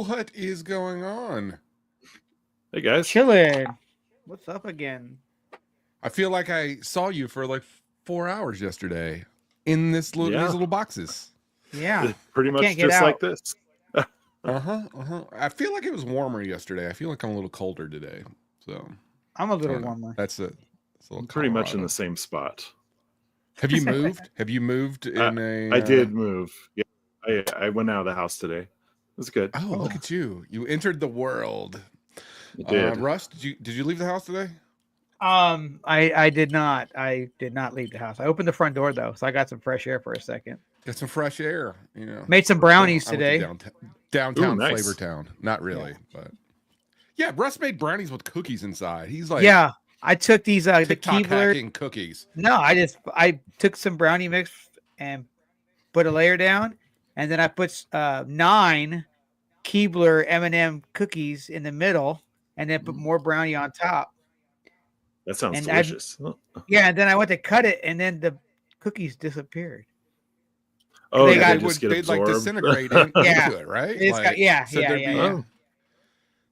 What is going on? Hey guys. Chilling. What's up again? I feel like I saw you for like 4 hours yesterday in these little boxes. Yeah. Pretty much just like this. I feel like it was warmer yesterday. I feel like I'm a little colder today. So I'm a little warmer. That's a little pretty much in the same spot. Have you moved? Have you moved in I did move. Yeah. I went out of the house today. It was good. Oh, look at you. You entered the world. I did. Russ, did you leave the house today? I did not. I did not leave the house. I opened the front door though, so I got some fresh air for a second. Got some fresh air, Made some brownies today. Downtown Ooh, nice. Flavortown. Not really, but yeah, Russ made brownies with cookies inside. He's like, yeah, I took these the TikTok Keebler hacking cookies. No, I took some brownie mix and put a layer down, and then I put 9 Keebler M&M cookies in the middle, and then put more brownie on top. That sounds delicious. Yeah, and then I went to cut it, and then the cookies disappeared. Oh, they'd like disintegrate into it, right?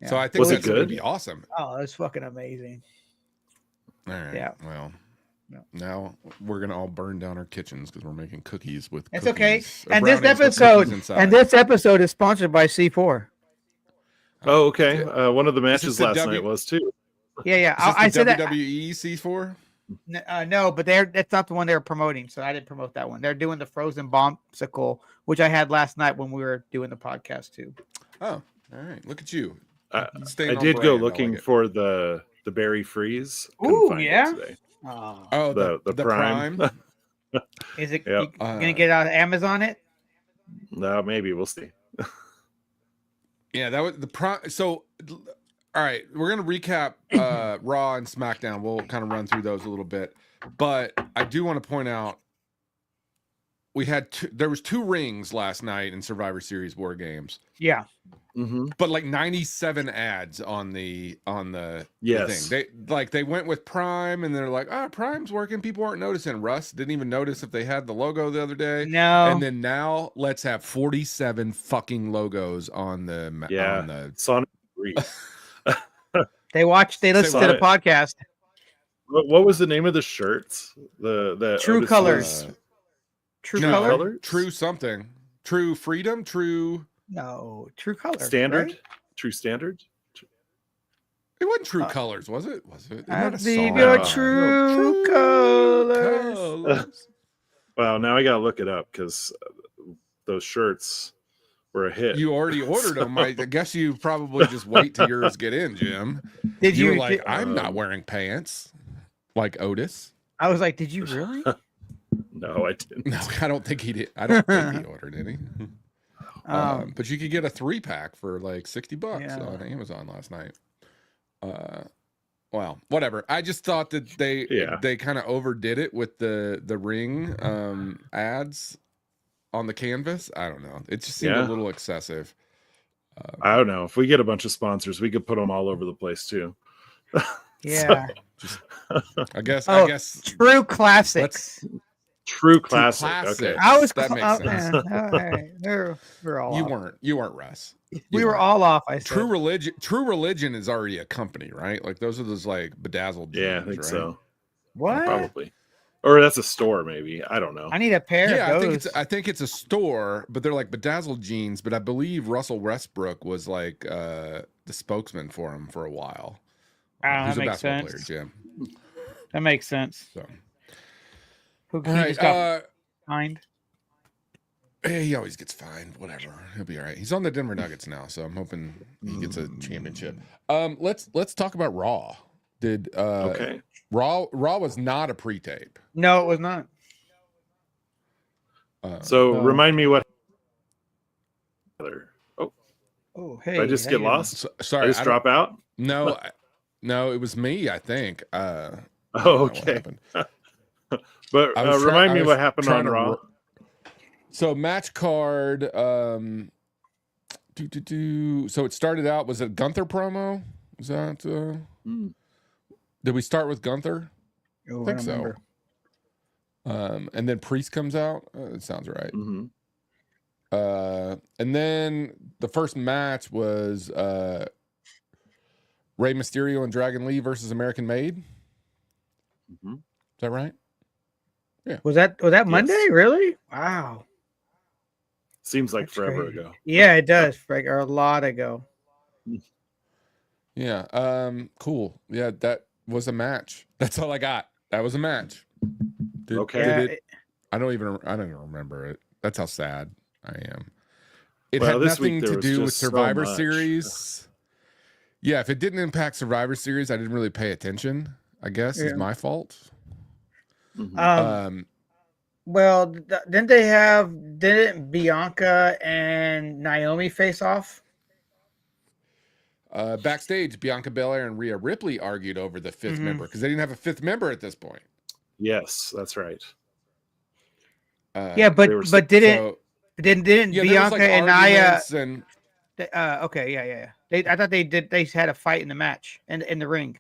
So I think that's going to be awesome. Oh, it's fucking amazing. All right. Yeah. Well, now we're going to all burn down our kitchens because we're making cookies with. It's okay. And this episode is sponsored by C4. Oh, okay. One of the matches last night was too. Yeah. I said WWE C4. No, but that's not the one they're promoting, so I didn't promote that one. They're doing the frozen bombsicle, which I had last night when we were doing the podcast too. Oh, all right. Look at you. I did go looking for the berry freeze. Ooh, yeah. Today. Oh, the prime. Is it gonna get out of Amazon? It? No, maybe we'll see. Yeah, that was the prime. So. All right, we're going to recap Raw and Smackdown. We'll kind of run through those a little bit. But I do want to point out there was 2 rings last night in Survivor Series War Games. Yeah. Mm-hmm. But like 97 ads on the yes. thing. They went with Prime and they're like, Prime's working. People aren't noticing. Russ didn't even notice if they had the logo the other day. No. And then now let's have 47 fucking logos on the Sonic. They listened to the podcast. What was the name of the shirts? The True Otis Colors. True Color? True something. True Freedom? True Color. Standard? Right? True Standard? It wasn't True Colors, was it? Was it? I believe your true colors. Well, now I gotta look it up because those shirts were a hit. You already ordered them. I guess you probably just wait till yours get in, Jim. You were like, I'm not wearing pants like Otis. I was like, did you really? No, I didn't. No, I don't think he did. I don't think he ordered any. But you could get a 3-pack for like $60 on Amazon last night. Well, whatever. I just thought that they kind of overdid it with the ring ads on the canvas. I don't know. It just seemed a little excessive. I don't know. If we get a bunch of sponsors, we could put them all over the place too. Yeah. I guess. True classics. True classic. Okay. That makes sense. All right. We're all off. You weren't Russ. We were all off. I said. True religion is already a company, right? Like those are those like bedazzled jeans, yeah, I think so. What? Probably. Or that's a store, maybe. I don't know. I need a pair of those. I think it's a store, but they're like bedazzled jeans. But I believe Russell Westbrook was like the spokesman for him for a while. That makes sense. Player, Jim. That makes sense. So, who just got fined? He always gets fined. Whatever, he'll be all right. He's on the Denver Nuggets now, so I'm hoping he gets a championship. Let's talk about Raw. Raw was not a pre-tape. No, it was not. Remind me what. Oh, hey! Did I just get lost? Sorry, I just drop out. No, it was me. I think. Okay. But remind me what happened on Raw. So match card. So it started out. Was it Gunther promo? Was that? Did we start with Gunther? Oh, I think so. And then Priest comes out. It sounds right. Mm-hmm. And then the first match was Rey Mysterio and Dragon Lee versus American Made. Mhm. Is that right? Was that Monday? Yes. Really? Wow. Seems like That's forever crazy. ago. Yeah, it does. Like a lot ago. Yeah. Cool. Yeah, that was a match. That's all I got. That was a match. Okay. Yeah, I don't even remember it. That's how sad I am. It Well, had this week nothing there to was do with just so Survivor much. Series. Yeah, if it didn't impact Survivor Series, I didn't really pay attention. I guess is Yeah. my fault. Mhm. Well, didn't Bianca and Naomi face off? Backstage, Bianca Belair and Rhea Ripley argued over the 5th Mhm. member because they didn't have a 5th member at this point. Yes, that's right. Yeah, they were but didn't So didn't yeah, there was Bianca like and Nia? arguments and Okay, yeah. I thought they had a fight in the match in the ring.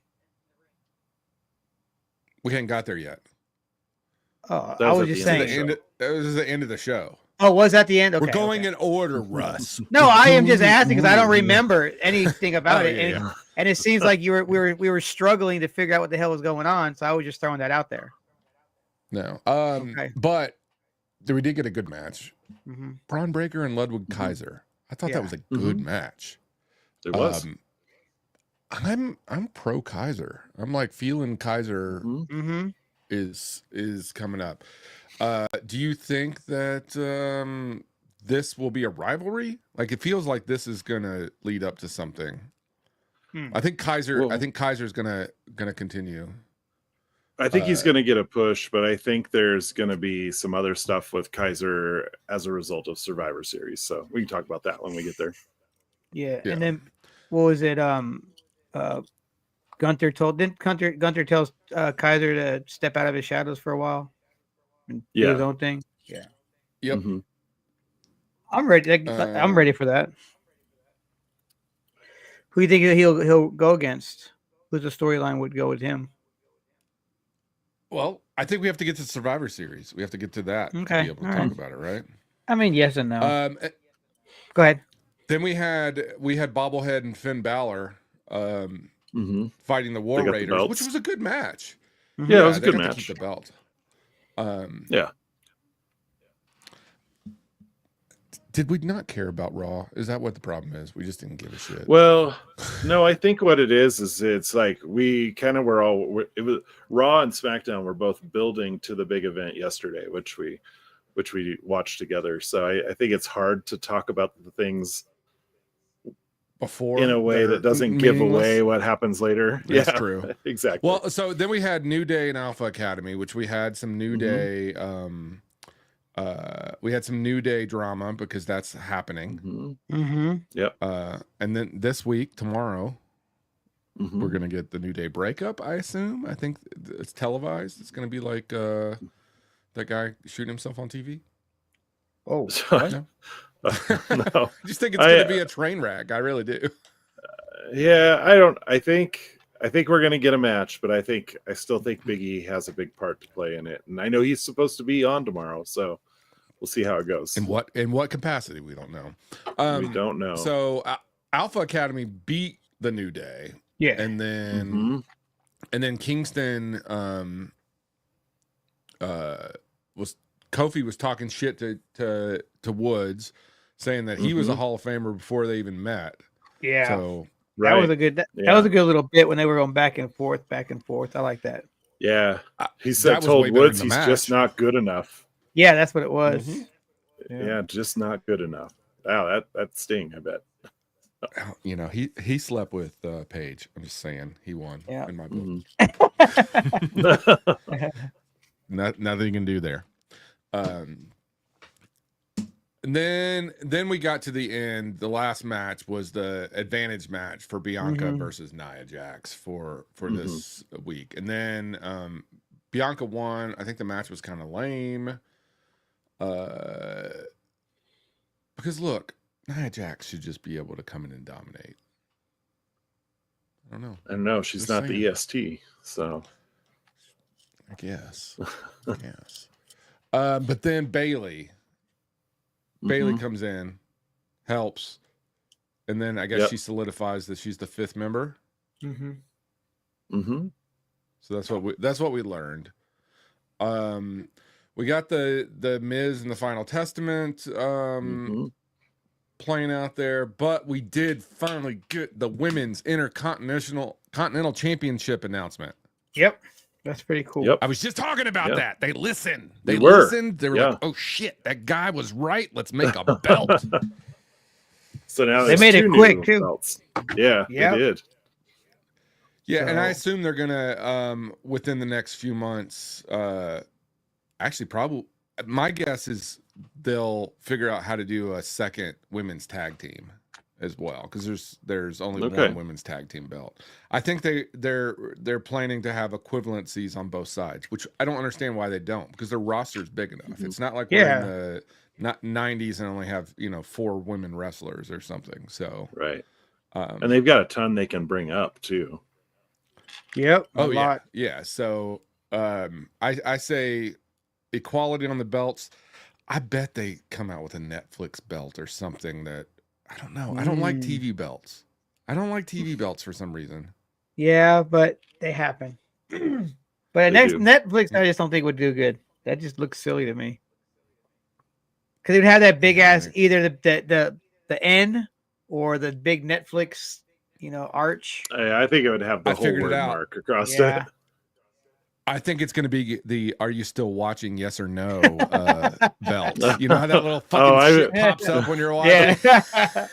we hadn't got there yet. Oh, That I was was at just the end of saying. the show. That was the end of the show. Oh, was that the end? Okay, We're going okay. in order, Russ. No, I am just asking because I don't remember anything about Oh, it, yeah, and, yeah. and it seems like we were struggling to figure out what the hell was going on. So I was just throwing that out there. No. Okay. But we did get a good match. Mm-hmm. Braun Breaker and Ludwig Kaiser. I thought that was a good match. It was. I'm pro Kaiser. I'm like feeling Kaiser Mm-hmm. is coming up. Do you think that this will be a rivalry? Like it feels like this is gonna lead up to something. I think Kaiser's gonna continue. I think he's going to get a push, but I think there's going to be some other stuff with Kaiser as a result of Survivor Series. So we can talk about that when we get there. Yeah. And then what was it? Gunther tells Kaiser to step out of his shadows for a while and do his own thing. Yeah. Yep. Mm-hmm. I'm ready. I'm ready for that. Who do you think he'll go against? Who's the storyline would go with him? Well, I think we have to get to Survivor Series. We have to get to that to Okay, be able to all talk right. about it, right? I mean, yes and no. Go ahead. Then we had Bobblehead and Finn Balor fighting the War Raiders, which was a good match. Mm-hmm. Yeah, it was a good to match. keep the belt. Yeah. Did we not care about Raw? Is that what the problem is? We just didn't give a shit. Well, no, I think what it is it's like we kind of it was Raw and SmackDown were both building to the big event yesterday, which we watched together. So I think it's hard to talk about the things before in a way that doesn't give away what happens later. That's true. Exactly. Well, so then we had New Day and Alpha Academy, which we had some New Day. We had some New Day drama because that's happening. Yep. And then this week, tomorrow, we're gonna get the New Day breakup. I assume. I think it's televised. It's gonna be like that guy shooting himself on TV. Oh, what? No. No. I just think it's gonna be a train wreck. I really do. Yeah, I think we're gonna get a match, but I still think Big E has a big part to play in it, and I know he's supposed to be on tomorrow, so we'll see how it goes. In what capacity? We don't know. We don't know. So Alpha Academy beat the New Day. Yeah, and then Kingston Kofi was talking shit to Woods, saying that he was a Hall of Famer before they even met. Yeah. So that was a good that was a good little bit when they were going back and forth. I like that. Yeah. He told Woods he's just not good enough. Yeah, that's what it was. Yeah, just not good enough. Wow, that sting, I bet. You know, he slept with Paige. I'm just saying, he won in my book. Nothing you can do there. And then we got to the end. The last match was the advantage match for Bianca versus Nia Jax for this week. And then Bianca won. I think the match was kind of lame. Because look, Nia Jax should just be able to come in and dominate. I don't know. She's not the EST, so I guess. But then Bailey Bailey Mhm. comes in, helps, and then I guess Yep. she solidifies that she's the 5th member. Mm-hmm. Mm-hmm. So that's what we learned. We got the Miz and the Final Testament Mm-hmm. playing out there, but we did finally get the women's Continental Championship announcement. Yep. That's pretty cool. Yep. I was just talking about Yeah. that. They listened. We They were. listened. They were Yeah. like, "Oh shit, that guy was right. Let's make a belt." So now They there's made it 2 quick, new too. belts. Yeah, Yep. they did. Yeah, and I So- assume they're gonna within the next few months. Actually, probably my guess is they'll figure out how to do a second women's tag team as well, because there's only Okay. one women's tag team belt. I think they're planning to have equivalencies on both sides, which I don't understand why they don't, because their roster's big enough. Mhm. It's not like Yeah. we're in the 90s and only have 4 women wrestlers or something. So Right. And they've got a ton they can bring up too. Yep. A oh lot. yeah. So I say equality on the belts. I bet they come out with a Netflix belt or something that I don't know. I don't like Mm. TV belts. I don't like TV belts for some reason. Yeah, but they happen. But They next do. Netflix, I just don't think would do good. That just looks silly to me. Because they would have that big ass Right. either the N or the big Netflix, arch. I think it would have the I whole figured it word out. mark across Yeah. it. I think it's going to be the "Are you still watching? Yes or no" belt. You know how that little fucking shit pops up when you're watching. Yeah.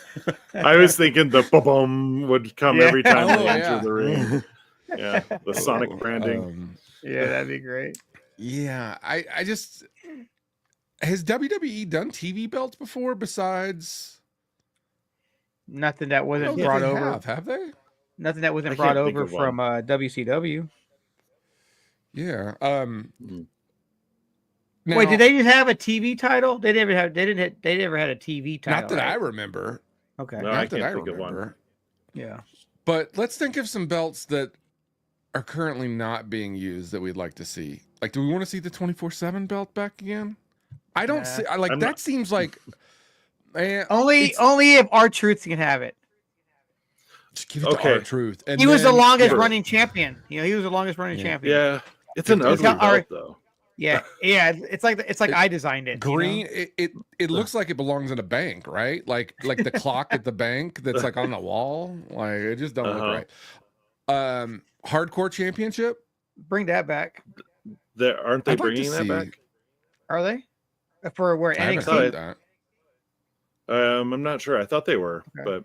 I was thinking the boom would come Yeah. every time Oh, they yeah. enter the ring. Yeah, the Sonic branding. Yeah, that'd be great. Yeah, I just has WWE done TV belts before besides Nothing that I don't wasn't know if brought they over. have they? Nothing that I wasn't can't brought think over of from WCW. Yeah. Mhm. Now, Wait, did they just have a TV title? They never had. They never had a TV title. not that I right? remember. Okay. No, Not I that can't I think of one. remember. Yeah. But let's think of some belts that are currently not being used that we'd like to see. Like, do we want to see the 24/7 belt back again? I don't Nah. see. I like I'm that. not- Seems like Only if R-Truth can have it. just give it to Okay. R-Truth. And He was the then- longest Sure. running champion. He was the longest running Yeah. champion. Yeah, it's an It's ugly not- belt though. Yeah. It's like I designed it. green. It looks like it belongs in a bank, right? Like the clock at the bank that's like on the wall. Like it just don't Uh-huh. look right. Hardcore championship. Bring that back. Aren't they I'd like to bringing that see- back? Are they? For where I haven't NXT? heard that. I'm not sure. I thought they were, Okay. but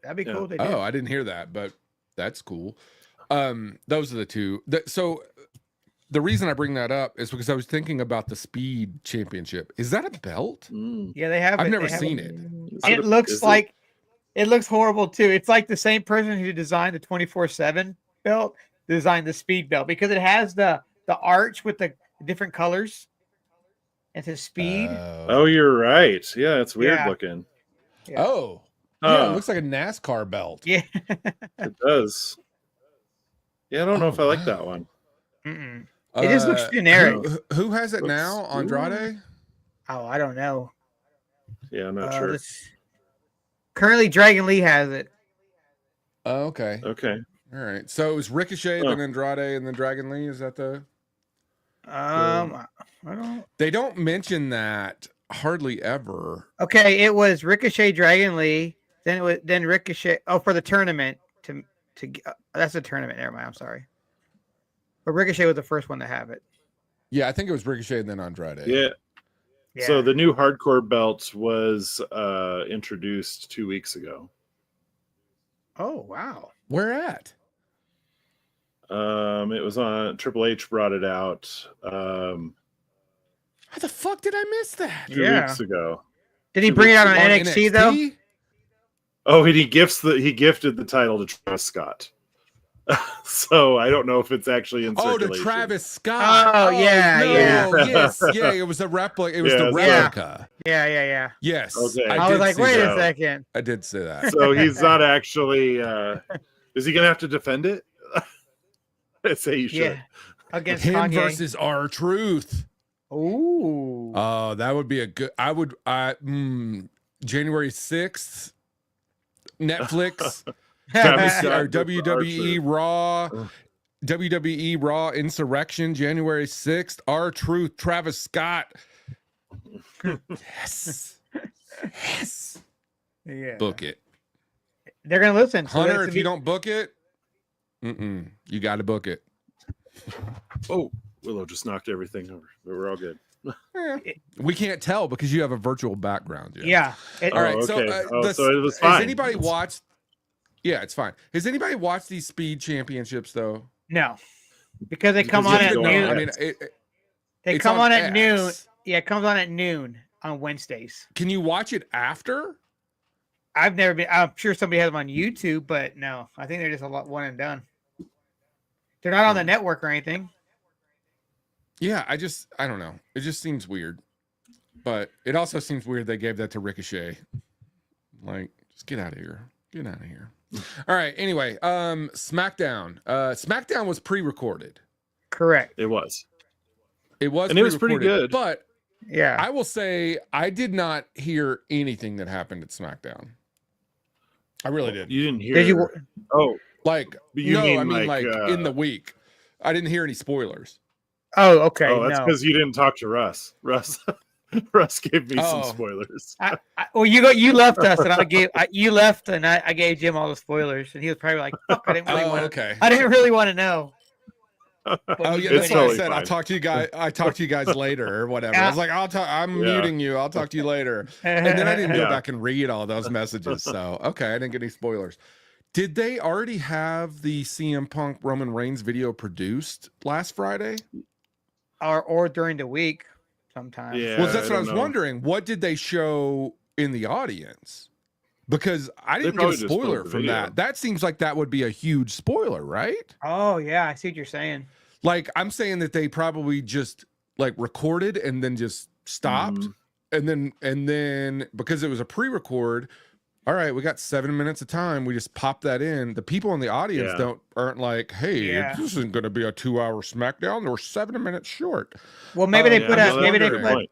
That'd be Yeah. cool. If they did. Oh, I didn't hear that, but that's cool. Those are the two. So the reason I bring that up is because I was thinking about the Speed Championship. Is that a belt? Yeah, they have. I've it. never They have seen it. it. It looks like it looks horrible too. It's like the same person who designed the 24/7 belt designed the speed belt because it has the arch with the different colors. It says speed. Oh, you're right. Yeah, it's weird Yeah. looking. Yeah. Oh, yeah, it Oh. looks like a NASCAR belt. Yeah. It does. Yeah, I don't know if I like wow. that one. Mm-mm. It just looks Uh, generic. Who has it Looks- now? Andrade? Oh, I don't know. Yeah, I'm not sure. Currently, Dragon Lee has it. Oh, okay. Okay. All right. So it was Ricochet, Huh. then Andrade, and then Dragon Lee. Is that the? I don't. They don't mention that hardly ever. Okay, it was Ricochet, Dragon Lee. Then Ricochet. Oh, for the tournament that's a tournament. Never mind. I'm sorry. But Ricochet was the first one to have it. Yeah, I think it was Ricochet and then Andrade. Yeah. Yeah. So the new hardcore belt was introduced 2 weeks ago. Oh wow. Where at? It was on Triple H brought it out How the fuck did I miss that? 2 Yeah. weeks ago. Did he 2 bring it weeks out on ago. NXT though? Oh, and he gifted the title to Travis Scott. So I don't know if it's actually in Oh, to circulation. Travis Scott. Oh, yeah, no. yeah. Yes, yeah. It was a replica. It was the Yeah, replica. Yeah. Yes. Okay. I was did like, see wait that. a second. I did say that. So he's not actually. Is he gonna have to defend it? I say he should. Yeah. Against Him Kanye. versus R-Truth. Ooh. Oh, that would be a good. January 6th, Netflix, Travis WC, Scott or versus WWE Raw, Ugh. WWE Raw Insurrection, January 6th. R-Truth, Travis Scott. Yes. Yes. Yeah. Book it. They're gonna listen. So Hunter, if you don't book it, you got to book it. Oh, Willow just knocked everything over, but we're all good. We can't tell because you have a virtual background. Yeah. All right. So, okay. So it was fine. Has anybody watched? Yeah, it's fine. Has anybody watched these speed championships though? No, because they come Because on you at go noon. on I mean, They it's come on at X. noon. Yeah, it comes on at noon on Wednesdays. Can you watch it after? I've never been. I'm sure somebody has them on YouTube, but no, I think they're just a lot one and done. They're not on the network or anything. Yeah, I don't know. It just seems weird. But it also seems weird they gave that to Ricochet. Like, just get out of here. Get out of here. All right. Anyway, SmackDown. SmackDown was pre-recorded. Correct. It was. It was, and it was pretty good. But yeah, I will say I did not hear anything that happened at SmackDown. I really did. You didn't hear? Did you? Oh, like you no, mean I mean like in the uh, week. I didn't hear any spoilers. Oh, okay. Oh, that's no. because you didn't talk to Russ. Russ gave me some Oh. spoilers. Well, you left us, and you left, and I gave Jim all the spoilers, and he was probably like, "Fuck, I didn't really want to. Okay. I didn't really want to know." Oh yeah, It's that's what I totally said. I'll fine. talk to you guys. I talk to you guys later or whatever. I was like, I'm Yeah. muting you. I'll talk to you later. And then I didn't go Yeah. back and read all those messages. So okay, I didn't get any spoilers. Did they already have the CM Punk Roman Reigns video produced last Friday? or during the week, sometimes. Yeah. Well, that's I what I don't was know. wondering. What did they show in the audience? Because I didn't get a probably just spoiler filmed the from video. that. That seems like that would be a huge spoiler, right? Oh yeah, I see what you're saying. Like I'm saying that they probably just like recorded and then just stopped. Mhm. And then because it was a pre-record, all right, we got 7 minutes of time. We just pop that in. The people in the audience Yeah. aren't like, hey, Yeah. this isn't going to be a 2-hour SmackDown. They were 7 minutes short. Well, maybe they Yeah, put I'm a just maybe they wondering. put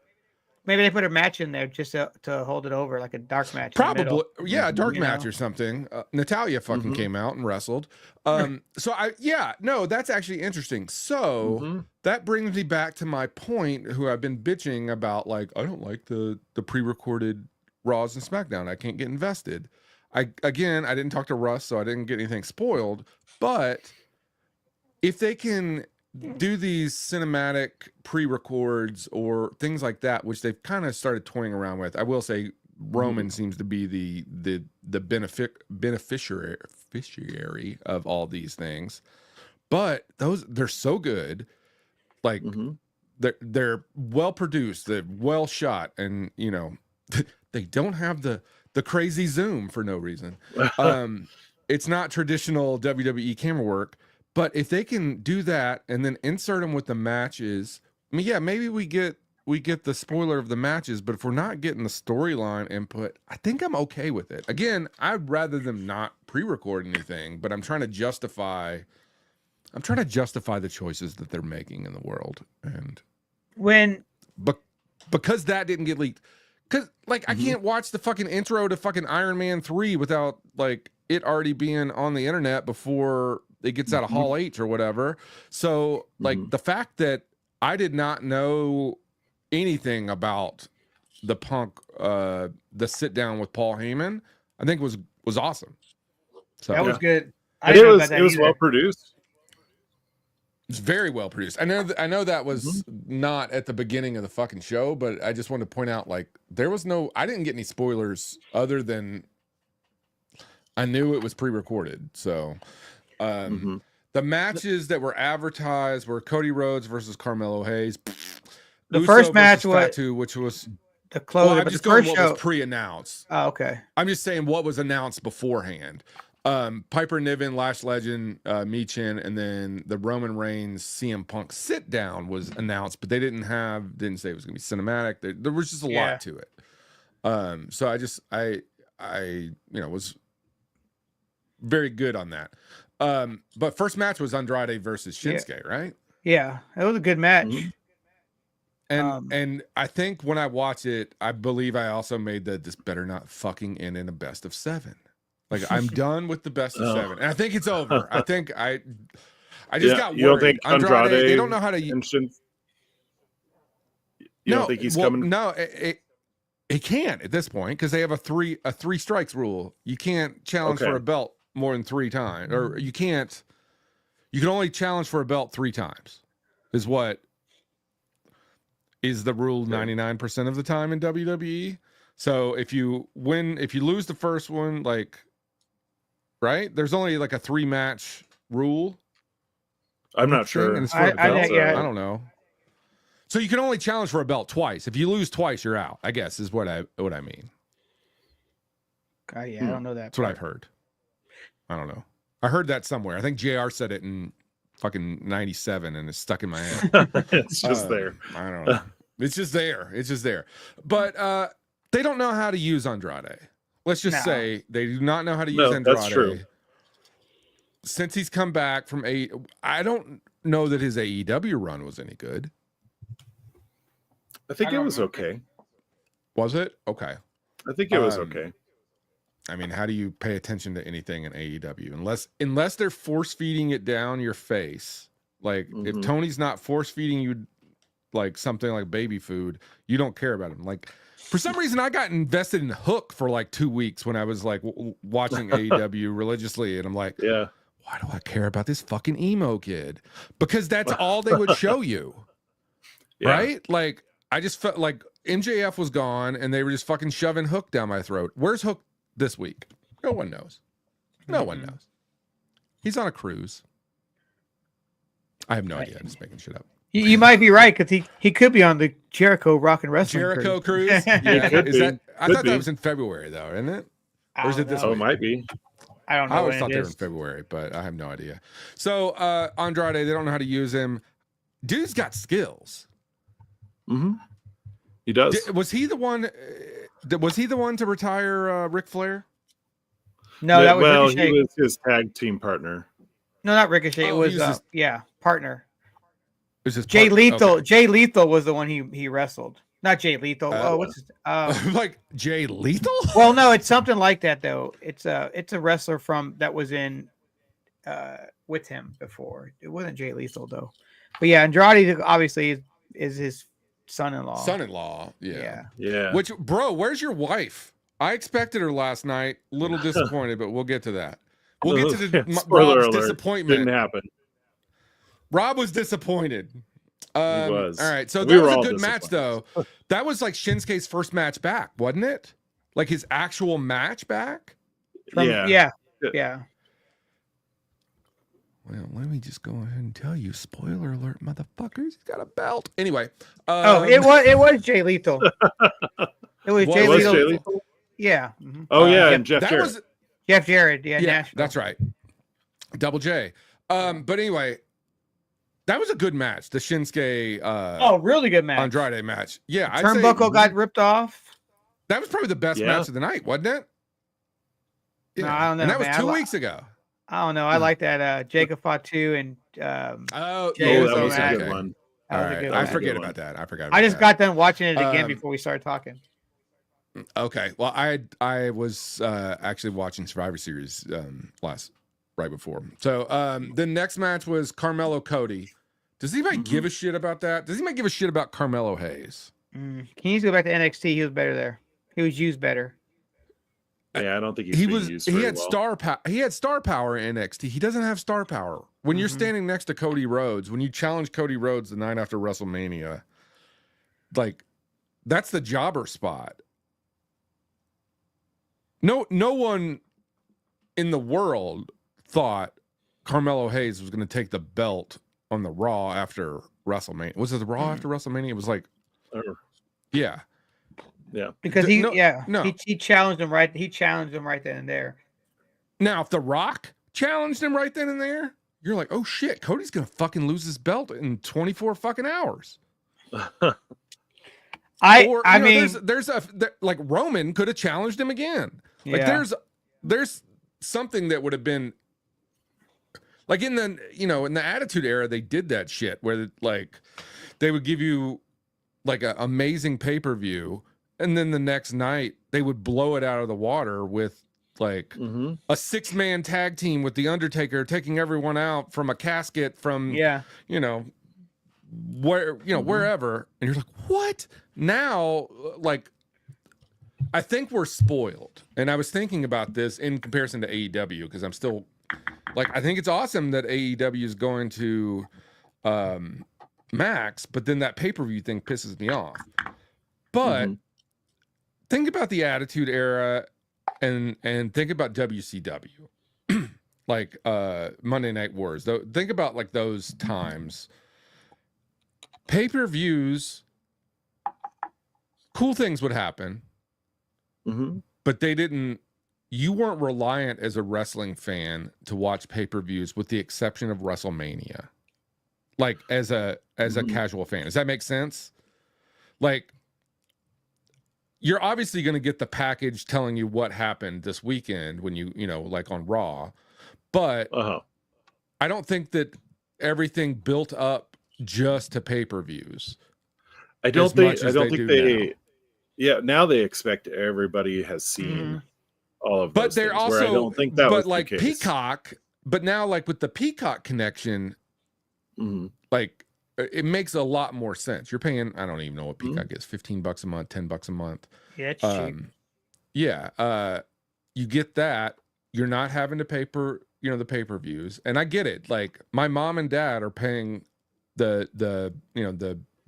maybe they put a match in there just to hold it over, like a dark match. in the Probably, middle. yeah, a dark You match know? or something. Natalia fucking Mhm. came out and wrestled. That's actually interesting. So Mhm. that brings me back to my point, who I've been bitching about. Like, I don't like the pre-recorded Raws and SmackDown. I can't get invested. I didn't talk to Russ, so I didn't get anything spoiled. But if they can do these cinematic pre-records or things like that, which they've kind of started toying around with, I will say Roman seems to be the beneficiary of all these things. But they're so good, like Mhm. they're well produced, they're well shot, and they don't have the crazy zoom for no reason. It's not traditional WWE camera work. But if they can do that and then insert them with the matches, I mean, yeah, maybe we get the spoiler of the matches, but if we're not getting the storyline input, I think I'm okay with it. Again, I'd rather them not pre-record anything, but I'm trying to justify the choices that they're making in the world. And because that didn't get leaked, because like I can't watch the fucking intro to fucking Iron Man 3 without like it already being on the internet before it gets out of Hall H or whatever. So like the fact that I did not know anything about the Punk the sit down with Paul Heyman, I think was awesome. So That was good. I And didn't it know was about that it was either. well produced. it's very well produced. I know that was not at the beginning of the fucking show, but I just wanted to point out like I didn't get any spoilers other than I knew it was pre-recorded. So the matches that were advertised were Cody Rhodes versus Carmelo Hayes. The Uso first match versus was Fatu, which was the closer. well, I'm but just the going first what show. was pre-announced. Oh, okay. I'm just saying what was announced beforehand. Piper Niven, Lash Legend, Michin, and then the Roman Reigns CM Punk sit down was announced, but they didn't say it was going to be cinematic. There was just a lot to it. So I was very good on that. But first match was Andrade versus Shinsuke, right? Yeah, it was a good match. And I think when I watch it, I believe I also made this better not fucking end in a best of 7. Like I'm done with the best of 7, and I think it's over. I think I just got worried. You don't think Andrade they don't know how to. You don't think he's coming? No, it can't at this point because they have a three strikes rule. You can't challenge for a belt more than 3 times, or you can't. You can only challenge for a belt 3 times. Is what is the rule 99% of the time in WWE. So if you lose the first one, like, right? There's only like a 3-match rule. I'm not sure. And it's for a belt, I don't know. So you can only challenge for a belt twice. If you lose twice, you're out, I guess, is what I mean. I don't know that. That's what I've heard. I don't know. I heard that somewhere. I think JR said it in fucking 97 and it's stuck in my head. It's just there. I don't know. It's just there. But they don't know how to use Andrade. Let's just say they do not know how to use Andrade. That's true. Since he's come back from I don't know that his AEW run was any good. I think it was okay. Was it? Okay. I think it was okay. I mean, how do you pay attention to anything in AEW unless they're force feeding it down your face? Like if Tony's not force feeding you like something like baby food, you don't care about him. Like for some reason, I got invested in Hook for like 2 weeks when I was like watching AEW religiously, and I'm like, yeah, why do I care about this fucking emo kid? Because that's all they would show you, right? Like I just felt like MJF was gone, and they were just fucking shoving Hook down my throat. Where's Hook this week? No one knows. No one knows. He's on a cruise. I have no idea. I'm just making shit up. You might be right because he could be on the Jericho Rock and Wrestling Jericho cruise. Yeah, I thought that was in February though, isn't it? Or is it this? Oh, it might be. I don't know. I always thought they were in February, but I have no idea. So Andrade, they don't know how to use him. Dude's got skills. He does. Was he the one? Was he the one to retire Ric Flair? No, that was Ricochet. He was his tag team partner. No, not Ricochet. It was partner. It was Jay Lethal. Okay. Jay Lethal was the one he wrestled. Not Jay Lethal. What's his, like Jay Lethal? Well, no, it's something like that though. It's a wrestler that was in with him before. It wasn't Jay Lethal though. But yeah, Andrade obviously is his son-in-law. Son-in-law. Yeah. Which, bro, where's your wife? I expected her last night. A little disappointed, but we'll get to that. We'll get to the Robb's disappointment. Didn't happen. Robb was disappointed. He was. All right. So that was a good match, though. That was like Shinsuke's first match back, wasn't it? Like his actual match back? Yeah. Well, let me just go ahead and tell you. Spoiler alert, motherfuckers. He's got a belt. Anyway. It was Jay Lethal. It was Jay Lethal. Yeah. Oh, yeah. And Jeff Jarrett. Jeff Jarrett. Yeah, that's right. Double J. But anyway, that was a good match. The Shinsuke. Really good match. Andrade match. Yeah. Turnbuckle got ripped off. That was probably the best match of the night, wasn't it? Yeah. No, I don't know. And that was 2 weeks ago. I don't know. I like that Jacob Fatu and that was a good one. I forget about that. I just got done watching it again before we started talking. Okay. Well, I was actually watching Survivor Series right before. So the next match was Carmelo Cody. Does anybody give a shit about that? Does anybody give a shit about Carmelo Hayes? He needs to go back to NXT. He was better there. He was used better. Yeah, I don't think used he had well. star power. He had star power in NXT. He doesn't have star power. When you're standing next to Cody Rhodes, when you challenge Cody Rhodes the night after WrestleMania, like that's the jobber spot. No one in the world thought Carmelo Hayes was going to take the belt on the Raw after WrestleMania. Was it the Raw after WrestleMania? It was like, yeah. Because he challenged him right. He challenged him right then and there. Now, if The Rock challenged him right then and there, you're like, oh shit, Cody's gonna fucking lose his belt in 24 fucking hours. I mean, there's like Roman could have challenged him again. Like there's something that would have been like in the Attitude Era, they did that shit where like they would give you like an amazing pay-per-view, and then the next night they would blow it out of the water with like a 6-man tag team with the Undertaker taking everyone out from a casket from wherever, and you're like, what? Now, like, I think we're spoiled. And I was thinking about this in comparison to AEW, because I'm still like, I think it's awesome that AEW is going to Max, but then that pay-per-view thing pisses me off. But think about the Attitude Era and think about WCW. Like Monday Night Wars. Think about like those times. Pay-per-views, cool things would happen, but you weren't reliant as a wrestling fan to watch pay-per-views, with the exception of WrestleMania. Like as a casual fan. Does that make sense? Like, you're obviously going to get the package telling you what happened this weekend when you like on Raw, but I don't think that everything built up just to pay-per-views. I don't think they now they expect everybody has seen all of those, but they're things, also, I don't think that was like the case. Peacock, but now like with the Peacock connection, like it makes a lot more sense. You're paying, I don't even know what Peacock is, $15 a month, $10 a month. Yeah, it's cheap. You get that. You're not having to pay for the pay-per-views, and I get it. Like, my mom and dad are paying the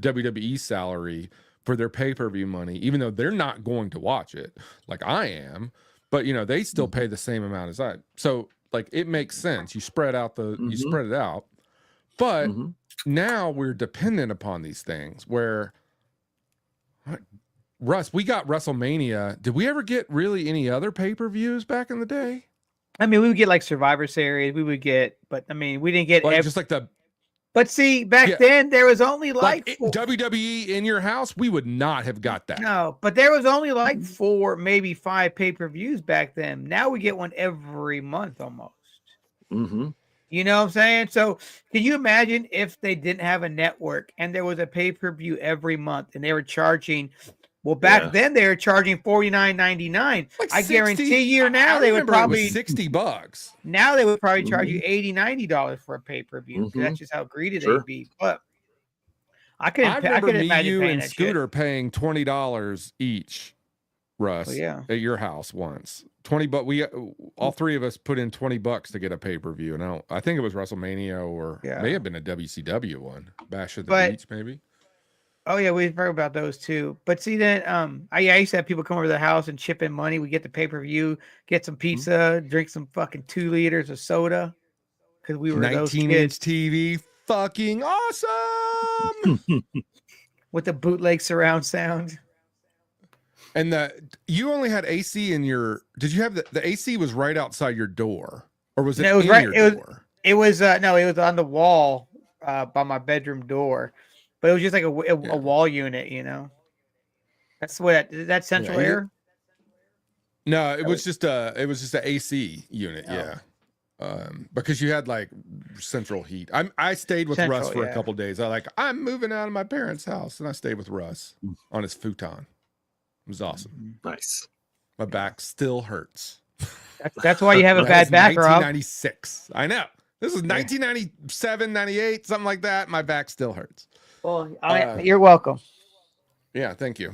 WWE salary for their pay-per-view money, even though they're not going to watch it like I am, but they still pay the same amount as I. So like, it makes sense. You spread out you spread it out, but now we're dependent upon these things where, Russ, we got WrestleMania. Did we ever get really any other pay-per-views back in the day? I mean, we would get like Survivor Series. We would get, but I mean, we didn't get just like the. But see, back then there was only like WWE in your house. We would not have got that. No, but there was only like 4, maybe 5 pay-per-views back then. Now we get one every month almost. You know what I'm saying? So can you imagine if they didn't have a network and there was a pay-per-view every month and they were charging? Well, back then they were charging $49.99. Like I guarantee you now they would probably $60. Now they would probably charge you $80-$90 for a pay-per-view. That's just how greedy they'd be. But I remember me, you, and Scooter paying $20 each, Russ, at your house once. $20. We all three of us put in $20 to get a pay-per-view, and I think it was WrestleMania or may have been a WCW one, Bash at the Beach, maybe. Oh yeah, we've heard about those too. But see, then I used to have people come over to the house and chip in money. We get the pay-per-view, get some pizza, drink some fucking 2 liters of soda, because we were 19-inch TV, fucking awesome, with the bootleg surround sound. And you only had AC in your. Did you have the AC was right outside your door, or was it? No, it was in your door? It was no, it was on the wall by my bedroom door. But it was just like a wall unit, That's what that central air. No, it was just an AC unit, because you had like central heat. I stayed with Russ for a couple of days. I'm moving out of my parents' house, and I stayed with Russ on his futon. It was awesome. Nice. My back still hurts. That's why you have a bad back, Rob. 1996. I know. This is 1997, 98, something like that. My back still hurts. Well, you're welcome. Yeah, thank you.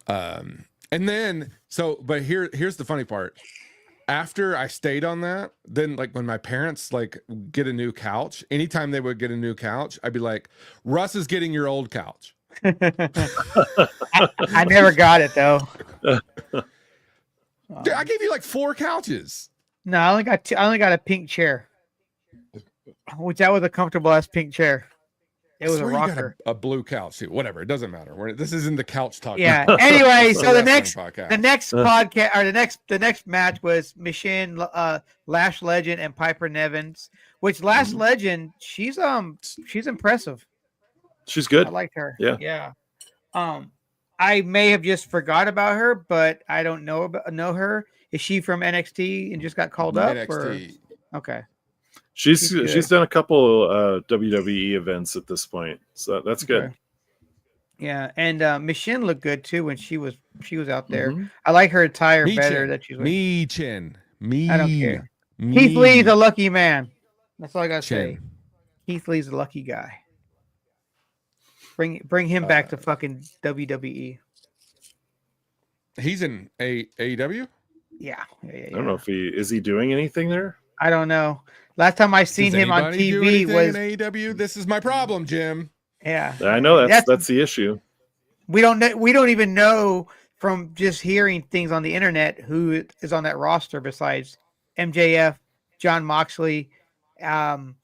And then, but here's the funny part. After I stayed on that, then like when my parents like get a new couch, anytime they would get a new couch, I'd be like, Russ is getting your old couch. I never got it though. Dude, I gave you like 4 couches. No, I only got a pink chair, which that was a comfortable ass pink chair. It was a rocker. A blue couch too. Whatever. It doesn't matter. This isn't the couch talk. Yeah. Anyway, so the next podcast or the next match was Machine, Lash Legend, and Piper Nevins. Which Lash Legend, she's impressive. She's good. I liked her. Yeah. I may have just forgot about her, but I don't know her. Is she from NXT and just got called up? NXT. Or? Okay. She's done a couple WWE events at this point, so that's good. Yeah, and Michin looked good too when she was out there. Mhm. I like her attire better that she's wearing. Michin. I don't care. Keith Lee's a lucky man. That's all I gotta say. Chin. Keith Lee's a lucky guy. Bring him back to fucking WWE. He's in AEW? Yeah. I don't know if is he doing anything there? I don't know. Last time I seen him on TV was in AEW. This is my problem, Jim. Yeah. I know that's the issue. We don't know. We don't even know from just hearing things on the internet who is on that roster besides MJF, John Moxley, Orange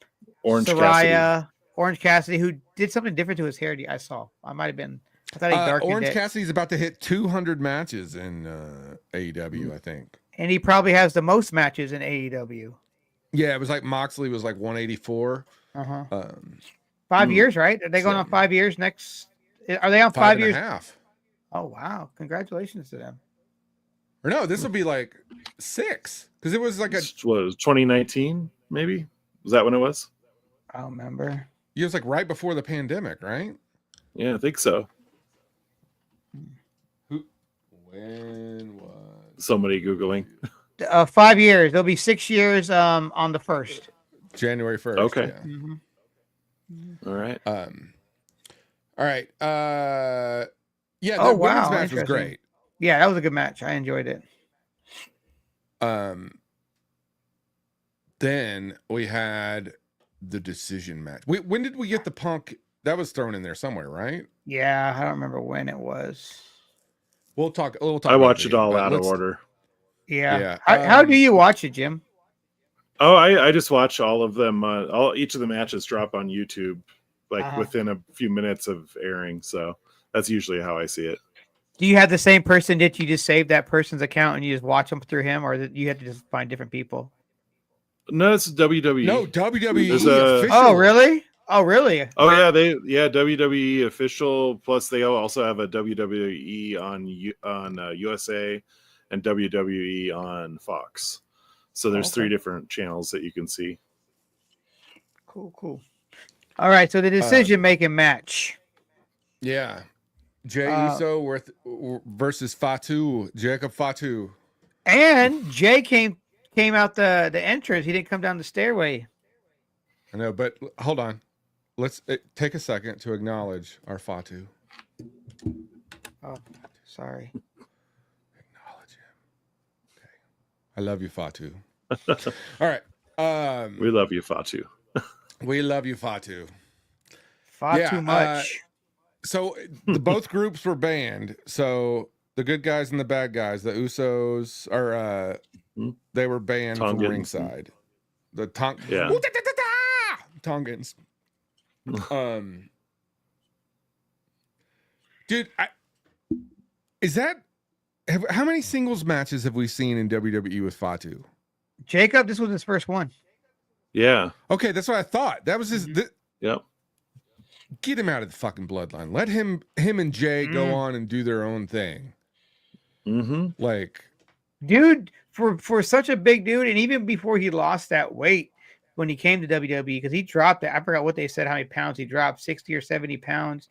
Soraya, Orange Cassidy, who did something different to his hair. I saw. I might have been. I thought he darkened Orange it. Cassidy's about to hit 200 matches in AEW, I think. And he probably has the most matches in AEW. Yeah, it was like Moxley was like 184. 5 years, right? Are they going on 5 years next? Are they on 5 years? 5.5. Oh wow! Congratulations to them. Or no, this will be like 6 because it was like a. What was 2019? Maybe was that when it was? I don't remember. It was like right before the pandemic, right? Yeah, I think so. When was Somebody googling? 5 years. There'll be 6 years on the 1st. January 1st? Okay. Yeah. All right. All right. Yeah. Oh, The women's wow, match was interesting. great. Yeah, that was a good match. I enjoyed it. Then we had the decision match. When did we get the Punk? That was thrown in there somewhere, right? Yeah, I don't remember when it was. We'll talk. I about watched it video, all but out of let's- order. Yeah. Yeah, How do you watch it, Jim? Oh, I just watch all of them. Each of the matches drop on YouTube like within a few minutes of airing. So that's usually how I see it. Do you have the same person that you just save that person's account and you just watch them through him, or that you have to just find different people? No, it's WWE. No, WWE There's a- official. Oh, really? Oh, really? Oh yeah, WWE official. Plus, they also have a WWE on USA and WWE on Fox. So there's 3 different channels that you can see. Cool. All right, so the decision-making match. Yeah. Jey Uso versus Fatu, Jacob Fatu. And Jay came out the entrance. He didn't come down the stairway. I know, but hold on. Let's take a second to acknowledge our Fatu. Oh, sorry. Acknowledge him. Okay. I love you, Fatu. All right. We love you, Fatu. We love you, Fatu. Too much. So both groups were banned. So the good guys and the bad guys, the Usos are they were banned from ringside. The Tongans. Dude, how many singles matches have we seen in WWE with Fatu? Jacob, this was his first one. Yeah. Okay, that's what I thought. That was his. Yep. Get him out of the fucking bloodline. Let him and Jay go on and do their own thing. Mm-hmm. Like, dude, for such a big dude, and even before he lost that weight when he came to WWE, because he dropped that. I forgot what they said, how many pounds he dropped, 60 or 70 pounds.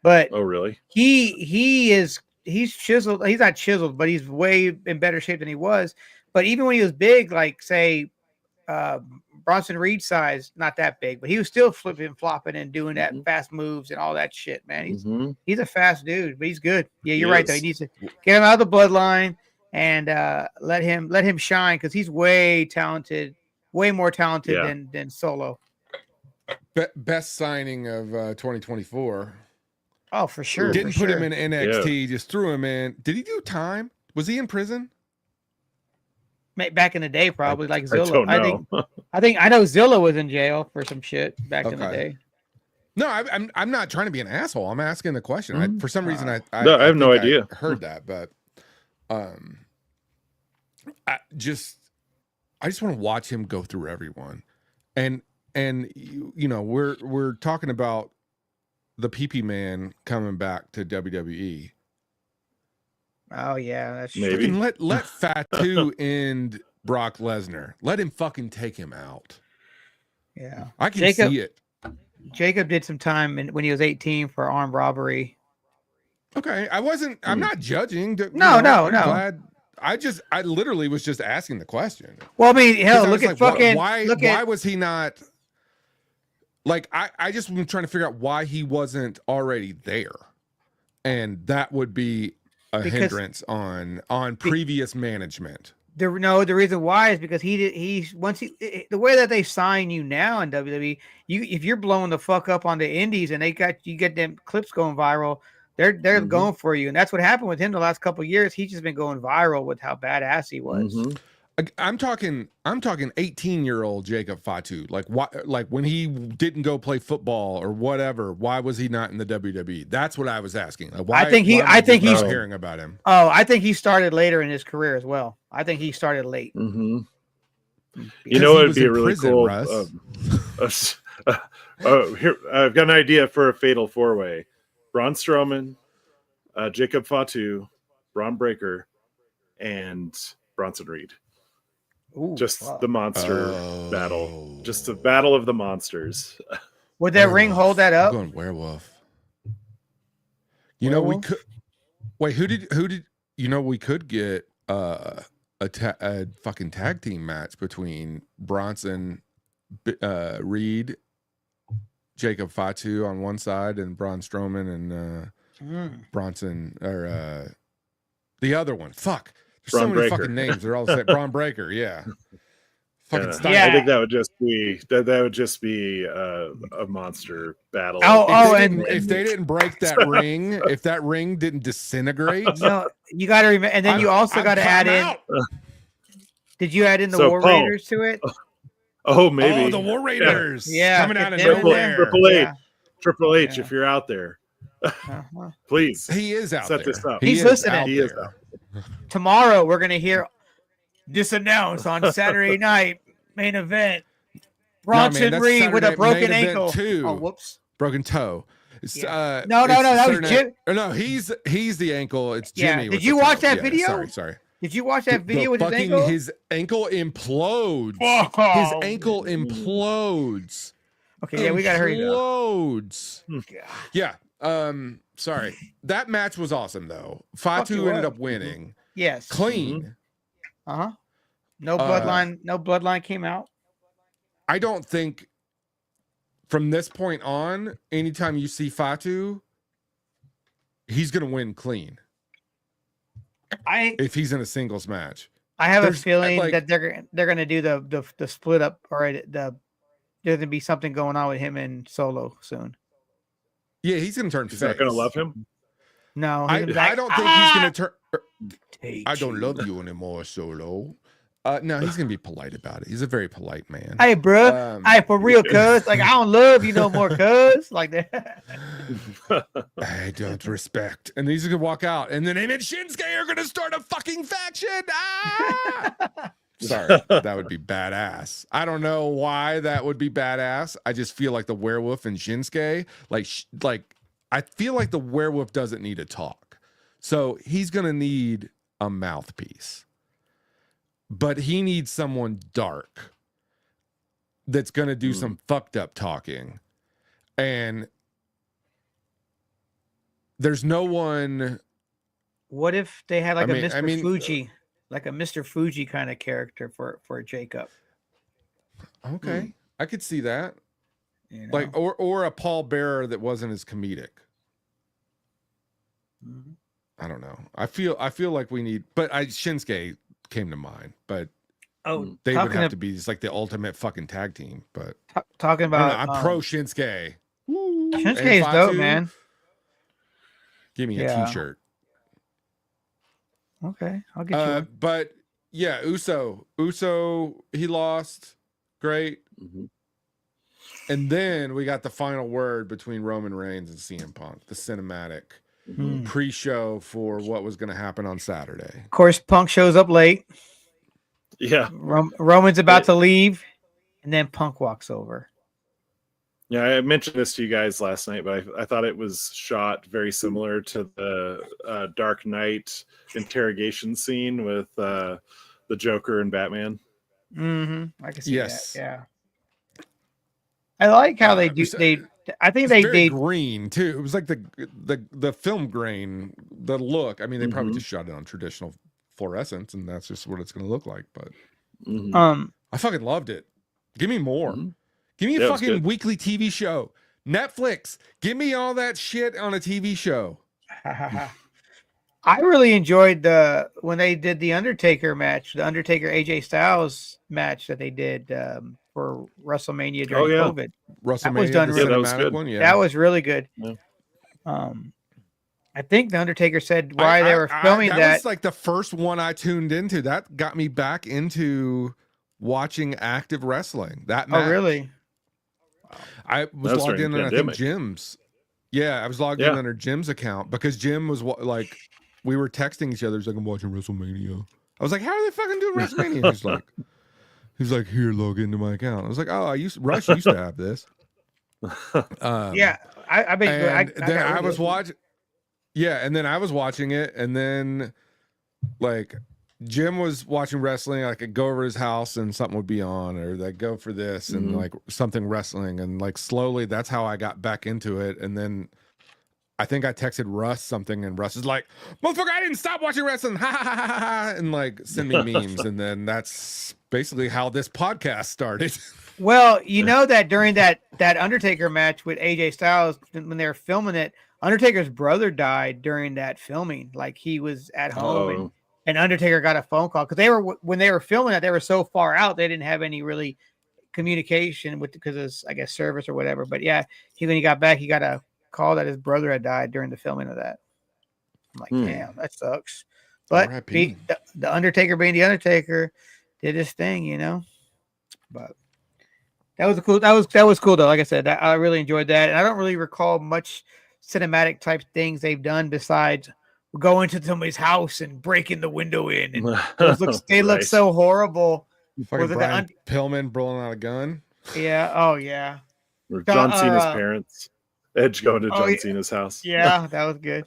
But oh, really? He's chiseled. He's not chiseled, but he's way in better shape than he was. But even when he was big, like say Bronson Reed size, not that big, but he was still flipping, flopping, and doing that fast moves and all that shit, man. He's a fast dude, but he's good. Yeah, you're right though. He needs to get him out of the bloodline and let him shine, because he's way talented, way more talented than Solo. Best signing of 2024. Oh, for sure. Didn't put him in NXT, just threw him in. Did he do time? Was he in prison? Back in the day, probably like Zilla. I don't know. I know Zilla was in jail for some shit back in the day. No, I'm not trying to be an asshole. I'm asking the question. For some reason, I have no idea. I heard that, but I just want to watch him go through everyone, and you know we're talking about the PP Man coming back to WWE. Oh yeah, that's maybe. Let Fatu end Brock Lesnar. Let him fucking take him out. Yeah, I can see it. Jacob did some time when he was 18 for armed robbery Okay, I'm not judging. No. I'm glad. I literally was just asking the question. Well, I mean, hell, look at like, fucking. why was he not? Like, I just been trying to figure out why he wasn't already there, and that would be a hindrance on previous management. The reason why is because the way that they sign you now in WWE, if you're blowing the fuck up on the indies and you get them clips going viral, they're going for you, and that's what happened with him the last couple of years. He's just been going viral with how badass he was. I'm talking 18-year-old Jacob Fatu. Like, why? Like, when he didn't go play football or whatever, why was he not in the WWE? That's what I was asking. Like, why? I think he's hearing about him. Oh, I think he started later in his career as well. I think he started late. You know, it'd be a really cool. Here, I've got an idea for a fatal four-way: Braun Strowman, Jacob Fatu, Braun Breaker, and Bronson Reed. Ooh, the monster battle. Just the battle of the monsters. Would that ring hold that up? I'm going werewolf. You know, we could wait. Who did you know? We could get a fucking tag team match between Bronson, Reed, Jacob Fatu on one side, and Braun Strowman and Bronson or the other one. Fuck. There's Braun so many Breaker. fucking names. They're all the same. Braun Breaker, yeah. Fucking stop. I think that would just be a monster battle. If they didn't break that ring, if that ring didn't disintegrate, no, you got to remember. And then you also got to add in. Did you add in the War Raiders to it? Oh, maybe. Oh, the War Raiders. Yeah, coming out of nowhere. Triple H, if you're out there, please. He is out set there. this up. He's listening. He is out. Tomorrow we're gonna hear this announced on Saturday night main event. Bronson Reed with a broken ankle. Oh, whoops. Broken toe. No, that was Jim. No, he's the ankle. It's Jimmy. Did you watch that video? Sorry. Did you watch that video with his ankle? His ankle implodes. Whoa. His ankle implodes. Okay, yeah, we gotta hurry up. Implodes. Yeah. Sorry. That match was awesome though. Fatu ended up winning. Yes. Clean. No bloodline came out. I don't think from this point on, anytime you see Fatu, he's gonna win clean. If he's in a singles match. I have a feeling that they're gonna do the split up, or there's gonna be something going on with him and Solo soon. Yeah, he's gonna turn. He's not gonna love him. No, I don't think he's gonna turn. I don't love you anymore, Solo. No, he's gonna be polite about it. He's a very polite man. Hey, bro. Hey, for real, cuz. Like, I don't love you no more, cuz. Like that. I don't respect. And he's gonna walk out, and then him and Shinsuke are gonna start a fucking faction. Sorry, that would be badass. I don't know why that would be badass. I just feel like the werewolf and Shinsuke, like I feel like the werewolf doesn't need to talk, so he's gonna need a mouthpiece. But he needs someone dark that's going to do some fucked up talking. And there's no one. What if they had like a Mr. Fuji, like a Mr. Fuji kind of character for Jacob? Okay. I could see that. You know? Like, or a Paul Bearer that wasn't as comedic. I don't know. I feel like we need, but Shinsuke came to mind, but they would have to be just like the ultimate fucking tag team. But talking about, I'm pro Shinsuke. Shinsuke is dope, man. Give me a t-shirt. Okay, I'll get you one. But yeah, Uso, he lost. Great. And then we got the final word between Roman Reigns and CM Punk, the cinematic pre-show for what was going to happen on Saturday. Of course, Punk shows up late. Yeah. Roman's about to leave, and then Punk walks over. Yeah, I mentioned this to you guys last night, but I thought it was shot very similar to the Dark Knight interrogation scene with the Joker and Batman. I can see that. Yeah. I like how they do. I think It's very they green too. It was like the film grain, the look. I mean, they probably Mhm. just shot it on traditional fluorescence, and that's just what it's going to look like. But Mhm. I fucking loved it. Give me more. Mhm. Give me a Yeah, it was fucking good. weekly TV show. Netflix. Give me all that shit on a TV show. I really enjoyed when they did the Undertaker match, the Undertaker AJ Styles match that they did for WrestleMania Oh during yeah, COVID. That was WrestleMania, done the yeah, really. that was cinematic good. one. Yeah. That was really good. Yeah. I think the Undertaker said why they were filming that was like the first one I tuned into. That got me back into watching active wrestling. That Oh, match. really? I That was was logged during in the on, I think, pandemic. Jim's. Yeah, I was logged in under Jim's account because Jim was like, we were texting each other. He's like, I'm watching WrestleMania. I was like, how are they fucking doing WrestleMania? He's like, here, log into my account. I was like, oh, Rush used to have this. Yeah, I bet. And I then got I rid was of it. watching. Yeah, and then I was watching it, and then like Jim was watching wrestling. I could go over to his house and something would be on, or like go for this and like something wrestling, and like slowly that's how I got back into it. And then I think I texted Russ something, and Russ is like, "Motherfucker, I didn't stop watching wrestling," ha ha ha ha, ha, and like send me memes, and then that's basically how this podcast started. Well, you know that during that Undertaker match with AJ Styles, when they were filming it, Undertaker's brother died during that filming. Like he was at home, and Undertaker got a phone call because when they were filming it, they were so far out they didn't have any really communication with because of I guess service or whatever. But yeah, when he got back, he got a call that his brother had died during the filming of that. I'm like, damn, that sucks. But the Undertaker being the Undertaker did his thing, you know. But that was cool. That was cool though. Like I said, I really enjoyed that, and I don't really recall much cinematic type things they've done besides going to somebody's house and breaking the window in. And they look so horrible. Fucking Brian Pillman blowing out a gun. Yeah. Oh yeah. Or John Cena's parents. Edge going to John Cena's house. Yeah, that was good.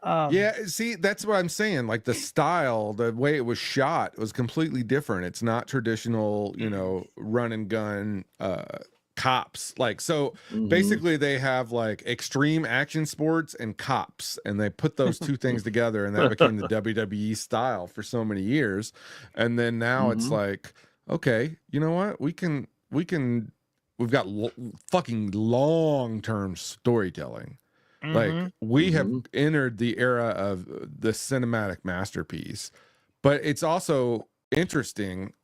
Yeah, see, that's what I'm saying. Like the style, the way it was shot was completely different. It's not traditional, you know, run and gun cops. Like, so basically they have like extreme action sports and cops, and they put those two things together, and that became the WWE style for so many years. And then now it's like, okay, you know what? We've got fucking long-term storytelling. Like we have entered the era of the cinematic masterpiece, but it's also interesting.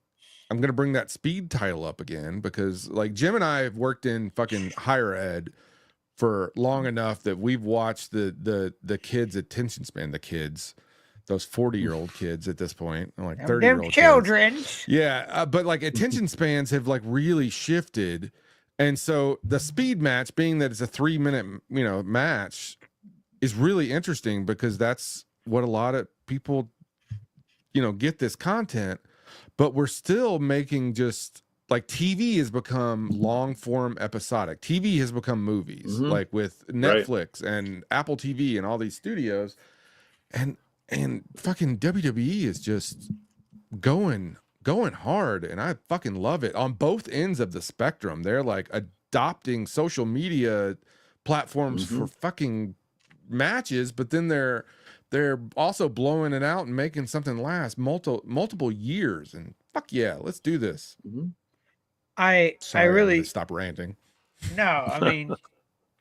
I'm going to bring that speed title up again because like Jim and I have worked in fucking higher ed for long enough that we've watched the kids' attention span, those 40-year-old kids at this point, like 30-year-old children. Kids. Yeah. But like attention spans have like really shifted. And so the speed match, being that it's a 3-minute, you know, match, is really interesting because that's what a lot of people, you know, get this content. But we're still making just like TV has become long form episodic. TV has become movies, like with Netflix and Apple TV and all these studios, and fucking WWE is just going hard, and I fucking love it on both ends of the spectrum. They're like adopting social media platforms for fucking matches, but then they're also blowing it out and making something last multiple years. And fuck yeah, let's do this. I really stop ranting. No, I mean,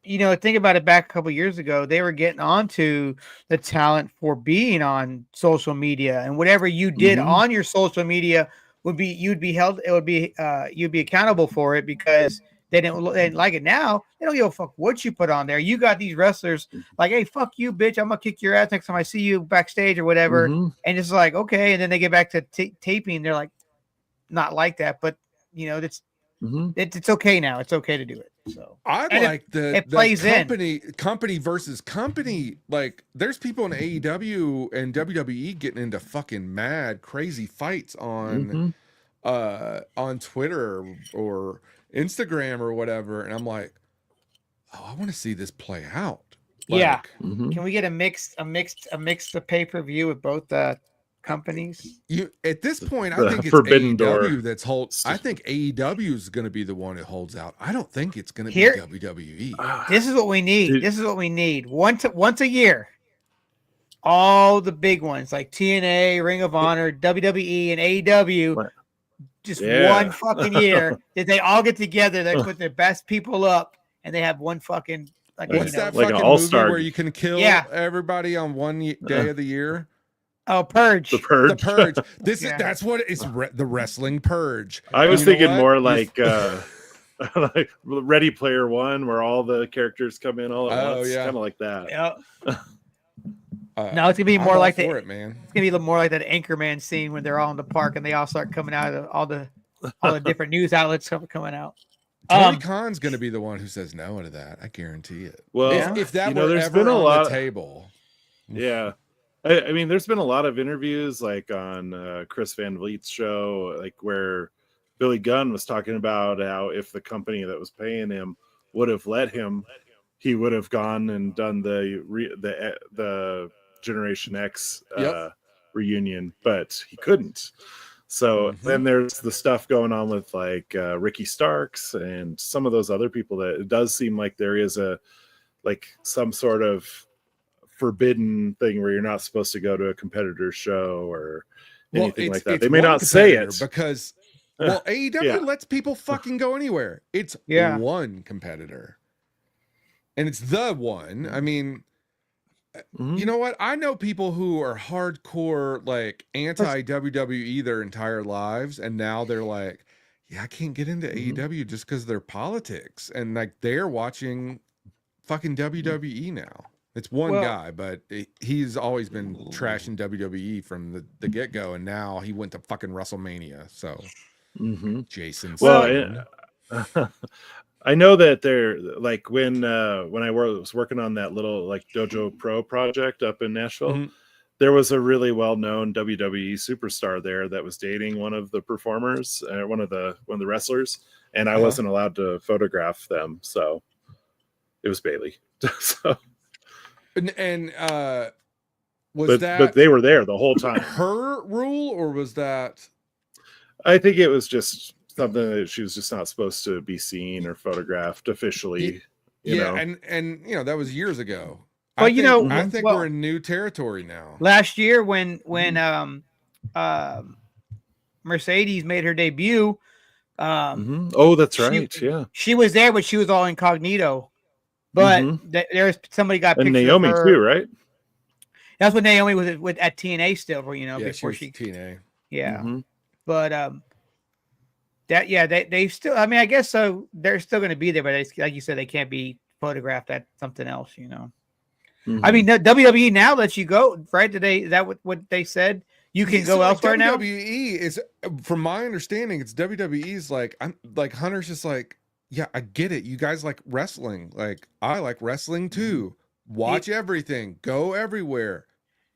you know, think about it. Back a couple years ago, they were getting onto the talent for being on social media, and whatever you did on your social media you'd be accountable for it because they didn't like it. Now they don't give a fuck what you put on there. You got these wrestlers like, hey, fuck you, bitch, I'm gonna kick your ass next time I see you backstage or whatever. And it's like, okay, and then they get back to taping. They're like, not like that, but you know, it's okay now. It's okay to do it. So it plays company versus company. Like there's people in AEW and WWE getting into fucking mad, crazy fights on Twitter or Instagram or whatever, and I'm like, oh, I want to see this play out. Like, Can we get a mixed pay-per-view with both companies. You at this point, I The think it's Forbidden AEW Door. that's I think AEW is going to be the one that holds out. I don't think it's going to be Here- WWE. This is what we need. Dude. This is what we need. Once a year, all the big ones like TNA, Ring of Honor, WWE, and AEW, What? just Yeah. one fucking year that they all get together. They put their best people up, and they have one fucking like What's you know, that like an fucking movie all-star- where you can kill Yeah. everybody on one day of the year? oh Purge. The Purge. The Purge. This Yeah. is that's what it's the wrestling Purge. I was You know thinking what? more like like Ready Player One, where all the characters come in all at Oh, once. yeah. Kind of like that. Yeah. No, it's gonna be I'm more all like for the it, man. it's gonna be more like that Anchorman scene when they're all in the park and they all start coming out of all the different news outlets coming out. Tony Khan's going to be the one who says no to that. I guarantee it. Well, If that you know, were there's ever been a on lot the table, Yeah. I mean, there's been a lot of interviews like on Chris Van Vliet's show, like where Billy Gunn was talking about how if the company that was paying him would have let him, he would have gone and done the Generation X reunion, but he couldn't. So then there's the stuff going on with like Ricky Starks and some of those other people that it does seem like there is some sort of forbidden thing where you're not supposed to go to a competitor's show or anything like that. They may not say it because AEW lets people fucking go anywhere. It's one competitor. And it's the one. I mean, you know what? I know people who are hardcore, like anti WWE their entire lives, and now they're like, yeah, I can't get into AEW just because of their politics, and like they're watching fucking WWE now. It's one guy, but he's always been trashing WWE from the get go, and now he went to fucking WrestleMania. So, Jason. I know that they're like when I was working on that little like Dojo Pro project up in Nashville, there was a really well-known WWE superstar there that was dating one of the performers, one of the wrestlers, and I wasn't allowed to photograph them, so it was Bailey. So, but they were there the whole time. Her rule, or was that? I think it was just something that she was just not supposed to be seen or photographed officially. You know? and you know that was years ago. Well, I think we're in new territory now. Last year, when Mercedes made her debut, oh, that's right. She was there, but she was all incognito. But there's somebody got and pictures Naomi of her. too, right? That's when Naomi was with at TNA still, before she TNA. Yeah, but they still. I mean, I guess so. They're still going to be there, but like you said, they can't be photographed at something else. I mean, WWE now lets you go, right? Is that what they said? You can go elsewhere now. WWE is, from my understanding, it's WWE's like Hunter's just like, yeah, I get it. You guys like wrestling. Like I like wrestling too. Watch everything. Go everywhere.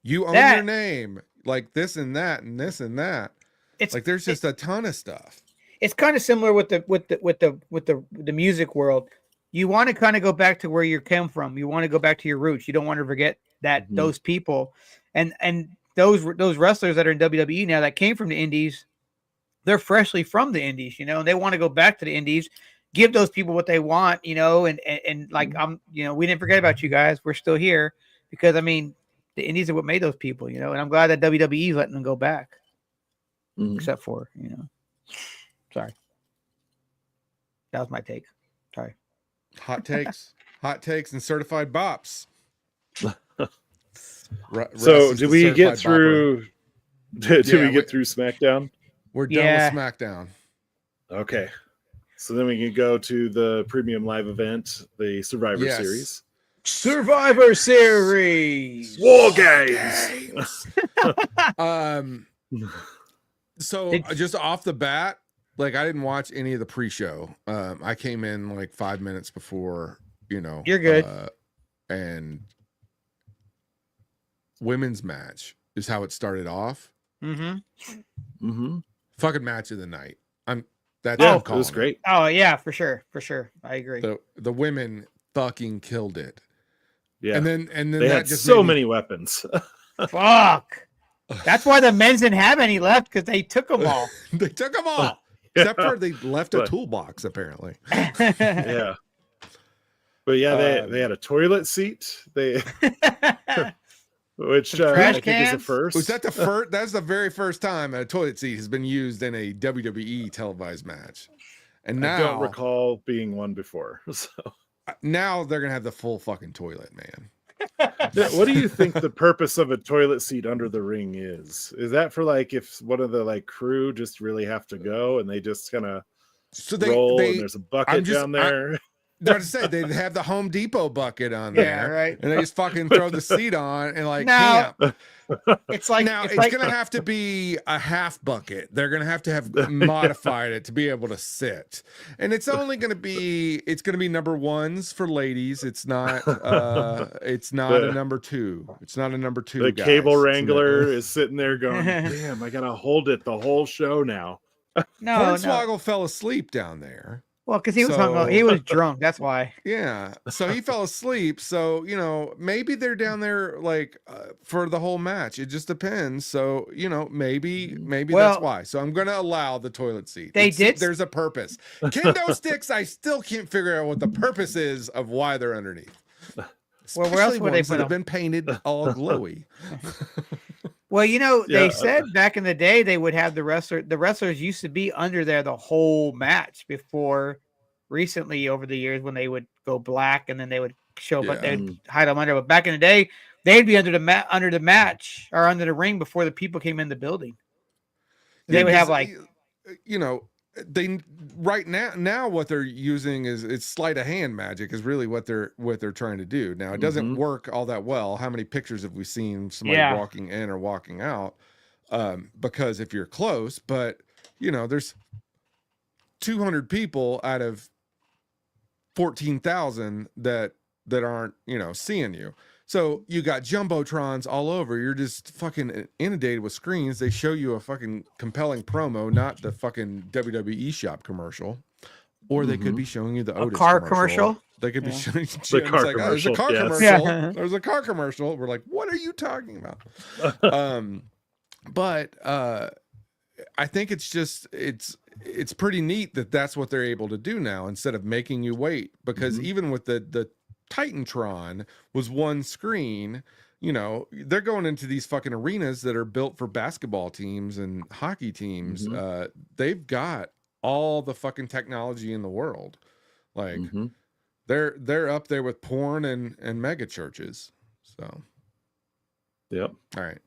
You own your name. Like this and that and this and that. It's like there's just a ton of stuff. It's kind of similar with the music world. You want to kind of go back to where you came from. You want to go back to your roots. You don't want to forget that those people and those wrestlers that are in WWE now that came from the indies, they're freshly from the indies, and they want to go back to the indies, give those people what they want, and like we didn't forget about you guys. We're still here because I mean the indies are what made those people, and I'm glad that WWE is letting them go back. Except for, sorry. That was my take. Sorry. Hot takes and certified bops. So did we get through? Did we get through SmackDown? We're done with SmackDown. Okay. So then we can go to the premium live event, the Survivor Series. Survivor Series. War Games. So just off the bat, like I didn't watch any of the pre-show. I came in like 5 minutes before, You're good. And women's match is how it started off. Fucking match of the night. It was great. Oh yeah, for sure. I agree. The women fucking killed it. Yeah, and then they had so many weapons. Fuck. That's why the men's didn't have any left because they took them all. They took them all. Except for they left a toolbox, apparently. Yeah. But yeah, they had a toilet seat. Which I think is a first. Was that the first? That's the very first time a toilet seat has been used in a WWE televised match. And now I don't recall being one before. So now they're gonna have the full fucking toilet, man. What do you think the purpose of a toilet seat under the ring is? Is that for like if one of the like crew just really have to go and they just kind of roll and there's a bucket down there? They're to say they'd have the Home Depot bucket on there, right? And they just fucking throw the seat on and like camp. It's like it's gonna have to be a half bucket. They're gonna have modified it to be able to sit, and it's only gonna be number ones for ladies. It's not a number two. It's not a number two. The guys. cable wrangler is sitting there going, "Damn, I gotta hold it the whole show now." Hornswoggle fell asleep down there. Well, because he was hungover. He was drunk. That's why. Yeah. So he fell asleep. So, maybe they're down there like for the whole match. It just depends. So, maybe that's why. So I'm going to allow the toilet seat. There's a purpose. Kendo sticks, I still can't figure out what the purpose is of why they're underneath. Well, where else would they put them? Have been painted all glowy. Well, they said back in the day they would have the wrestlers used to be under there the whole match before recently over the years when they would go black and then they would show up, they'd hide them under. But back in the day, they'd be under the match or under the ring before the people came in the building. They would have like, they right now what they're using is it's sleight of hand magic is really what they're trying to do. Now it doesn't work all that well. How many pictures have we seen somebody walking in or walking out? Because if you're close, but there's 200 people out of 14,000 that aren't seeing you. So you got jumbotrons all over. You're just fucking inundated with screens. They show you a fucking compelling promo, not the fucking WWE shop commercial. Or they could be showing you the Otis car commercial. They could be showing you the car commercial. There's a car commercial. Yeah. There's a car commercial. We're like, what are you talking about? But I think it's pretty neat that that's what they're able to do now instead of making you wait. Because even with the Titantron was one screen, they're going into these fucking arenas that are built for basketball teams and hockey teams. They've got all the fucking technology in the world. Like they're up there with porn and mega churches. So yep. All right.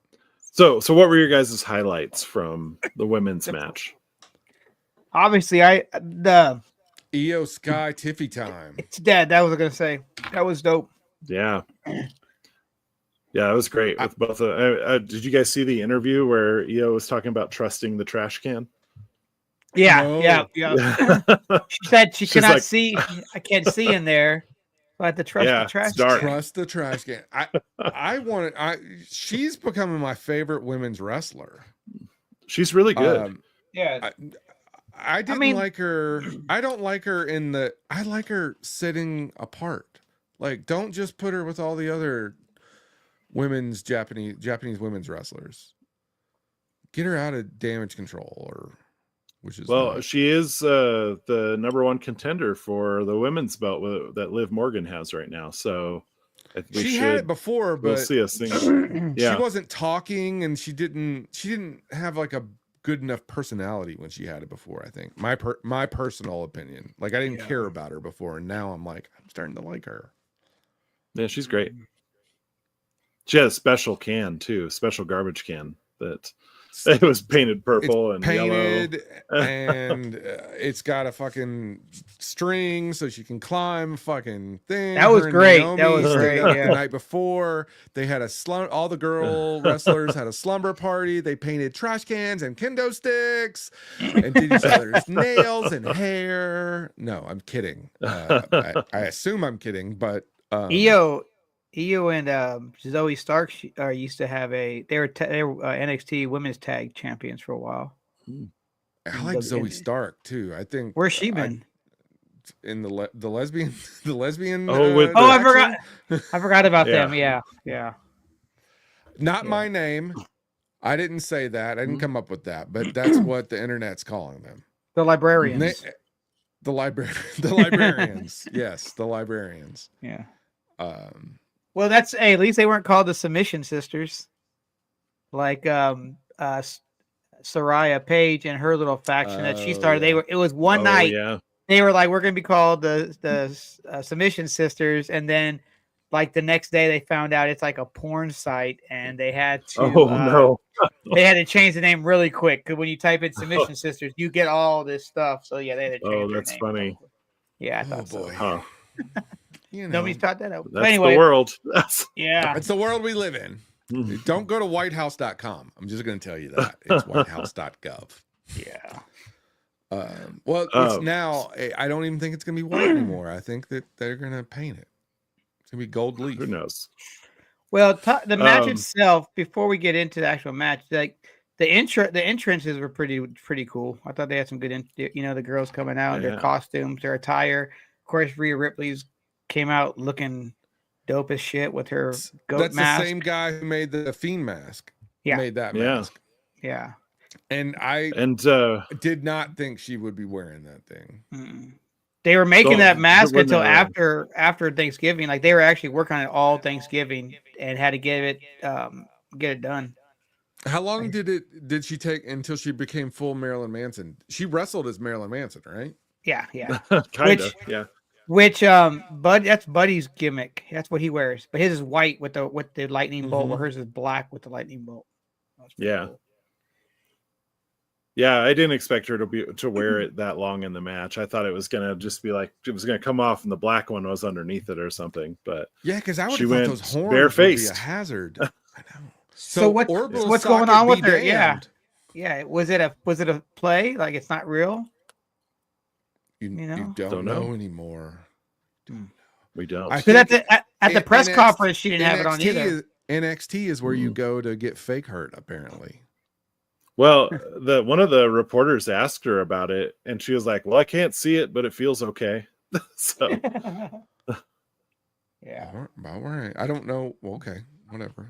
So what were your guys' highlights from the women's match? Obviously, Io Sky Tiffy time. It's dead. That was what I was gonna say. That was dope. Yeah, it was great with both. Did you guys see the interview where Io was talking about trusting the trash can? Yeah. She said she cannot see. I can't see in there. So I have to trust the trash can. Trust the trash can. She's becoming my favorite women's wrestler. She's really good. I didn't like her. I don't like her I like her sitting apart. Like, don't just put her with all the other Japanese women's wrestlers. Get her out of Damage Control she is the number one contender for the women's belt that Liv Morgan has right now. So she had it before, but we'll see a single. She wasn't talking, and she didn't have like a good enough personality when she had it before. I think my personal opinion. Like I didn't care about her before, and now I'm starting to like her. Yeah, she's great. She had a special can too, special garbage can that it was painted purple and yellow, and it's got a fucking string so she can climb a fucking thing. That was great. The night before they had all the girl wrestlers had a slumber party. They painted trash cans and kendo sticks and did each other's nails and hair. No, I'm kidding. I assume I'm kidding, but Io and Zoe Stark used to have they were NXT Women's Tag Champions for a while. I like Zoe Stark too. I think where's she been in the lesbian I forgot about them. Yeah. Not my name. I didn't say that. I didn't come up with that, but that's what the internet's calling them. The librarians. The librarians. Yes, the librarians. Yeah. Well, that's at least they weren't called the Submission Sisters, like Soraya Page and her little faction that she started. Yeah. It was one night. Yeah. They were like, we're going to be called the Submission Sisters, and then like the next day they found out it's like a porn site, and they had to no. they had to change the name really quick, because when you type in Submission Sisters, you get all this stuff. So yeah, they had to change their that's name. funny. Yeah, I thought boy. so. Huh. Nobody's taught that out. That's But anyway, the world. yeah, It's the world we live in. Don't go to whitehouse.com. I'm just going to tell you that. It's whitehouse.gov. yeah. Well, it's now, I don't even think it's going to be white anymore. I think that they're going to paint it. It's going to be gold leaf. Who knows? Well, the match itself, before we get into the actual match, like the entrances were pretty cool. I thought they had some good, the girls coming out, their costumes, their attire. Of course, Rhea Ripley's came out looking dope as shit with her goat That's mask. the same guy who made the Fiend mask. Yeah. Made that mask. Yeah. And I did not think she would be wearing that thing. Mm-mm. They were making that mask until after Thanksgiving. Like they were actually working on it all Thanksgiving and had to get it done. How long did she take until she became full Marilyn Manson? She wrestled as Marilyn Manson, right? Yeah. Kind of. Yeah. Which that's Buddy's gimmick. That's what he wears. But his is white with the lightning bolt, where hers is black with the lightning bolt. Yeah. Cool. Yeah, I didn't expect her to wear it that long in the match. I thought it was gonna just be like it was gonna come off and the black one was underneath it or something. But yeah, because I would she have went thought those horns barefaced. would be a hazard. I know. So what's going on with her? Yeah. Was it a play? Like it's not real? You don't know anymore. We don't. Because at the press conference, she didn't have it on either. NXT is where you go to get fake hurt, apparently. Well, one of the reporters asked her about it, and she was like, "Well, I can't see it, but it feels okay." So, yeah. About wearing, I don't know. Well, okay, whatever.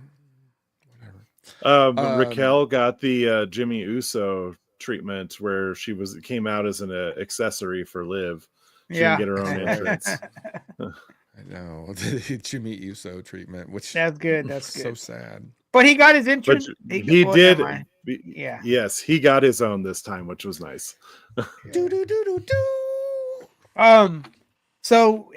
Raquel got the Jimmy Uso treatment where she came out as an accessory for Liv. She didn't get her own entrance. I know the Jimmy Uso treatment, which that's good. That's good. So sad. But he got his entrance. He did. Yeah. Yes, he got his own this time, which was nice. So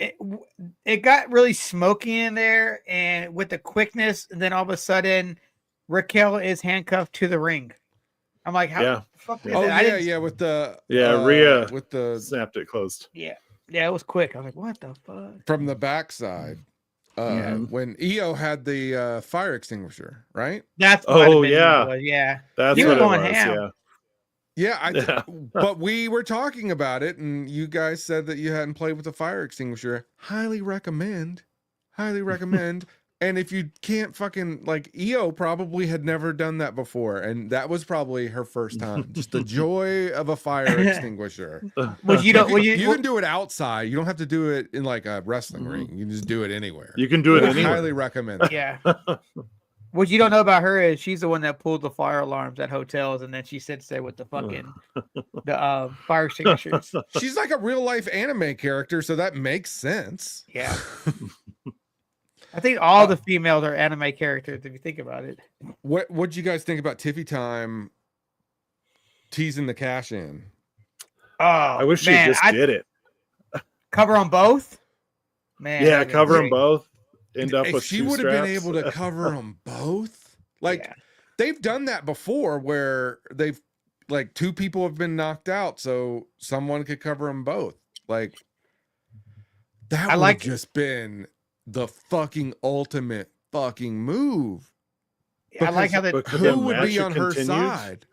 it got really smoky in there, and with the quickness, and then all of a sudden, Raquel is handcuffed to the ring. I'm like, how the fuck did that? Yeah, with the Rhea with the snapped it closed. Yeah, it was quick. I was like, what the fuck? From the backside. When EO had the fire extinguisher, right? That's that's he what was going ham. Yeah, but we were talking about it, and you guys said that you hadn't played with the fire extinguisher. Highly recommend. And if you can't fucking EO probably had never done that before, and that was probably her first time. Just the joy of a fire extinguisher. You can do it outside. You don't have to do it in like a wrestling ring. You can just do it anywhere. You can do it anywhere. Highly recommend it. Yeah. What you don't know about her is she's the one that pulled the fire alarms at hotels, and then she sits there with the fucking fire extinguishers. She's like a real life anime character, so that makes sense. Yeah. I think all the females are anime characters if you think about it. What'd you guys think about Tiffy Time teasing the cash in? Oh, I wish she just did it. Cover on both? Man. Yeah, cover them both. End up with she would have been able to cover them both. They've done that before where they've two people have been knocked out, so someone could cover them both. That would have just been the fucking ultimate fucking move. I like how who would be on her side?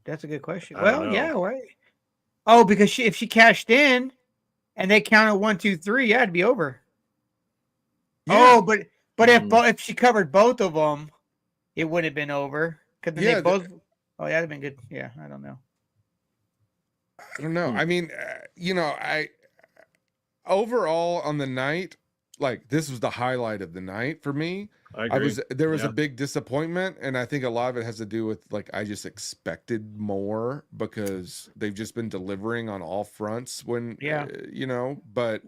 That's a good question. Well, yeah, right. Oh, because if she cashed in and they counted 1, 2, 3, it'd be over. Yeah. Oh, but if she covered both of them, it wouldn't have been over. Because they both. Oh, that'd have been good. Yeah, I don't know. I mean, overall on the night, like this was the highlight of the night for me. I agree. There was Yeah. a big disappointment, and I think a lot of it has to do with like I just expected more because they've just been delivering on all fronts when you know, but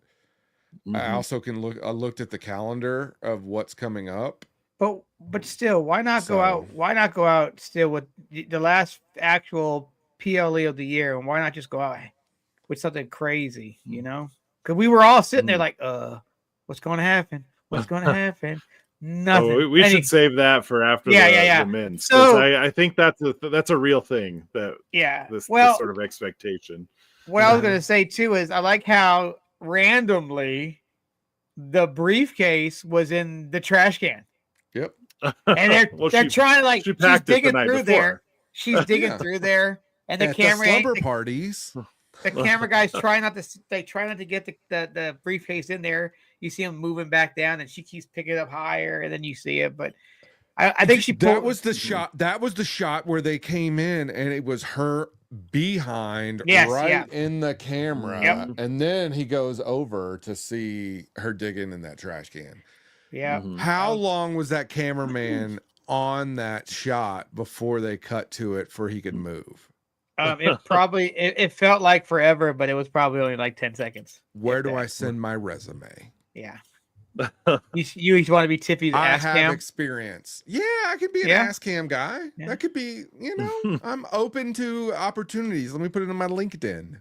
I also I looked at the calendar of what's coming up. But still, why not go out? Why not go out still with the last actual PLE of the year, and why not just go out with something crazy? You know, because we were all sitting there like, what's going to happen? What's going to happen? Nothing. Oh, we should save that for after the men's. So I think that's a real thing that this sort of expectation. What I was going to say too is I like how randomly the briefcase was in the trash can. Yep. And they're trying to like she's digging through there. She's digging through there, and the camera slumber parties. The camera guys try not to get the briefcase in there. You see him moving back down, and she keeps picking it up higher, and then you see it. But I think that was the shot. That was the shot where they came in, and it was her behind in the camera, and then he goes over to see her digging in that trash can. Yeah. How long was that cameraman on that shot before they cut to it for he could move? It felt like forever, but it was probably only like 10 seconds. Where do I send my resume? Yeah. You want to be Tiffy's ass cam? I have experience. Yeah, I could be an ass cam guy. Yeah. That could be, you know, I'm open to opportunities. Let me put it on my LinkedIn.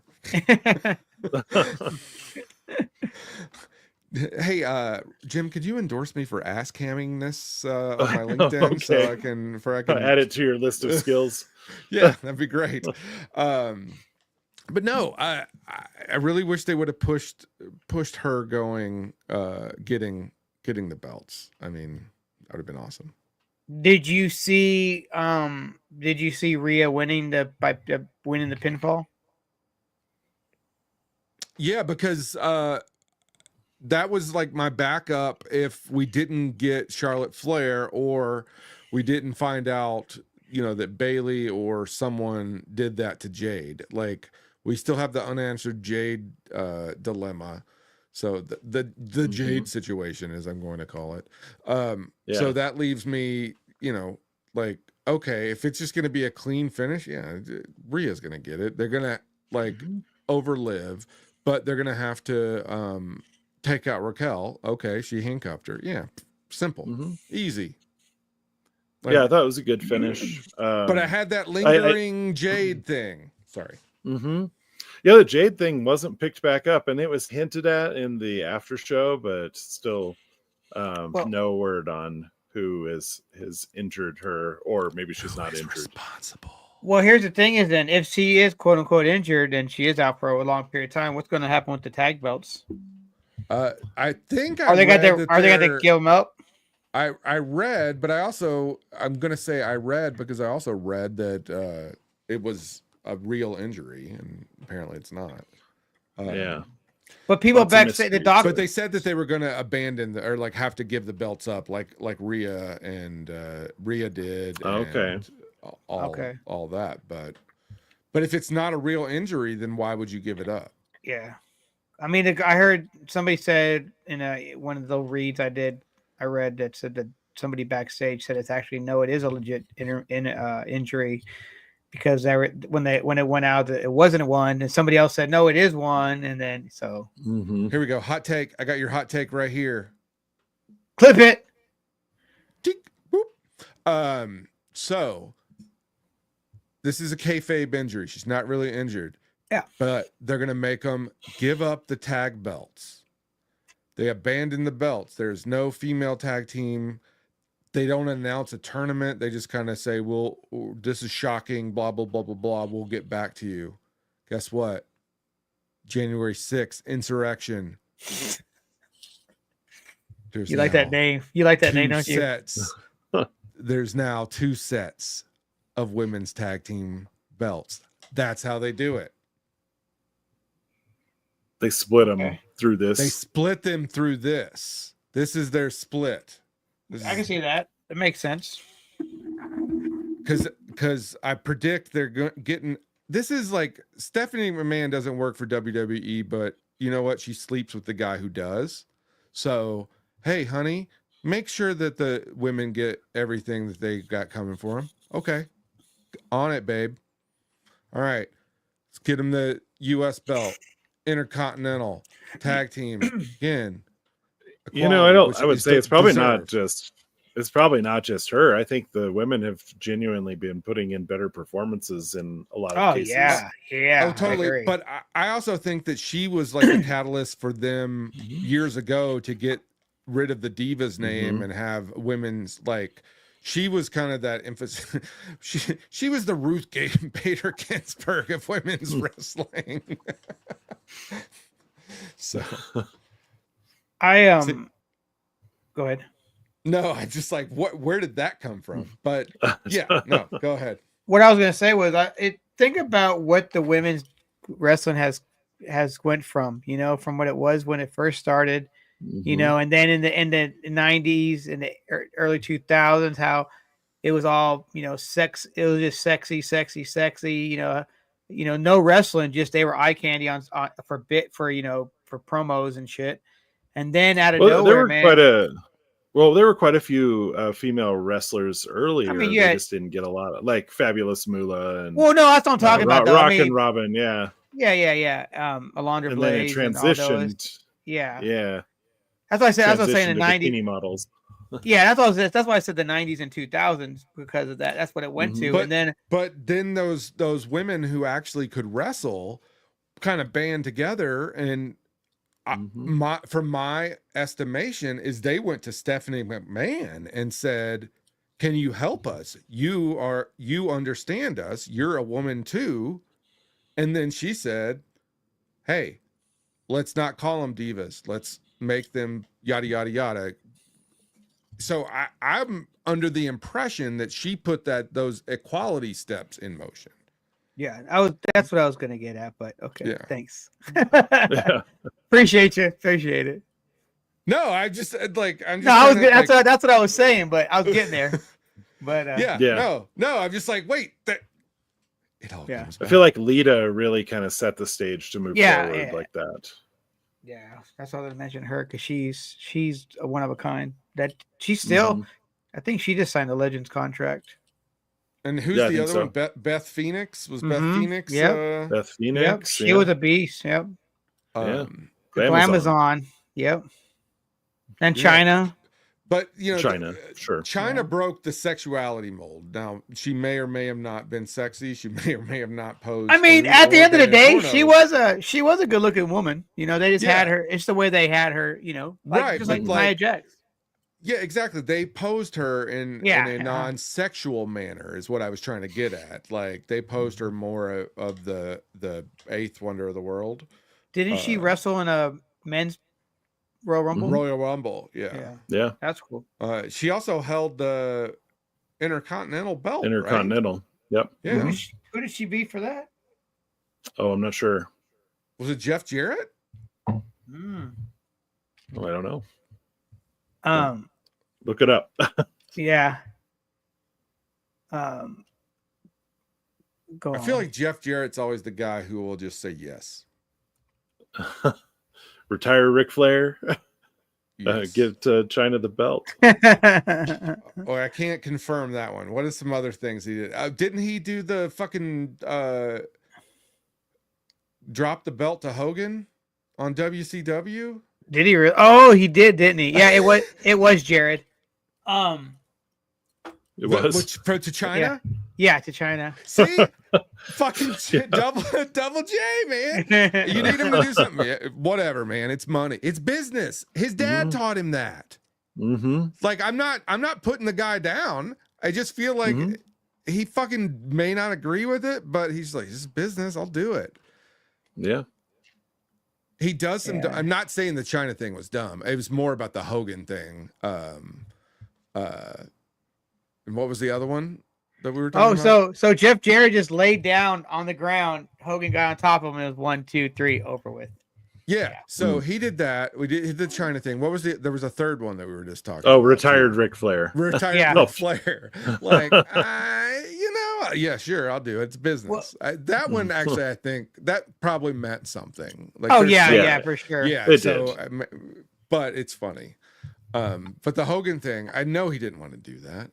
Hey, Jim, could you endorse me for ass camming this on my LinkedIn so I can add it to your list of skills? Yeah, that'd be great. But no, I really wish they would have pushed her going, getting the belts. I mean, that would have been awesome. Did you see Rhea winning the pinfall? Yeah, because that was like my backup if we didn't get Charlotte Flair or we didn't find out, you know, that Bayley or someone did that to Jade. Like we still have the unanswered Jade dilemma. So the Jade situation, as I'm going to call it. So that leaves me, you know, like, okay, if it's just going to be a clean finish, yeah, Rhea's going to get it. They're going to like overlive, but they're going to have to take out Raquel. Okay, she handcuffed her. Yeah, simple, easy. Like, yeah, I thought it was a good finish. But I had that lingering Jade thing. Sorry. Yeah, the Jade thing wasn't picked back up, and it was hinted at in the after show, but still no word on who has injured her, or maybe she's not injured. Responsible. Well, here's the thing: is then if she is quote unquote injured and she is out for a long period of time, what's going to happen with the tag belts? I think are they going to give them up? I read, but I'm going to say I read because I also read that it was a real injury, and apparently it's not. Yeah. But people backstage, the doctor. But they said that they were going to abandon or like have to give the belts up, like Rhea and Rhea did. Okay. All that, but if it's not a real injury, then why would you give it up? Yeah, I mean, I heard somebody said in one of the reads I read that said that somebody backstage said it's actually it is a legit injury. Because when it went out, it wasn't one, and somebody else said no, it is one, and then so here we go. Hot take. I got your hot take right here. Clip it. Tick, boop. So this is a kayfabe injury. She's not really injured. Yeah, but they're gonna make them give up the tag belts. They abandon the belts. There's no female tag team. They don't announce a tournament. They just kind of say, well, this is shocking, blah, blah, blah, blah, blah. We'll get back to you. Guess what? January 6th, Insurrection. You like that name. You like that name, don't you? Sets. There's now 2 sets of women's tag team belts. That's how they do it. They split them through this. They split them through this. This is their split. I can see that. It makes sense. Because I predict they're getting. This is like Stephanie McMahon doesn't work for WWE, but you know what? She sleeps with the guy who does. So, hey, honey, make sure that the women get everything that they got coming for them. Okay. On it, babe. All right. Let's get them the U.S. belt, Intercontinental, Tag Team, again. I would say it's probably not just her. I think the women have genuinely been putting in better performances in a lot of cases. Yeah. Oh, totally. But I also think that she was like a catalyst for them years ago to get rid of the Divas name and have women's, like, she was kind of that emphasis. She was the Ruth Bader Ginsburg of women's wrestling. So go ahead. No, I just like, where did that come from? But yeah, no, go ahead. What I was going to say was, think about what the women's wrestling has went from, from what it was when it first started, and then in the 90s and the early 2000s, how it was all, sex. It was just sexy, no wrestling, just they were eye candy for promos and shit. And then out of nowhere, there were quite a few female wrestlers earlier. I mean, they just didn't get a lot of, like, Fabulous Moolah and. Well, no, that's what I'm talking about. Rock and Robin, yeah. Yeah. Alondra Blaze. And then it transitioned. Yeah. That's what I said. That's what I was saying in the 90s. Models. Yeah, that's why I said the 90s and 2000s, because of that. That's what it went to. But then those women who actually could wrestle kind of band together, and from my estimation is they went to Stephanie McMahon and said, can you help us? You understand us. You're a woman too. And then she said, hey, let's not call them divas. Let's make them yada, yada, yada. So I'm under the impression that she put those equality steps in motion. Yeah, that's what I was going to get at, but okay. Yeah. Thanks. Appreciate it. No, that's what I was saying, but I was getting there. But no, I'm just like, wait, it all comes back. I feel like Lita really kind of set the stage to move forward like that. Yeah, that's why I mentioned her, because she's a one of a kind. That she's still, I think she just signed a Legends contract. And who's the other one? Beth Phoenix? Was Beth Phoenix? Yep. Beth Phoenix. Yep. She was a beast. Yep. Amazon. Yep. And China. But China broke the sexuality mold. Now, she may or may have not been sexy. She may or may have not posed. I mean, at the end of the day, she was a good looking woman. They just had her. It's the way they had her. Just like Nia Jax. Yeah, exactly. They posed her in a non-sexual manner, is what I was trying to get at. Like, they posed her more of the eighth wonder of the world. Didn't she wrestle in a men's Royal Rumble? Royal Rumble, yeah. That's cool. She also held the Intercontinental belt. Intercontinental, right? Yep. Yeah. Who did she beat for that? Oh, I'm not sure. Was it Jeff Jarrett? Oh, I don't know. Look it up. Yeah. I feel like Jeff Jarrett's always the guy who will just say yes. Retire Ric Flair. Yes. Give China the belt. I can't confirm that one. What are some other things he did? Didn't he do the fucking drop the belt to Hogan on WCW? Did he really? Oh, he did, didn't he? Yeah, it was Jared. It was to China. Yeah, to China. See, fucking double J, man. You need him to do something. Yeah, whatever, man. It's money. It's business. His dad taught him that. Like, I'm not putting the guy down. I just feel like he fucking may not agree with it, but he's like, this is business. I'll do it. Yeah. He does some. I'm not saying the China thing was dumb. It was more about the Hogan thing. And what was the other one that we were talking about? So Jeff Jarrett just laid down on the ground. Hogan got on top of him. It was 1, 2, 3 over with. Yeah. So he did that. We did the China thing. What was there was a third one that we were just talking about. Oh, retired Ric Flair. Retired Ric Flair. Like, yeah, sure, I'll do it. It's business. That one, actually, I think that probably meant something. Like, yeah, for sure. Yeah. It so did. but it's funny. But the Hogan thing, I know he didn't want to do that.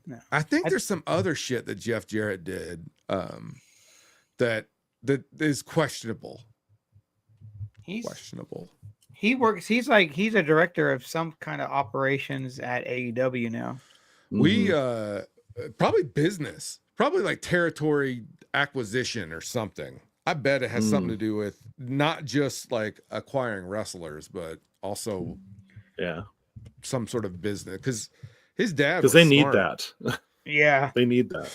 No. I think there's some other shit that Jeff Jarrett did that is questionable. Questionable. He works. He's a director of some kind of operations at AEW now. We probably business, probably like territory acquisition or something. I bet it has something to do with not just like acquiring wrestlers, but also some sort of business. Because his dad, because they need that. Yeah, they need that.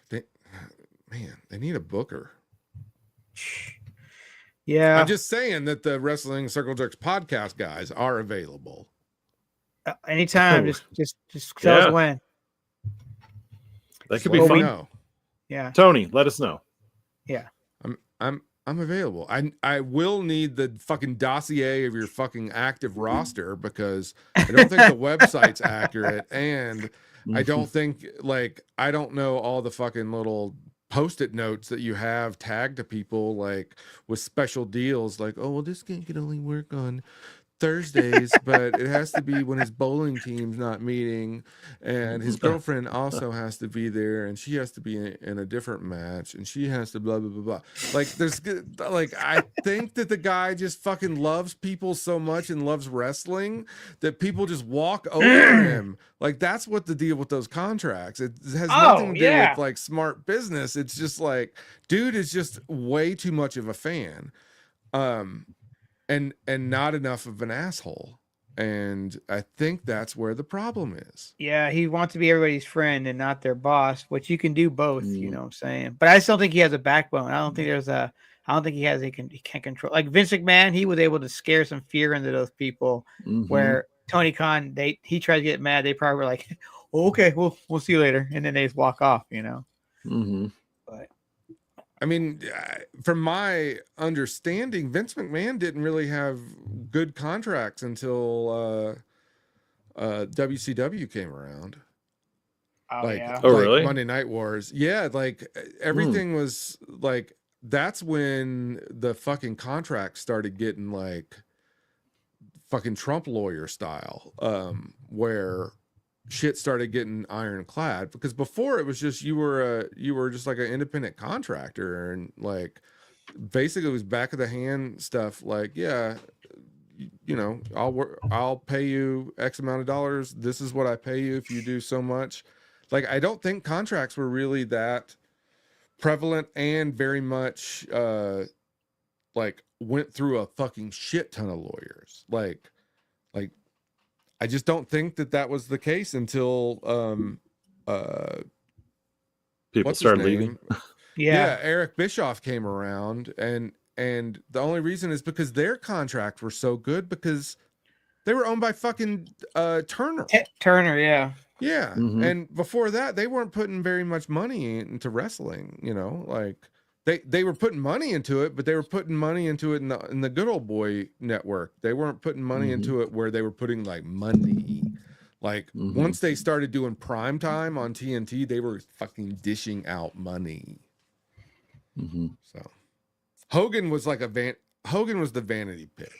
They need a booker. Yeah, I'm just saying that the Wrestling Circle Jerks podcast guys are available anytime. Just tell us when. That could be fun. Know. Yeah, Tony, let us know. Yeah, I'm available. I will need the fucking dossier of your fucking active roster because I don't think the website's accurate, and I don't think I don't know all the fucking little Post-it notes that you have tagged to people like with special deals, like, oh well, this game can only work on Thursdays, but it has to be when his bowling team's not meeting, and his girlfriend also has to be there, and she has to be in a different match, and she has to blah blah blah blah. Like, there's I think that the guy just fucking loves people so much and loves wrestling that people just walk over him. Like, that's what the deal with those contracts. It has nothing to do with like smart business. It's just like, dude is just way too much of a fan. And not enough of an asshole. And I think that's where the problem is. Yeah, he wants to be everybody's friend and not their boss, which you can do both, you know what I'm saying? But I still think he has a backbone. I don't think he can't control. Like Vince McMahon, he was able to scare some fear into those people where Tony Khan, he tried to get mad. They probably were like, oh, okay, we'll see you later. And then they just walk off, you know? But I mean, from my understanding, Vince McMahon didn't really have good contracts until WCW came around. Really? Monday Night Wars. Yeah, like everything was like, that's when the fucking contracts started getting like fucking Trump lawyer style, where shit started getting ironclad, because before it was just you were just like an independent contractor, and like basically it was back of the hand stuff, like, yeah, you know, I'll pay you X amount of dollars, this is what I pay you if you do so much. Like, I don't think contracts were really that prevalent and very much like went through a fucking shit ton of lawyers. Like I just don't think that was the case until people started leaving. Yeah, Eric Bischoff came around, and the only reason is because their contracts were so good because they were owned by fucking Turner. Turner, yeah. Yeah. And before that, they weren't putting very much money into wrestling, you know, like they were putting money into it, but they were putting money into it in the Good Old Boy network. They weren't putting money into it where they were putting like money. Like once they started doing prime time on TNT, they were fucking dishing out money. So Hogan was like Hogan was the vanity pick,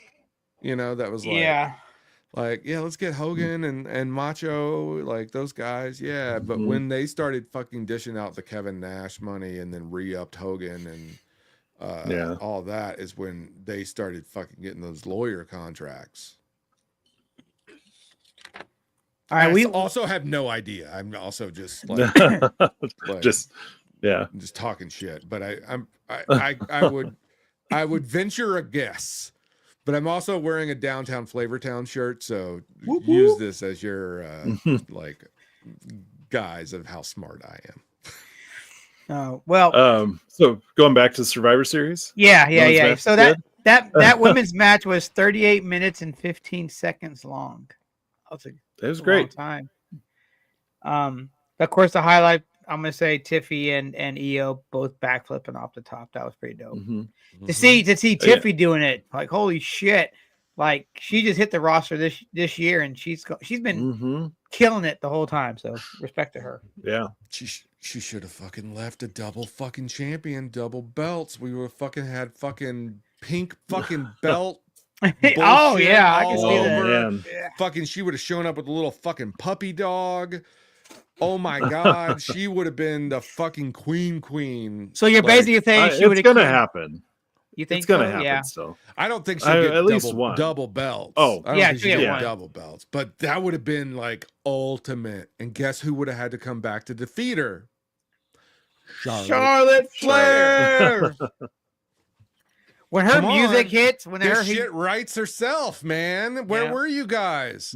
you know, that was like, yeah, let's get Hogan and Macho, like those guys. Yeah. But when they started fucking dishing out the Kevin Nash money and then re-upped Hogan and all that is when they started fucking getting those lawyer contracts. All right. We also have no idea. I'm also just like, just talking shit. But I would venture a guess. But I'm also wearing a Downtown Flavortown shirt, so use this as your like guise of how smart I am. So going back to the Survivor Series. Yeah. So that women's match was 38 minutes and 15 seconds long. It was great. Time. Of course, the highlight, I'm gonna say Tiffy and EO both backflipping off the top. That was pretty dope. To see Tiffy doing it, like, holy shit! Like, she just hit the roster this year, and she's been killing it the whole time. So respect to her. Yeah, she should have fucking left a double fucking champion, double belts. We would have fucking had fucking pink fucking belt Oh yeah, I can all see that. over. Man. Fucking, she would have shown up with a little fucking puppy dog. Oh my god, she would have been the fucking queen. So you're Like, basically saying she would It's gonna happen. You think It's gonna so? happen Yeah. still. I don't think she'll get at least one. double belts. Oh, I don't yeah, think she'll she'll get get one. double belts. But that would have been like ultimate. And guess who would have had to come back to defeat her? Charlotte Flair. When her Come music on. hits, when This her shit writes herself, man. Where Yeah. were you guys?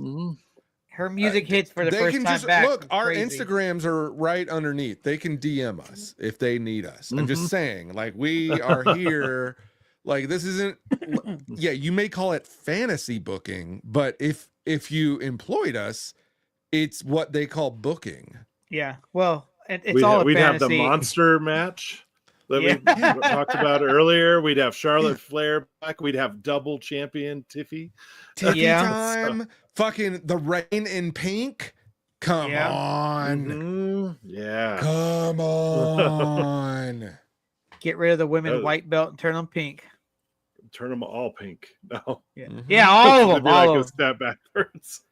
her music hits for the first time back. look. Our crazy. Instagrams are right underneath. They can DM us if they need us. I'm just saying, like, we are here. Like, this isn't. Yeah, you may call it fantasy booking, but if you employed us, it's what they call booking. Yeah. Well, it's all a we'd have the fantasy. monster match that Yeah. we talked about earlier. We'd have Charlotte Flair back. We'd have double champion Tiffy. Tiffy Yeah. time. Fucking the rain in pink. Come Yeah. on. Mhm. Yeah. Come on. Get rid of the women Oh. white belt and turn them pink. Turn them all pink. No. Yeah. Mhm. Yeah, all of It'd them. be All like a of them. step backwards.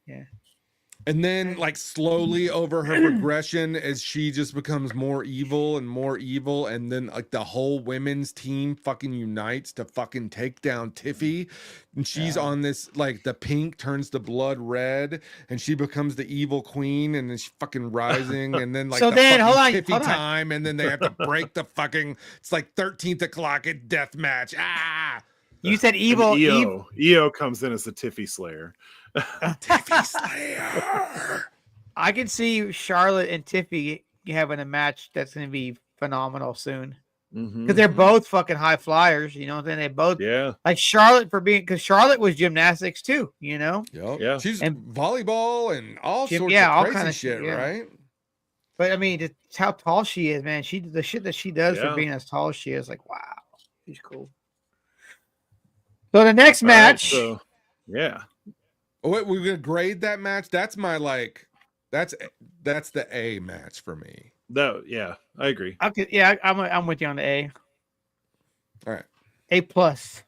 And then, like, slowly over her progression, as she just becomes more evil, and then like the whole women's team fucking unites to fucking take down Tiffy, and she's on this, like, the pink turns the blood red, and she becomes the evil queen, and then she's fucking rising, and then like So the then, fucking hold on, Tiffy hold on. time, and then they have to break the fucking. It's like 13th o'clock at death match. You said And evil. EO comes in as the Tiffy Slayer. Tiffy Slayer. I can see Charlotte and Tiffy having a match that's going to be phenomenal soon because they're both fucking high flyers. You know, then they both Yeah. like Charlotte because Charlotte was gymnastics too. You know, Yep. Yeah. She's And- volleyball and all sorts yeah, of all crazy kind of shit, shit, yeah. right? but I mean, it's how tall she is, man. The shit that she does Yeah. for being as tall as she is, like wow, she's cool. So the next All right, match, so, yeah. Oh, wait, we're gonna grade that match. That's my that's the A match for me. No, yeah, I agree. okay, yeah, I'm with you on the A. All right. A plus.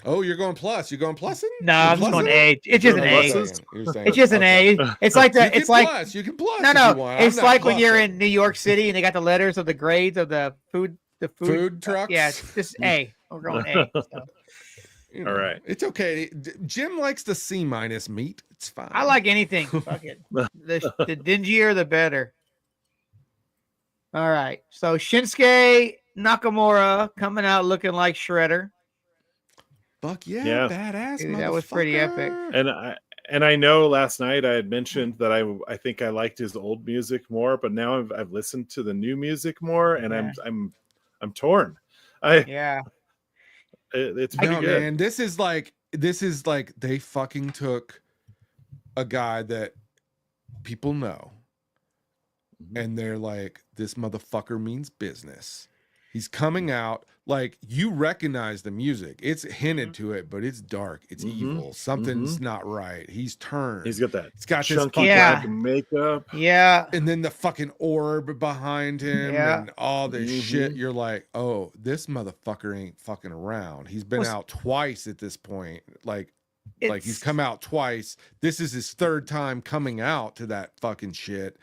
Oh, you're going plus. You're going plussing? No, You're I'm just going plussing? A. It's just an You're A. pluses? You're saying- It's just an okay. A. It's like You the. can It's like plus. You can plus. no, if no. you want. I'm It's not like when you're plussing. in New York City and they got the letters of the grades of the food. The Food trucks? Yeah, it's just A. We're going A. So. You know, All right. It's okay. Jim likes the C- meat. It's fine. I like anything. Fuck it. The dingier, the better. All right. So Shinsuke Nakamura coming out looking like Shredder. Fuck yeah, Yeah. badass. Dude, that was pretty epic. motherfucker. And I know last night I had mentioned that I think I liked his old music more, but now I've listened to the new music more, and Yeah. I'm torn. Yeah. It's pretty No, good. man, this is like they fucking took a guy that people know, and they're like, this motherfucker means business. He's coming out like you recognize the music. It's hinted to it, but it's dark. It's evil. Something's not right. He's turned. He's got that He's got this chunky fucking, Yeah. black makeup. Yeah. and then the fucking orb behind him Yeah. and all this shit. You're like, oh, this motherfucker ain't fucking around. He's been Was- out twice at this point. Like he's It's- come out twice. This is his third time coming out to that fucking shit.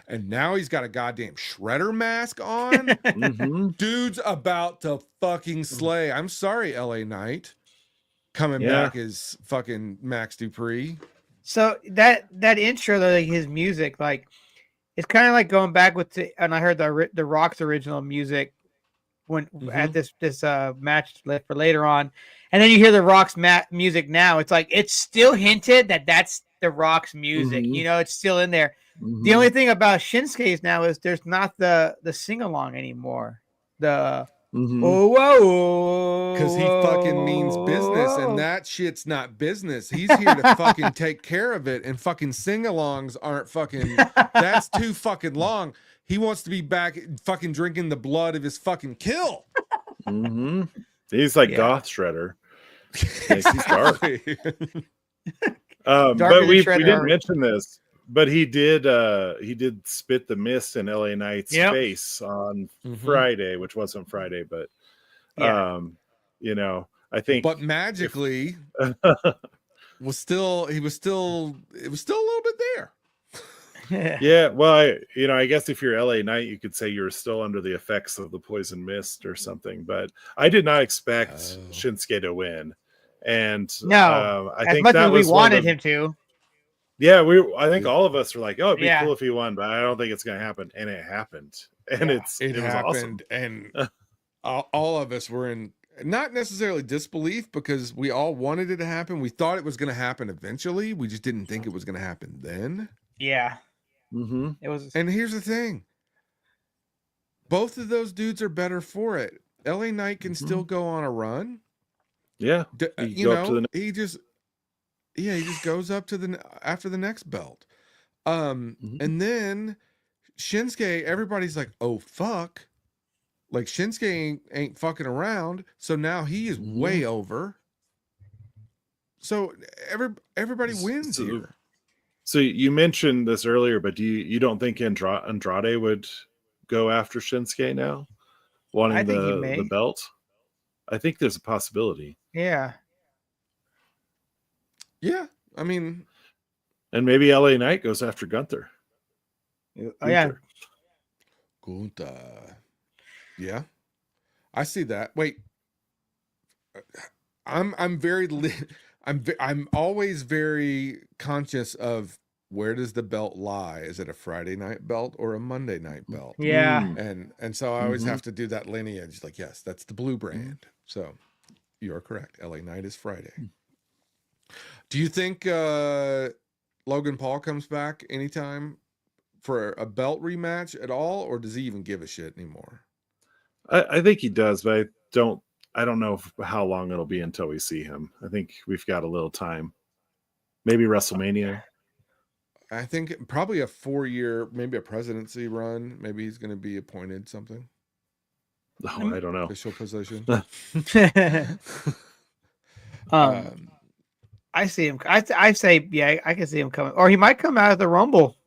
And now he's got a goddamn shredder mask on. Mhm. Dude's about to fucking slay. I'm sorry, LA Knight. Coming Yeah. back as fucking Max Dupree. So that intro, like his music, like it's kind of like going back and I heard the Rock's original music when at this match for later on, and then you hear the Rock's music now. It's like it's still hinted that that's the Rock's music. You know, it's still in there. The only thing about Shinsuke's now is there's not the sing along anymore. The oh whoa, Because he fucking means business, and that shit's not business. He's here to fucking take care of it, and fucking sing-alongs aren't fucking. That's too fucking long. He wants to be back fucking drinking the blood of his fucking kill. He's like Yeah. goth shredder. He's dark. Darker But than we Shredder. didn't mention this, but he did spit the mist in LA Knight's Yep. face on Mhm. Friday, which wasn't Friday, but Yeah. you know, I think, but magically it was still a little bit there. Yeah, well, I guess if you're LA Knight, you could say you're still under the effects of the poison mist or something. But I did not expect Shinsuke to win, and No, I as think much that as we was one of wanted the- him to. Yeah, I think all of us were like, "Oh, it'd be Yeah. cool if he won," but I don't think it's going to happen, and it happened, and Yeah. it was awesome. And all of us were in not necessarily disbelief because we all wanted it to happen. We thought it was going to happen eventually. We just didn't think it was going to happen then. Yeah. Mm-hmm. It was. And here's the thing: both of those dudes are better for it. LA Knight can still go on a run. Yeah, he just goes up to after the next belt. And then Shinsuke, everybody's like, oh fuck. Like Shinsuke ain't fucking around. So now he is way over. So everybody wins here. So you mentioned this earlier, but you don't think Andrade would go after Shinsuke now, wanting the belt? I think there's a possibility. Yeah. Yeah, I mean, and maybe LA Knight goes after Gunther. Oh, yeah. Gunther. Yeah, I see that. Wait, I'm always very conscious of where does the belt lie? Is it a Friday night belt or a Monday night belt? Yeah. And so I always have to do that lineage. Like, yes, that's the blue brand. So you're correct. LA Knight is Friday. Do you think Logan Paul comes back anytime for a belt rematch at all, or does he even give a shit anymore? I think he does, but I don't know how long it'll be until we see him. I think we've got a little time. Maybe WrestleMania. I think probably a 4-year, maybe a presidency run. Maybe he's going to be appointed something. Oh, I don't know. Official position. I see him. I say, yeah, I can see him coming, or he might come out of the Rumble.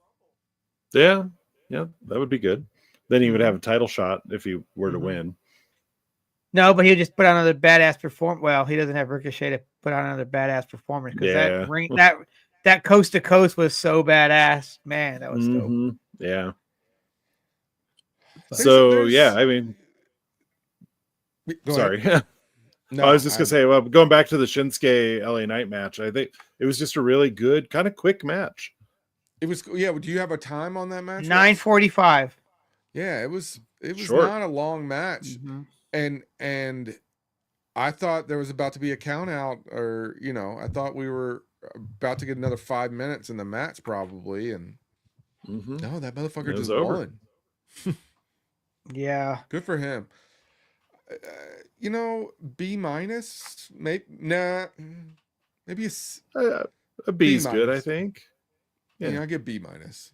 Yeah, that would be good. Then he would have a title shot if he were to win. No, but he'll just put on another badass performance. Well, he doesn't have Ricochet to put on another badass performance because that coast to coast was so badass. Man, that was dope. Yeah. So yeah, I mean, sorry. No, I was just gonna say, well, going back to the Shinsuke LA Knight match, I think it was just a really good, kind of quick match. It was, yeah. Do you have a time on that match? 9:45. Yeah, it was short. Not a long match, and I thought there was about to be a count out, or I thought we were about to get another 5 minutes in the match probably, and no, that motherfucker just won. Yeah, good for him. B minus, maybe maybe a B is good. I think. Yeah, I get B minus.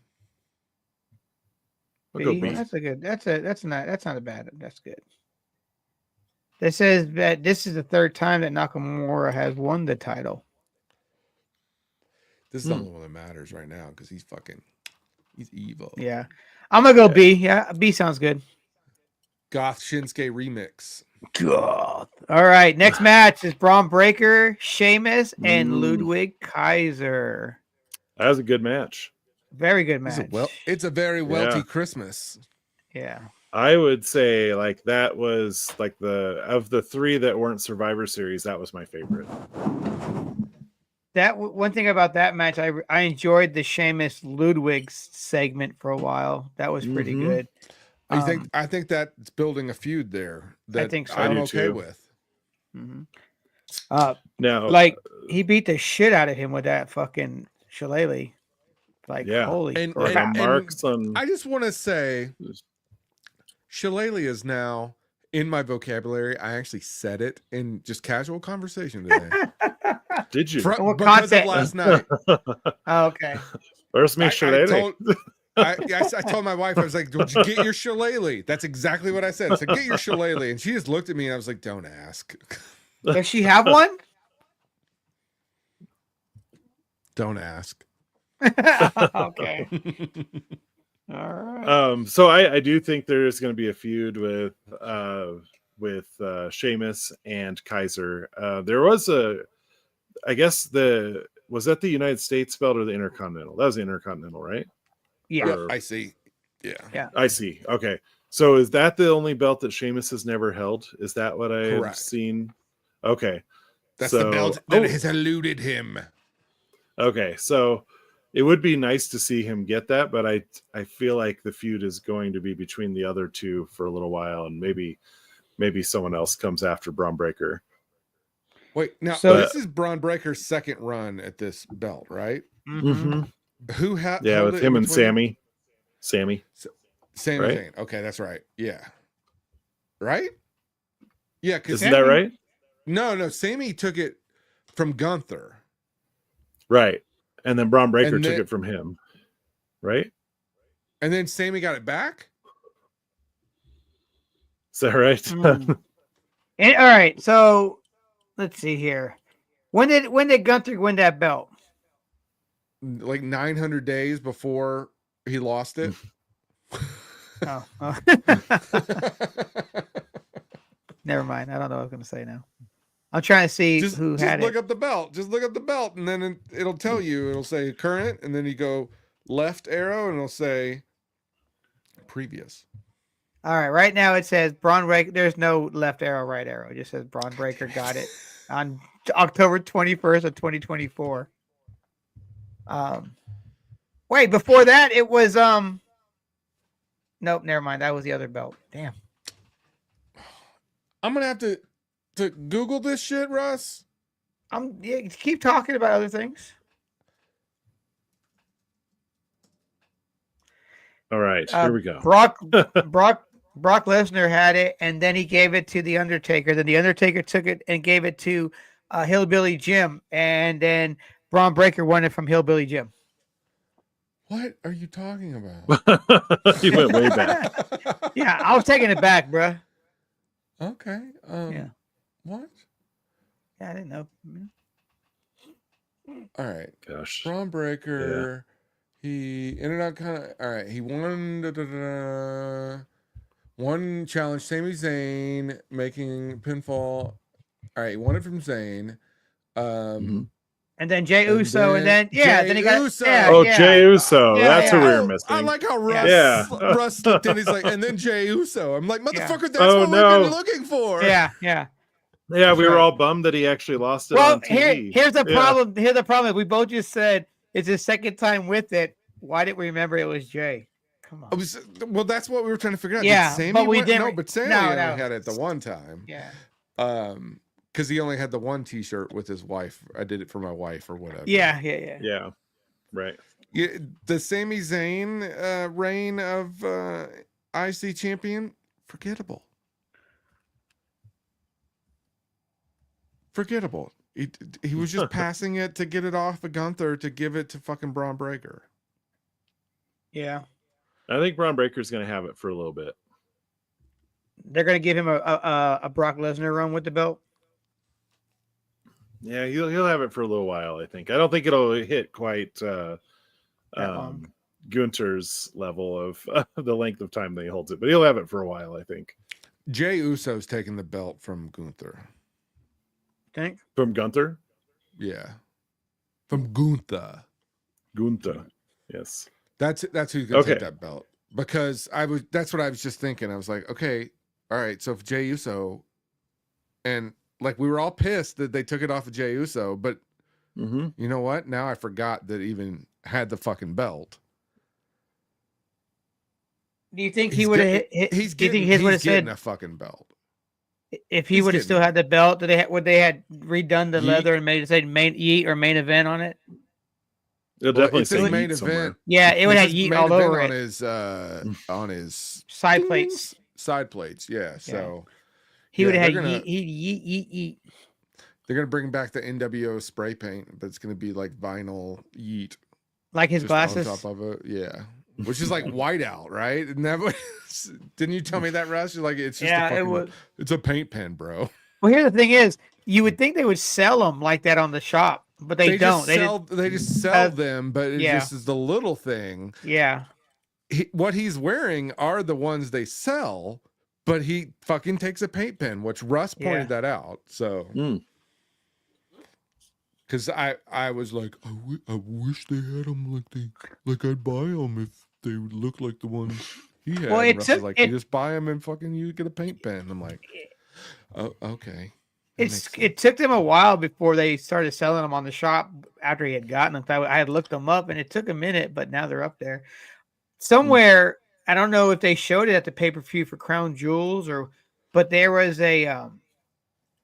I'll go B. That's a good. That's not a bad. That's good. It says that this is the third time that Nakamura has won the title. This is the only one that matters right now because he's evil. Yeah, I'm gonna go B. Yeah, B sounds good. Goth Shinsuke remix. Goth. All right, next match is Braun Breaker, Sheamus, and Ludwig Kaiser. That was a good match. Very good match. It's a very welty Christmas. Yeah. I would say like that was like of the three that weren't Survivor Series, that was my favorite. That one thing about that match, I enjoyed the Sheamus Ludwig segment for a while. That was pretty good. I think that's building a feud there. That I think so. I'm okay with. Now, like he beat the shit out of him with that fucking shillelagh. Like holy crap! I just want to say, shillelagh is now in my vocabulary. I actually said it in just casual conversation today. Did you? Because of last night. Oh, okay. Where's my shillelagh? I told my wife, I was like, "Did you get your shillelagh?" That's exactly what I said. I said, "Get your shillelagh," and she just looked at me, and I was like, "Don't ask." Does she have one? Don't ask. Okay. All right. So I do think there is going to be a feud with Sheamus and Kaiser. There was was that the United States belt or the Intercontinental? That was the Intercontinental, right? Yeah. Or- I see. Yeah. I see. Okay. So is that the only belt that Sheamus has never held? Is that what I have Correct. seen? Okay. That's So- the belt that has eluded him. Okay. So it would be nice to see him get that, but I feel like the feud is going to be between the other two for a little while, and maybe someone else comes after Braun Breaker. Wait, now So- this is Braun Breaker's second run at this belt, right? Mhm. Who had Yeah, with him and Sammy. Sami right? Zayn. Okay, that's right. Yeah. Right? Yeah, because Isn't that right? No, Sammy took it from Gunther. Right. And then Braun Breaker And took then- it from him. Right? And then Sammy got it back? Is that right? Mm. And, all right, so let's see here. When did Gunther win that belt? Like 900 days before he lost it. Oh. Never mind. I don't know what I was going to say now. I'm trying to see who had look it. up the belt. Just look up the belt, and then it'll tell you. It'll say current, and then you go left arrow, and it'll say previous. All right, right now it says Braun Breaker. There's no left arrow, right arrow. It just says Braun Breaker got it on October 21st of 2024. Wait, before that it was nope, never mind. That was the other belt. Damn. I'm gonna have to Google this shit, Russ. Keep talking about other things. All right, here we go. Brock Lesnar had it, and then he gave it to the Undertaker. Then the Undertaker took it and gave it to Hillbilly Jim, and then Braun Breaker won it from Hillbilly Jim. What are you talking about? He went way back. Yeah, I was taking it back, bruh. Okay. Yeah. What? Yeah, I didn't know. All right. Gosh. Braun Breaker. He ended up kind of all right. He won one challenge. Sami Zayn making pinfall. All right, he won it from Zayn. And then Jey Uso, and then Jey then he got Uso. Jey Uso. Yeah, That's who we were Oh, missing. I like how Russ, Yeah. Russ looked in. He's like, and then Jey Uso. I'm like, motherfucker, that's Oh, what no. we've been looking for. Yeah. Yeah, we were all bummed that he actually lost it Well, on TV. here's the Yeah. problem. Here's the problem. We both just said it's his second time with it. Why didn't we remember it was Jay? Come on. Well, that's what we were trying to figure out. Yeah, Did Sammy but we win? didn't- No, but Sammy no, only no. had it the one time. Yeah. Because he only had the one T-shirt with his wife. I did it for my wife or whatever. Yeah. Yeah, right. Yeah, the Sami Zayn reign of IC champion, forgettable. He was just passing it to get it off of Gunther to give it to fucking Braun Breaker. Yeah. I think Braun Breaker's going to have it for a little bit. They're gonna give him a Brock Lesnar run with the belt. Yeah, he'll have it for a little while, I think. I don't think it'll hit quite long. Gunter's level of the length of time that he holds it, but he'll have it for a while, I think. Jey Uso's taking the belt from Gunther. Think? From Gunther? Yeah. From Gunther. Gunther. Yes. That's who's gonna take Okay. that belt. Because that's what I was just thinking. I was like, okay, all right, so if Jey Uso, and like we were all pissed that they took it off of Jey Uso, but Mm-hmm. you know what? Now I forgot that it even had the fucking belt. Do you think he He's would have? getting- Do you think his would have getting said a fucking belt. if he he's would have getting still it. had the belt? Would they had redone the Yeet. leather and made it say main yeet or main event on it? It'll Well, definitely it says say main Yeet somewhere. event. Yeah, it would have says yeet main all event over on it. his Side plates. Side plates, yeah. So He yeah, would have had they're gonna- yeet. they're gonna bring back the NWO spray paint, but it's gonna be like vinyl yeet. Like his just glasses. on top of it, yeah. Which is like whiteout, right? And that didn't you tell me that, Russ? You're like, it's just Yeah, a fucking, it was. it's a paint pen, bro. Well, here's the thing: is you would think they would sell them like that on the shop, but they don't. They just sell them, but it yeah. just is the little thing. Yeah. What he's wearing are the ones they sell, but he fucking takes a paint pen, which Russ pointed that out. So, because I was like, I wish they had them like I'd buy them if they would look like the ones he had. Well, and Russ was like, you just buy them and fucking you get a paint pen. I'm like, oh, okay. It took them a while before they started selling them on the shop after he had gotten them. I had looked them up and it took a minute, but now they're up there. Somewhere, I don't know if they showed it at the pay-per-view for Crown Jewels but there was a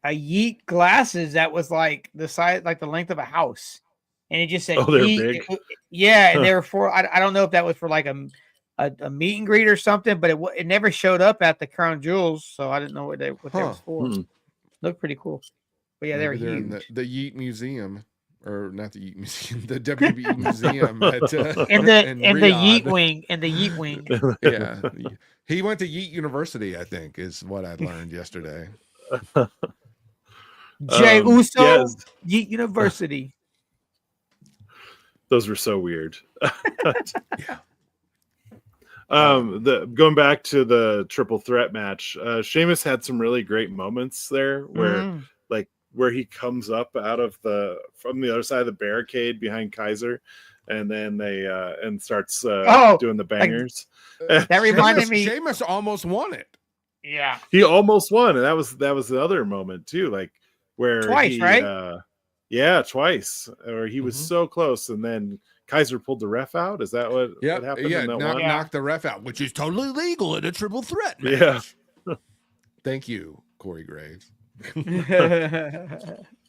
Yeet glasses that was like the size, like the length of a house. And it just said, oh, they're big. And they were for, I don't know if that was for like a meet and greet or something, but it never showed up at the Crown Jewels. So I didn't know what that was for. Looked pretty cool. But yeah, they're huge. In the Yeet Museum, or not the Yeet Museum, the WWE Museum at in the Yeet wing. In the Yeet wing. Yeah. He went to Yeet University, I think, is what I learned yesterday. Jay Uso, yes. Yeet University. Those were so weird. Yeah. Going back to the triple threat match, Sheamus had some really great moments there where he comes up from the other side of the barricade behind Kaiser, and then and starts doing the bangers. That reminded me. Sheamus almost won it. Yeah, he almost won, and that was the other moment too, like where twice, right? Twice, where he was so close, and then Kaiser pulled the ref out. Is that what happened? Yeah, knocked the ref out, which is totally legal in a triple threat match. Yeah. Thank you, Corey Graves.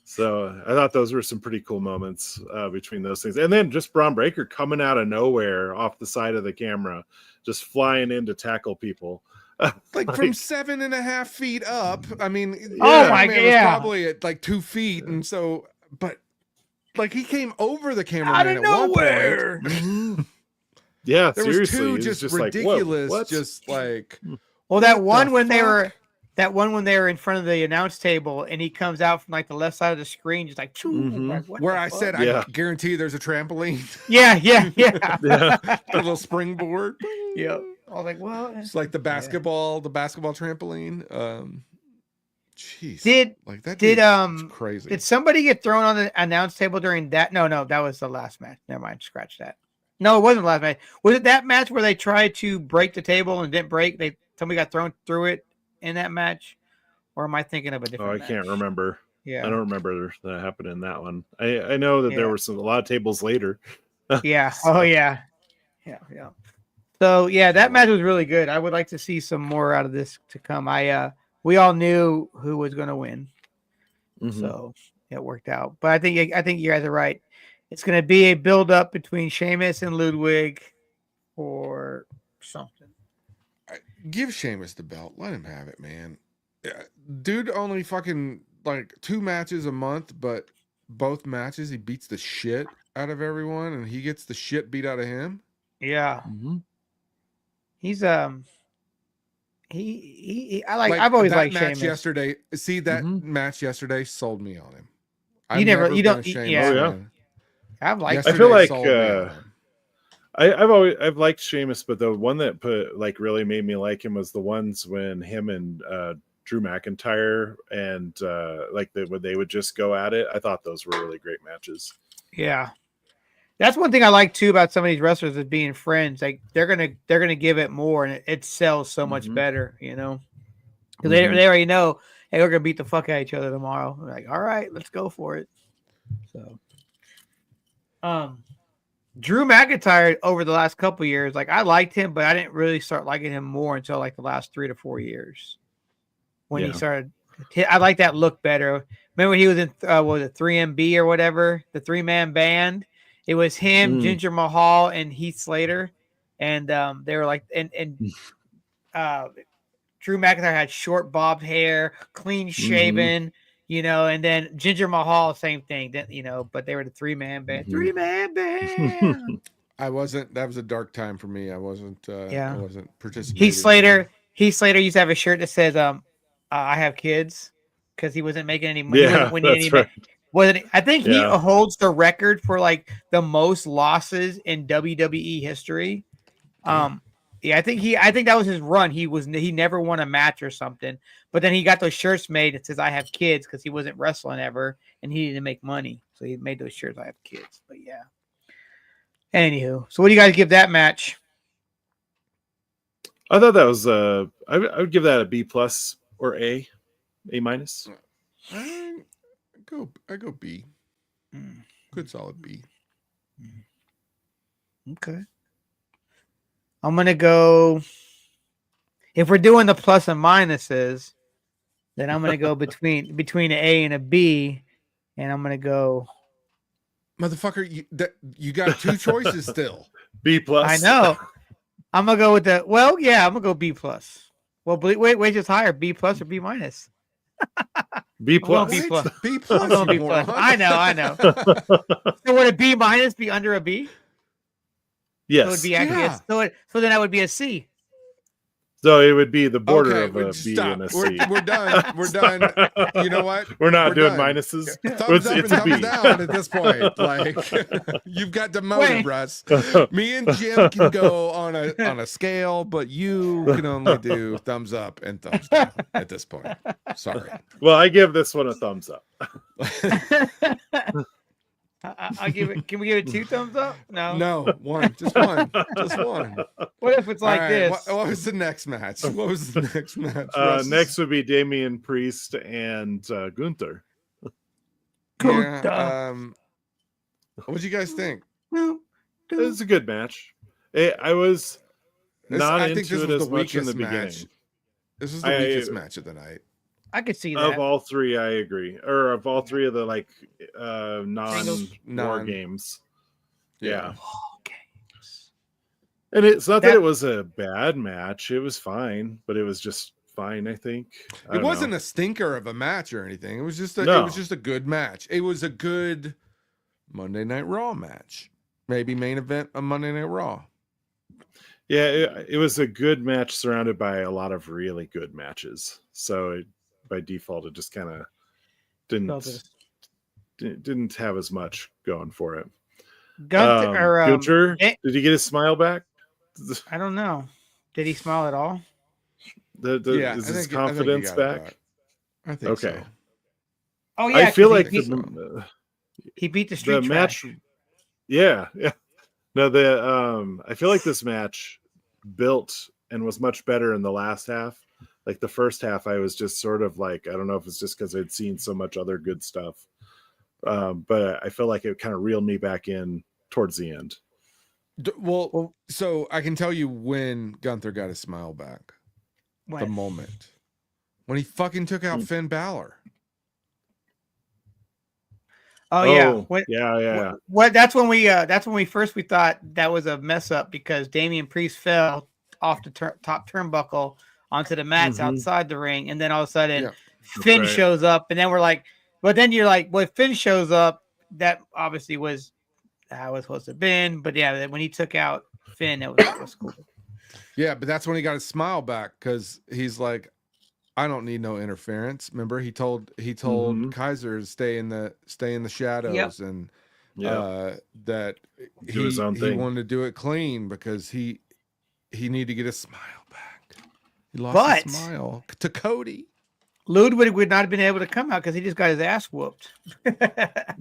So I thought those were some pretty cool moments between those things. And then just Braun Breaker coming out of nowhere off the side of the camera, just flying in to tackle people. Like from 7.5 feet up. I mean, oh my God, it was probably at like 2 feet. And so, but like he came over the cameraman out of nowhere. Yeah, there seriously, was two just ridiculous, like, just like. Well, that one when they were in front of the announce table, and he comes out from like the left side of the screen, just like, like where I said, I guarantee there's a trampoline. Yeah. A little springboard. Yeah. I was like, well, it's like the basketball trampoline. Jeez. Crazy. Did somebody get thrown on the announce table during that? No, that was the last match. Never mind, scratch that. No, it wasn't the last match. Was it that match where they tried to break the table and didn't break? Somebody got thrown through it in that match, or am I thinking of a different? I can't remember. Yeah, I don't remember that happened in that one. I know that there were a lot of tables later. Yeah. Oh yeah. So yeah, that match was really good. I would like to see some more out of this to come. We all knew who was going to win, so it worked out. But I think you guys are right. It's going to be a build up between Sheamus and Ludwig, or something. Give Sheamus the belt. Let him have it, man. Dude only fucking like 2 matches a month, but both matches he beats the shit out of everyone, and he gets the shit beat out of him. Yeah. He's I've always liked match Sheamus. Yesterday. See that match yesterday sold me on him. I've liked. I feel like I've liked Sheamus, but the one that really made me like him was the ones when him and Drew McIntyre and when they would just go at it. I thought those were really great matches. Yeah. That's one thing I like too about some of these wrestlers is being friends. Like they're gonna give it more, and it sells so much better, because they already know, hey, we're gonna beat the fuck out of each other tomorrow. We're like, all right, let's go for it. So, Drew McIntyre over the last couple years, like I liked him, but I didn't really start liking him more until like the last 3 to 4 years when he started. I like that look better. Remember when he was in 3MB or whatever, the 3-man band. It was him, Ginger Mahal, and Heath Slater, and they were like, and Drew McIntyre had short bobbed hair, clean shaven, and then Ginger Mahal, same thing, but they were the 3-man band. 3-man band. I wasn't. That was a dark time for me. I wasn't. I wasn't participating. Heath Slater used to have a shirt that says, "I have kids," because he wasn't making any money. Yeah, that's right. I think he holds the record for like the most losses in WWE history. Yeah, I think that was his run. He never won a match or something, but then he got those shirts made that says "I have kids" because he wasn't wrestling ever and he needed to make money, so he made those shirts "I have kids." But yeah. Anywho, so what do you guys give that match? I thought that was I would give that a B plus or A minus. I go B. Good solid B. Okay. I'm gonna go. If we're doing the plus and minuses, then I'm gonna go between an A and a B, and I'm gonna go. Motherfucker, you got two choices still. B plus. I know. I'm gonna go with the. Well, yeah, I'm gonna go B plus. Well, wait, just higher, B plus or B minus? B plus. B plus. B plus. I'm B plus. I know. So would a B minus be under a B? Yes. So it would be actually so then that would be a C. So it would be the border of a B stop. and a C. We're done. We're done. You know what? We're not doing done. minuses. Thumbs up and it's a thumbs B. down at this point. Like you've got demoted, Russ. Me and Jim can go on a scale, but you can only do thumbs up and thumbs down at this point. Sorry. Well, I give this one a thumbs up. I'll give it. Can we give it 2 thumbs up? No, one. Just one. What if it's like right, this? What was the next match? Next would be Damian Priest and Gunther. Yeah, what do you guys think? It was a good match. I was not I think into this it was as the much in the weakest beginning. match. This was the weakest match of the night. I could see that. Of all three, I agree. Or of all three of the non-war games. Yeah. Games. And it's not that it was a bad match. It was fine, but it was just fine, I think. It wasn't a stinker of a match or anything. It was just a good match. It was a good Monday Night Raw match. Maybe main event of Monday Night Raw. Yeah, it was a good match surrounded by a lot of really good matches. So by default, it just kind of didn't have as much going for it. Gunther, did he get his smile back? I don't know. Did he smile at all? Is his confidence back? I think so. Oh yeah, I feel like he beat the street match. Yeah. No, I feel like this match built and was much better in the last half. Like the first half, I was just sort of like, I don't know if it's just because I'd seen so much other good stuff. But I feel like it kind of reeled me back in towards the end. Well, so I can tell you when Gunther got his smile back. The moment when he fucking took out Finn Balor. Yeah. That's when we thought that was a mess up because Damian Priest fell off the top turnbuckle onto the mats outside the ring, and then all of a sudden Finn shows up, and then we're like, but then you're like, well, if Finn shows up, that obviously was how it was supposed to have been. But yeah, when he took out Finn, that was cool. Yeah, but that's when he got his smile back because he's like, I don't need no interference. Remember, he told Kaiser to stay in the shadows and that he wanted to do it clean because he needed to get his smile back. He lost his smile to Cody. Ludwig would not have been able to come out because he just got his ass whooped.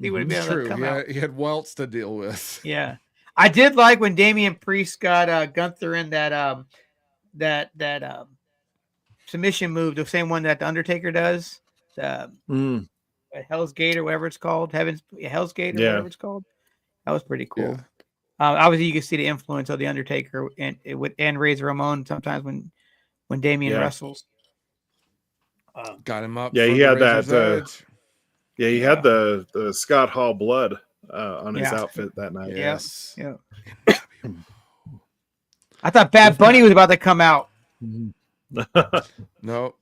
He would have been able to come out. He had welts to deal with. Yeah. I did like when Damian Priest got Gunther in that submission move, the same one that the Undertaker does, Hell's Gate or whatever it's called, Hell's Gate or whatever it's called. That was pretty cool. Yeah. Obviously, you can see the influence of the Undertaker and Razor Ramon sometimes when Damian wrestles. Got him up. Yeah, he had that. He had the Scott Hall blood on his outfit that night. Yes. Yeah. I thought Bad Bunny was about to come out. No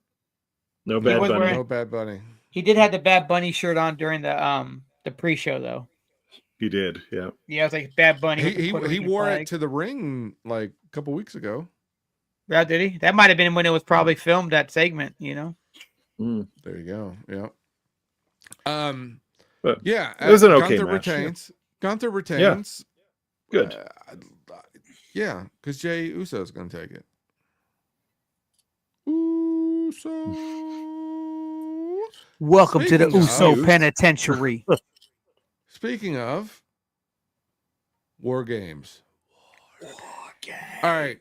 Bad Bunny. No Bad Bunny. He did have the Bad Bunny shirt on during the pre-show though. He did, yeah. Yeah, it was like Bad Bunny. He wore it to the ring like a couple weeks ago. Yeah, did he? That might have been when it was probably filmed, that segment, you know. There you go. Yeah. But yeah, it was an okay Gunther match. Gunther retains. Yeah. Good. Yeah, because Jay Uso is going to take it. Uso. Welcome to the Speaking Uso of- Penitentiary. Speaking of War Games. All right.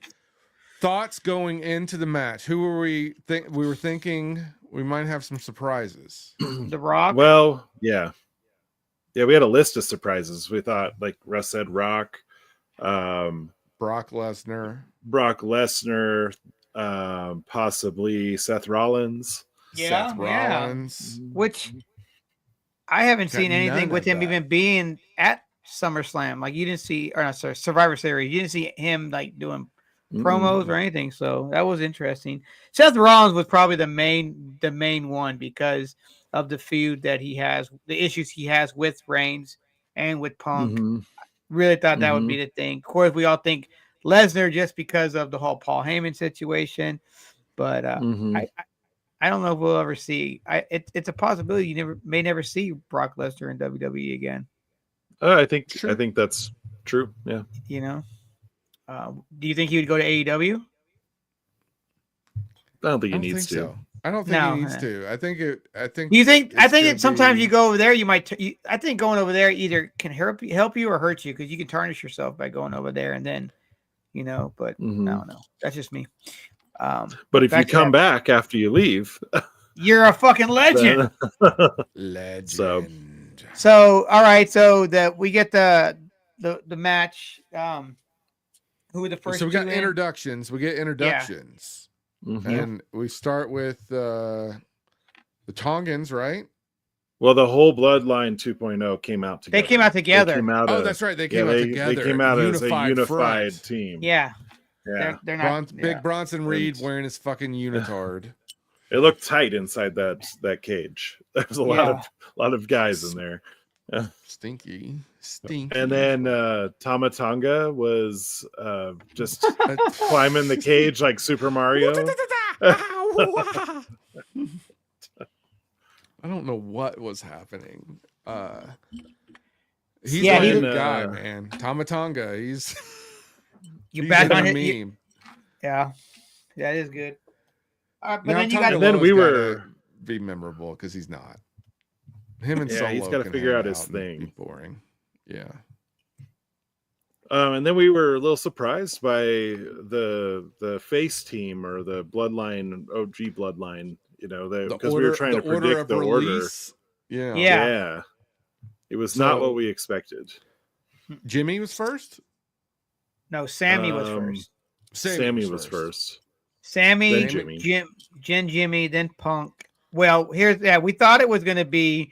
Thoughts going into the match. Who were we were thinking we might have some surprises. The Rock. Well, yeah. Yeah, we had a list of surprises. We thought, like Russ said, Rock, Brock Lesnar. Brock Lesnar, possibly Seth Rollins. Yeah, Seth Rollins. Which I haven't Got seen anything none with of him that. even being at SummerSlam. Like you didn't see, or not, sorry, Survivor Series. You didn't see him like doing promos or anything. So that was interesting. Seth Rollins was probably the main one because of the feud that he has, the issues he has with Reigns and with Punk. Mhm. Really thought that would be the thing. Of course, we all think Lesnar just because of the whole Paul Heyman situation, but I don't know if we'll ever see. It's a possibility you may never see Brock Lesnar in WWE again. I think Sure. I think that's true. Yeah. You know, do you think he would go to AEW? I don't think I he don't needs think to. so. I don't think No, he needs to. I think You think? I it's think gonna it, sometimes be- you go over there, you might. I think going over there either can help you or hurt you because you can tarnish yourself by going over there and then, But I don't know. That's just me. But if you back to come that. back after you leave, You're a fucking legend. legend. So all right, so that we get the match. Who were the first? So we got two in? introductions. We get introductions, and we start with the Tongans, right? Well, the whole Bloodline 2.0 came out together. They came out together. Oh, that's right. They came out together. They came out as a Unified unified front. team. Yeah, Yeah. they're not Big Bronson Reed And- wearing his fucking unitard. It looked tight inside that cage. There was a lot of guys in there. Stinky. And then Tama Tonga was just climbing the cage like Super Mario. I don't know what was happening. He's Yeah, a he- good guy, man. Tama Tonga. He's back on a it. meme. Yeah, that is good. But Now, then you Tonga got. And then Lowe's we gotta were- be memorable because he's not. Him and Yeah, Solo he's gotta can figure hang out his and be thing. boring. Yeah. And then we were a little surprised by the face team or the Bloodline OG Bloodline. Because we were trying to predict the order. release. Yeah. Yeah. It was not what we expected. Jimmy was first. No, Sammy was Um, first. Sammy was first. Sammy, Then Jimmy. Jimmy, then Punk. Well, we thought it was going to be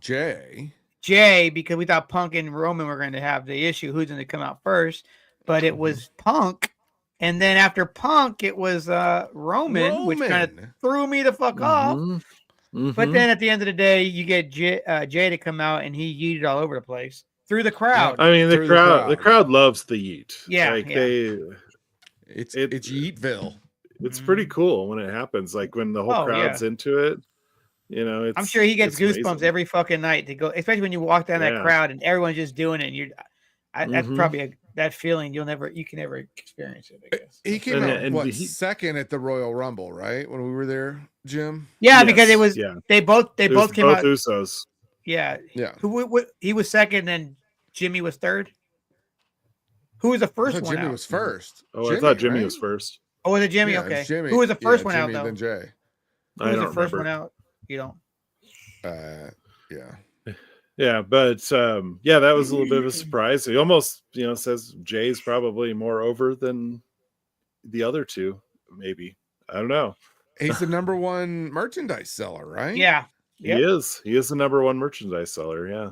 Jay, because we thought Punk and Roman were going to have the issue who's going to come out first, but it was Punk, and then after Punk it was Roman, which kind of threw me the fuck off. But then at the end of the day, you get Jay to come out and he yeeted all over the place through the crowd. I mean, Through the crowd loves the yeet. Yeah, like yeah. it's Yeetville. It's pretty cool when it happens. Like when the whole crowd's into it. It's, I'm sure he gets it's goosebumps amazing. every fucking night to go, especially when you walk down that crowd and everyone's just doing it. And that's probably that feeling you can never experience it. I guess He came And out second at the Royal Rumble, right? When we were there, Jim. Yeah, Yes, because it was they both It was came both out. Usos. Yeah, Yeah. He was second, and Jimmy was third. Who was the first one? Jimmy out? was first. Oh, I thought Jimmy right? was first. Oh, was it Jimmy? Yeah, Okay. it's Jimmy. Who was the first one Jimmy, out though? Then Jay. Who I was don't the first remember. one out? You don't. Yeah. Yeah, but that was a little bit of a surprise. He almost, says Jay's probably more over than the other two. Maybe, I don't know. He's the number one merchandise seller, right? Yeah. He is. He is the number one merchandise seller. Yeah.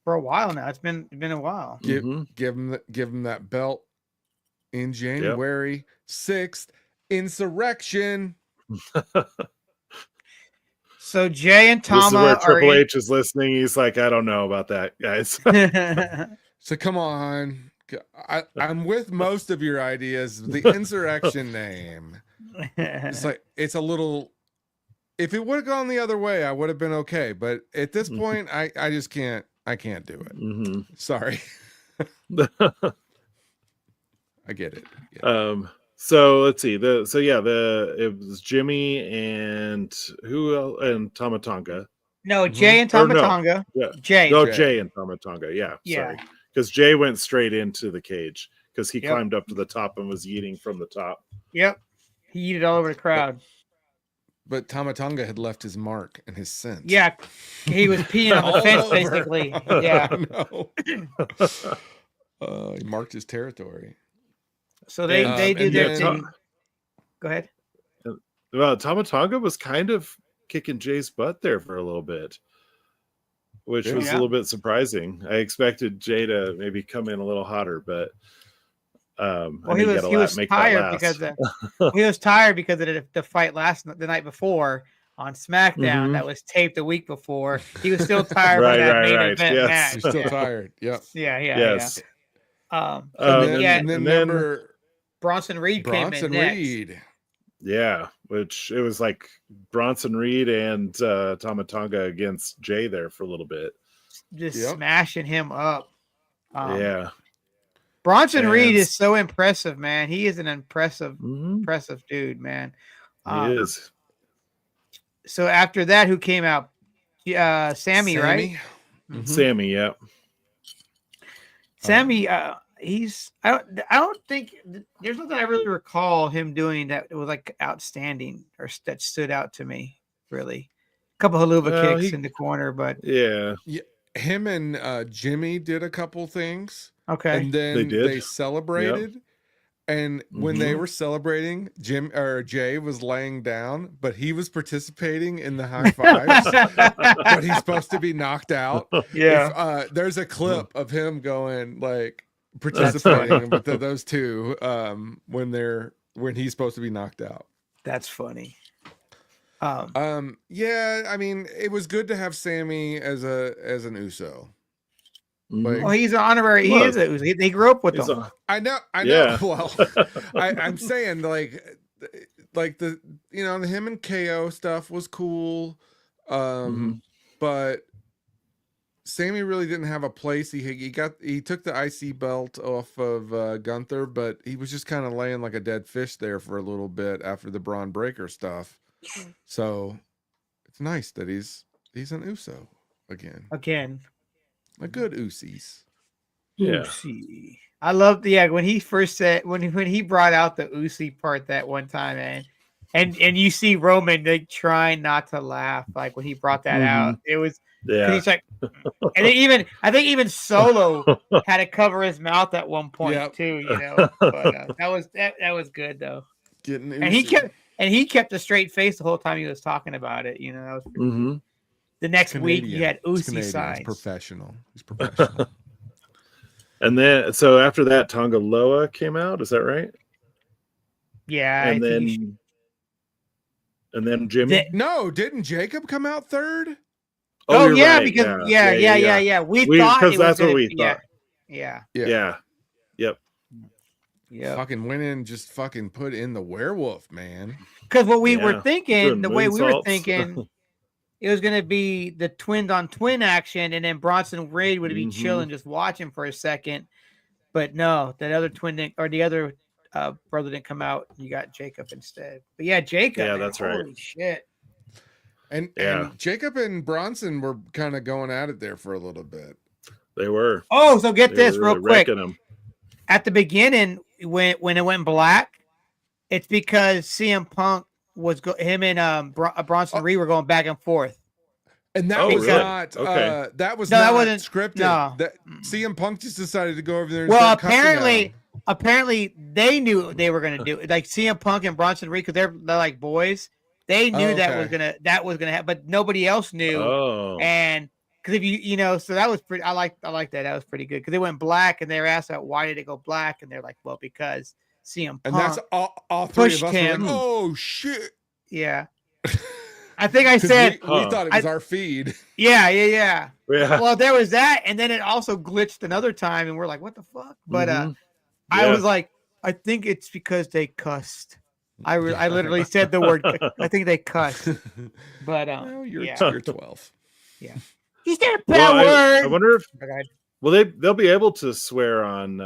For a while now. It's been a while. Give him that belt in January 6th. Insurrection. So Jay and This is Tama where are Triple H is listening. He's like, I don't know about that, guys. So come on. I'm with most of your ideas. The insurrection name. It's like it's a little. If it would have gone the other way, I would have been okay. But at this point, I just can't. I can't do it. Sorry. I get it. Yeah. So let's see. It was Jimmy and who else? And Tomatonga. No, Jay and Or no. Tomatonga. Yeah. Jay. No, Jay. Jay and Tomatonga. Yeah. Yeah. Sorry. Because Jay went straight into the cage because he Yep. climbed up to the top and was eating from the top. Yep. He yeeted all over the crowd. But Tomatonga had left his mark and his scent. Yeah. He was peeing on the All fence, over. basically. Yeah. I know. He marked his territory. So they do and their then- thing. Go ahead. Well, Tomatonga was kind of kicking Jay's butt there for a little bit, which was a Yeah. little bit surprising. I expected Jay to maybe come in a little hotter, but Well, he was tired because he was tired because of the fight the night before on SmackDown Mhm. that was taped a week before. He was still tired Right, from that right, main right. event Yes. match. He's still Yeah. tired. Yep. Yeah. Yes. And And then then- remember Bronson Reed came Bronson in next. Reed. Yeah, which it was like Bronson Reed and Tomatonga against Jay there for a little bit. Just Yep. smashing him up. Yeah. Bronson And- Reed is so impressive, man. He is an impressive Mhm. dude, man. He is. So after that, who came out? Sammy, right? Mhm. Sammy, yeah. Sammy, I don't think there's nothing I really recall him doing that was like outstanding or that stood out to me. Really, a couple haluva Well, kicks he- in the corner, but Yeah. Him and Jimmy did a couple things, okay. and then They did. they celebrated. And when they were celebrating, Jay was laying down, but he was participating in the high fives. But he's supposed to be knocked out. Yeah. If, there's a clip of him going like participating with those two when he's supposed to be knocked out. That's funny. Yeah, I mean, it was good to have Sammy as an Uso. Mhm. Well, he's an honorary. He is. They grew up with He's him. a- I know. Yeah. Well, I'm saying like the the him and KO stuff was cool, but Sammy really didn't have a place. He took the IC belt off of Gunther, but he was just kind of laying like a dead fish there for a little bit after the Braun Breaker stuff. So it's nice that he's an Uso again, a good Usis. Yeah. Usi. I love when he first said when he brought out the Usi part that one time, man. And you see Roman like trying not to laugh like when he brought that out. It was Yeah. he's like, and I think even Solo had to cover his mouth at one point Yep. too. But that was good though. Getting And he kept a straight face the whole time he was talking about it. That was pretty Mhm. The next week he had Usi He's signs. professional. He's professional. And then so after that, Tonga Loa came out. Is that right? Yeah, And then Jimmy. No, didn't Jacob come out third? Oh, you're yeah, right. because yeah. We thought because it was that's what gonna we be- thought. Yeah. Yeah. Yep. Fucking went in, just fucking put in the werewolf, man. Because what we were Yeah. thinking, Doing the way we were moonsaults. thinking, it was going to be the twin on twin action, and then Bronson Reed would be chilling, just watching for a second. But no, that other twin or the other brother didn't come out. You got Jacob instead. But yeah, Jacob. Yeah, man, that's right. Holy shit. And Jacob and Bronson were kind of going at it there for a little bit. They were. Oh, so get They this were real really quick. wrecking 'em. At the beginning, when it went black, it's because CM Punk him and Bronson Reed were going back and forth. And that Oh, was really? not Okay. that was No, that not wasn't- scripted. no. That CM Punk just decided to go over there and Well, start cussing apparently they knew they were going to do it. Like CM Punk and Bronson Reed, because they're like boys. They knew that was gonna happen, but nobody else knew. Oh. And because if you so that was pretty. I like that. That was pretty good because they went black and they were asked about why did it go black, and they're like, well, because CM Punk. And that's all three pushed of us were him. like, oh shit. Yeah. I think I 'Cause said, we thought it was our feed. yeah. Yeah. Well, there was that, and then it also glitched another time, and we're like, what the fuck? But I Yeah. was like, I think it's because they cussed. I literally said the word. I think they cussed. But Well, you're 12. Yeah. He said a bad Well, word. I wonder if Okay. they'll be able to swear on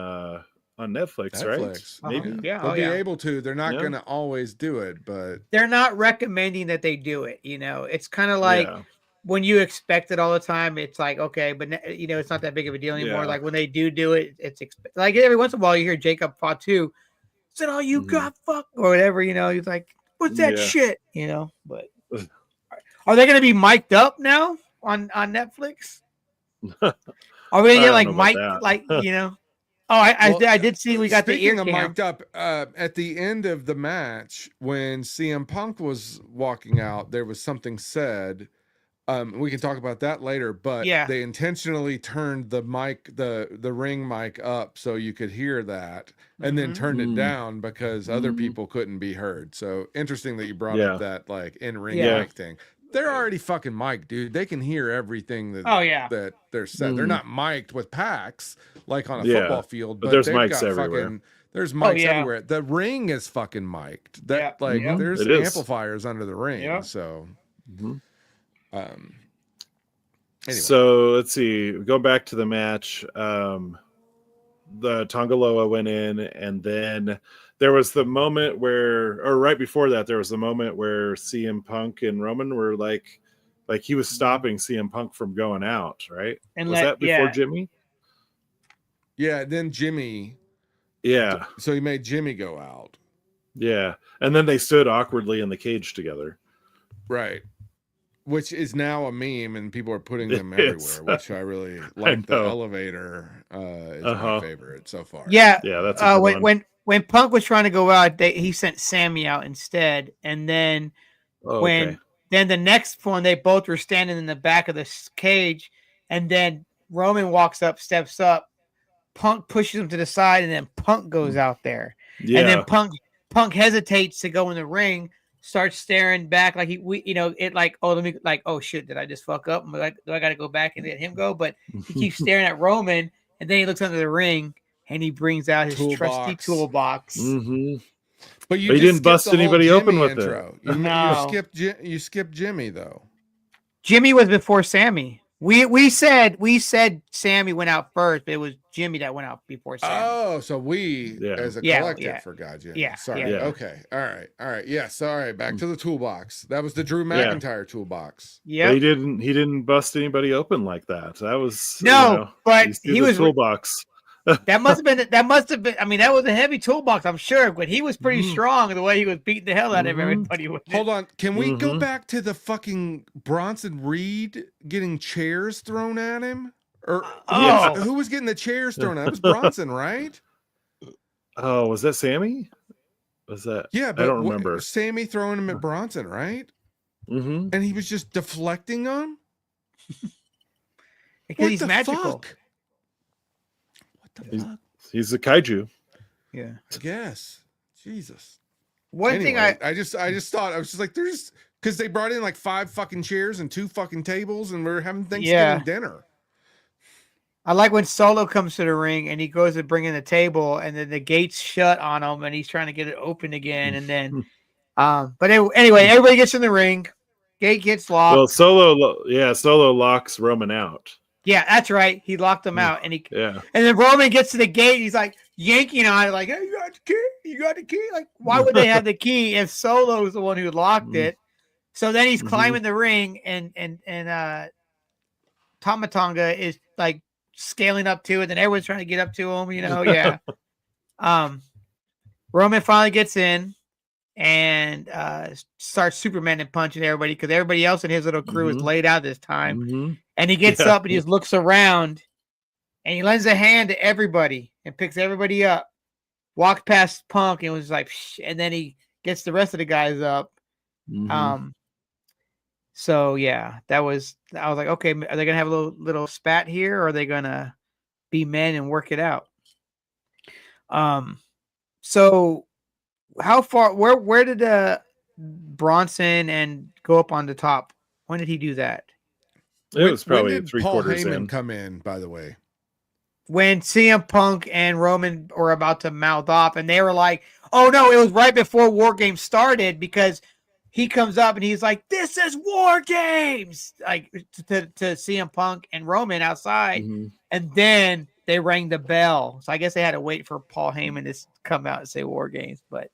on Netflix, right? Netflix. Maybe. Yeah. They'll Oh, be yeah. able to. They're not Yeah. going to always do it, but They're not recommending that they do it. It's kind of like when you expect it all the time, it's like, okay, but it's not that big of a deal anymore. Yeah. Like when they do it, it's like every once in a while you hear Jacob Fatu said, "Oh, you got fucked," or whatever. He's like, "What's that shit?" But are they going to be mic'd up now on Netflix? Are we going to get like mic'd, Oh, I did see we got the ear speaking of cam. mic'd up, at the end of the match, when CM Punk was walking out, there was something said. We can talk about that later, but they intentionally turned the mic, the ring mic up so you could hear that, and then turned it down because other people couldn't be heard. So interesting that you brought up that like in-ring mic thing. They're already fucking mic'd, dude. They can hear everything that that they're said. They're not mic'd with packs like on a football field, but there's they've mics got everywhere. fucking there's mics everywhere. The ring is fucking mic'd. That there's amplifiers under the ring. So anyway. So let's see. Go back to the match. The Tongaloa went in, and then there was the moment or right before that, there was the moment where CM Punk and Roman were like he was stopping CM Punk from going out, right? And was that before Jimmy? Yeah, then Jimmy. Yeah. So he made Jimmy go out. Yeah. And then they stood awkwardly in the cage together. Right. Which is now a meme, and people are putting them everywhere, which I really like. The elevator is my favorite so far. Yeah. Yeah, that's a good one. When Punk was trying to go out, he sent Sammy out instead. And then then the next one, they both were standing in the back of the cage, and then Roman walks up, steps up, Punk pushes him to the side, and then Punk goes out there. Yeah. And then Punk hesitates to go in the ring, starts staring back like oh shit, did I just fuck up? Do I got to go back and let him go? But he keeps staring at Roman, and then he looks under the ring and he brings out his trusty toolbox. But you didn't bust anybody open with intro. You skipped Jimmy though. Jimmy was before Sammy. We said Sammy went out first, but it was Jimmy that went out before Sammy. Oh, so we as a collective forgot Jimmy. Yeah. Sorry. Yeah. Okay. All right. Yes. All right. Back to the toolbox. That was the Drew McIntyre toolbox. Yeah. He didn't bust anybody open like that. That was but he was toolbox. That must have been. I mean, that was a heavy toolbox, I'm sure, but he was pretty strong the way he was beating the hell out of everybody. Hold on, can we go back to the fucking Bronson Reed getting chairs thrown at him? Or who was getting the chairs thrown at him? It was Bronson, right? Oh, was that Sammy? Was that? Yeah, but I don't remember. Sammy throwing him at Bronson, right? And he was just deflecting them because he's magical. Fuck? He's a kaiju. Yeah, I guess. Jesus. Thing I just thought, I was just like, there's because they brought in like 5 fucking chairs and 2 fucking tables, and we're having Thanksgiving dinner. I like when Solo comes to the ring and he goes to bring in the table, and then the gates shut on him, and he's trying to get it open again, and then, anyway, everybody gets in the ring, gate gets locked. Well, Solo locks Roman out. Yeah, that's right. He locked him out, and and then Roman gets to the gate. He's like yanking on it, like, "Hey, you got the key? You got the key?" Like, why would they have the key if Solo's the one who locked it? So then he's climbing the ring, and Tamatonga is like scaling up to it. Then everyone's trying to get up to him. Yeah. Roman finally gets in and starts Superman and punching everybody because everybody else in his little crew is laid out this time. And he gets up and he just looks around and he lends a hand to everybody and picks everybody up, walks past Punk and was like, psh, and then he gets the rest of the guys up. So yeah, I was like, okay, are they gonna have a little spat here, or are they gonna be men and work it out? So how far? Where did Bronson and go up on the top? When did he do that? It was probably when did 3/4 Paul Heyman in. come in, by the way? When CM Punk and Roman were about to mouth off, and they were like, "Oh no!" It was right before War Games started because he comes up and he's like, "This is War Games!" Like to CM Punk and Roman outside, and then they rang the bell. So I guess they had to wait for Paul Heyman to come out and say War Games. But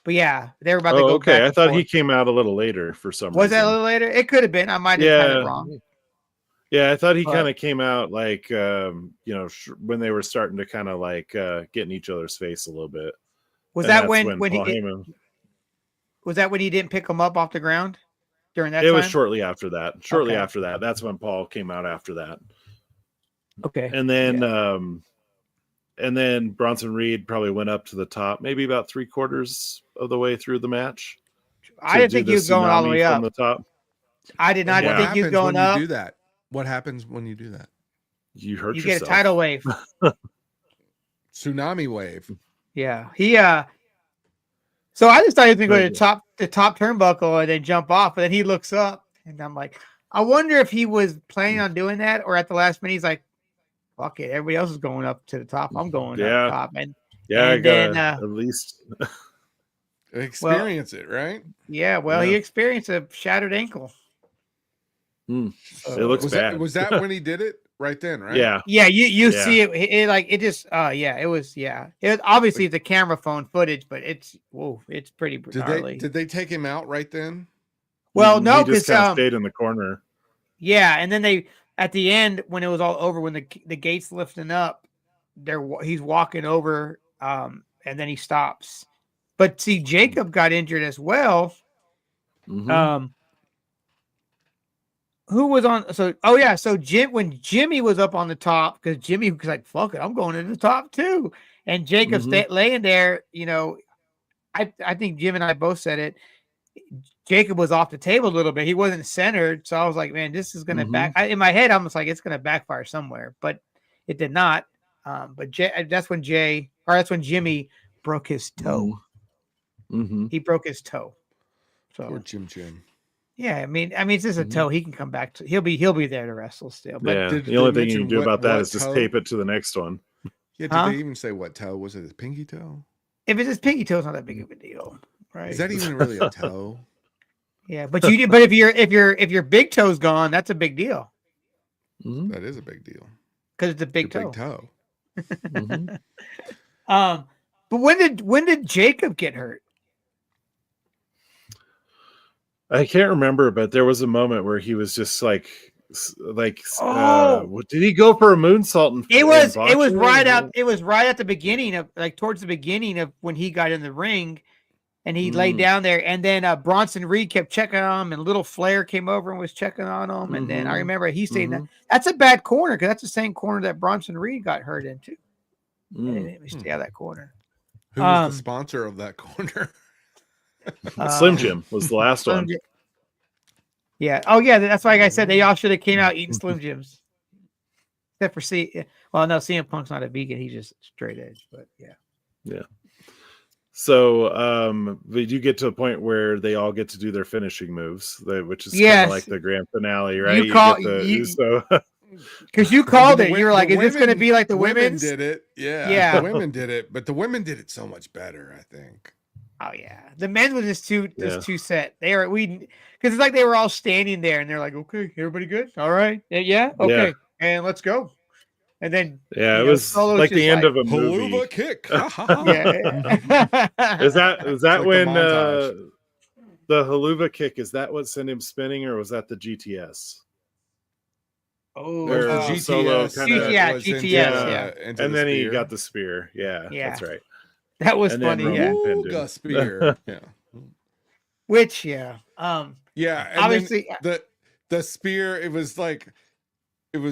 yeah, they were about to go back. I and thought forth. he came out a little later for some reason. Was that a little later? It could have been. I might have had it wrong. Yeah, I thought he kind of came out like, when they were starting to kind of like get in each other's face a little bit. Was that when Paul he Heyman, was that when he didn't pick him up off the ground during that it time? was shortly after that. Shortly Okay. after that. That's when Paul came out after that. Okay. And then Bronson Reed probably went up to the top, maybe about 3/4 of the way through the match. I didn't think he was going all the way up. From the top. I did not think he was going when up. You do that? What happens when you do that? You hurt yourself. You get a tidal wave. Tsunami wave. Yeah. So I just thought he was going to go to the top turnbuckle and then jump off, but then he looks up and I'm like, I wonder if he was planning on doing that, or at the last minute he's like, fuck it, everybody else is going up to the top. I'm going up top. And then at least experience it, right? Yeah, he experienced a shattered ankle. So, it looks bad. Was that when he did it? Right then, right? Yeah. Yeah, you see it. It just it was It was obviously it's a camera phone footage, but it's pretty gnarly. Did they take him out right then? Well, no, he just kind of stayed in the corner. Yeah, and then they at the end when it was all over, when the gates lifting up, he's walking over, and then he stops. But see, Jacob got injured as well. Mm-hmm. Who was on? So when Jimmy was up on the top, because Jimmy was like, "Fuck it, I'm going to the top too," and Jacob's laying there. I think Jim and I both said it. Jacob was off the table a little bit. He wasn't centered, so I was like, "Man, this is going to back." In my head, I was like, "It's going to backfire somewhere," but it did not. But that's when Jimmy broke his toe. Mm-hmm. He broke his toe. So poor Jim. Yeah, I mean, it's just a toe. He can come back to. He'll be there to wrestle still. But the only thing you can do about that is just tape it to the next one. Yeah, did they even say what toe? Was it his pinky toe? If it's his pinky toe, it's not that big of a deal, right? Is that even really a toe? Yeah, but if your big toe's gone, that's a big deal. Mm-hmm. That is a big deal because it's a big toe. Mm-hmm. But when did Jacob get hurt? I can't remember, but there was a moment where he was just like did he go for a moonsault? It was right out. It was right at the beginning of towards the beginning of when he got in the ring, and he laid down there, and then Bronson Reed kept checking on him, and Little Flair came over and was checking on him, and then I remember he said that's a bad corner because that's the same corner that Bronson Reed got hurt in too. Let me stay out of that corner. Who was the sponsor of that corner? Slim Jim was the last one. Yeah. Oh, yeah. That's why I said they all should have came out eating Slim Jims. Except for CM Punk's not a vegan. He's just straight edge. But yeah. Yeah. So, did you get to a point where they all get to do their finishing moves, which is kind of like the grand finale, right? Because you called it. You were like, is this going to be like the women's? Women did it. Yeah. The women did it. But the women did it so much better, I think. Oh yeah, the men was just too set. Because it's like they were all standing there and they're like, okay, everybody good, all right, yeah, okay, and let's go. And then it was like the end of a movie. Haluva kick. Yeah. Is that when the Haluva kick? Is that what sent him spinning, or was that the GTS? Oh, GTS. Solo GTS. Yeah. And then he got the spear. Yeah, that's right. That was funny. Ooga spear. Yeah. Which, And obviously the spear, it was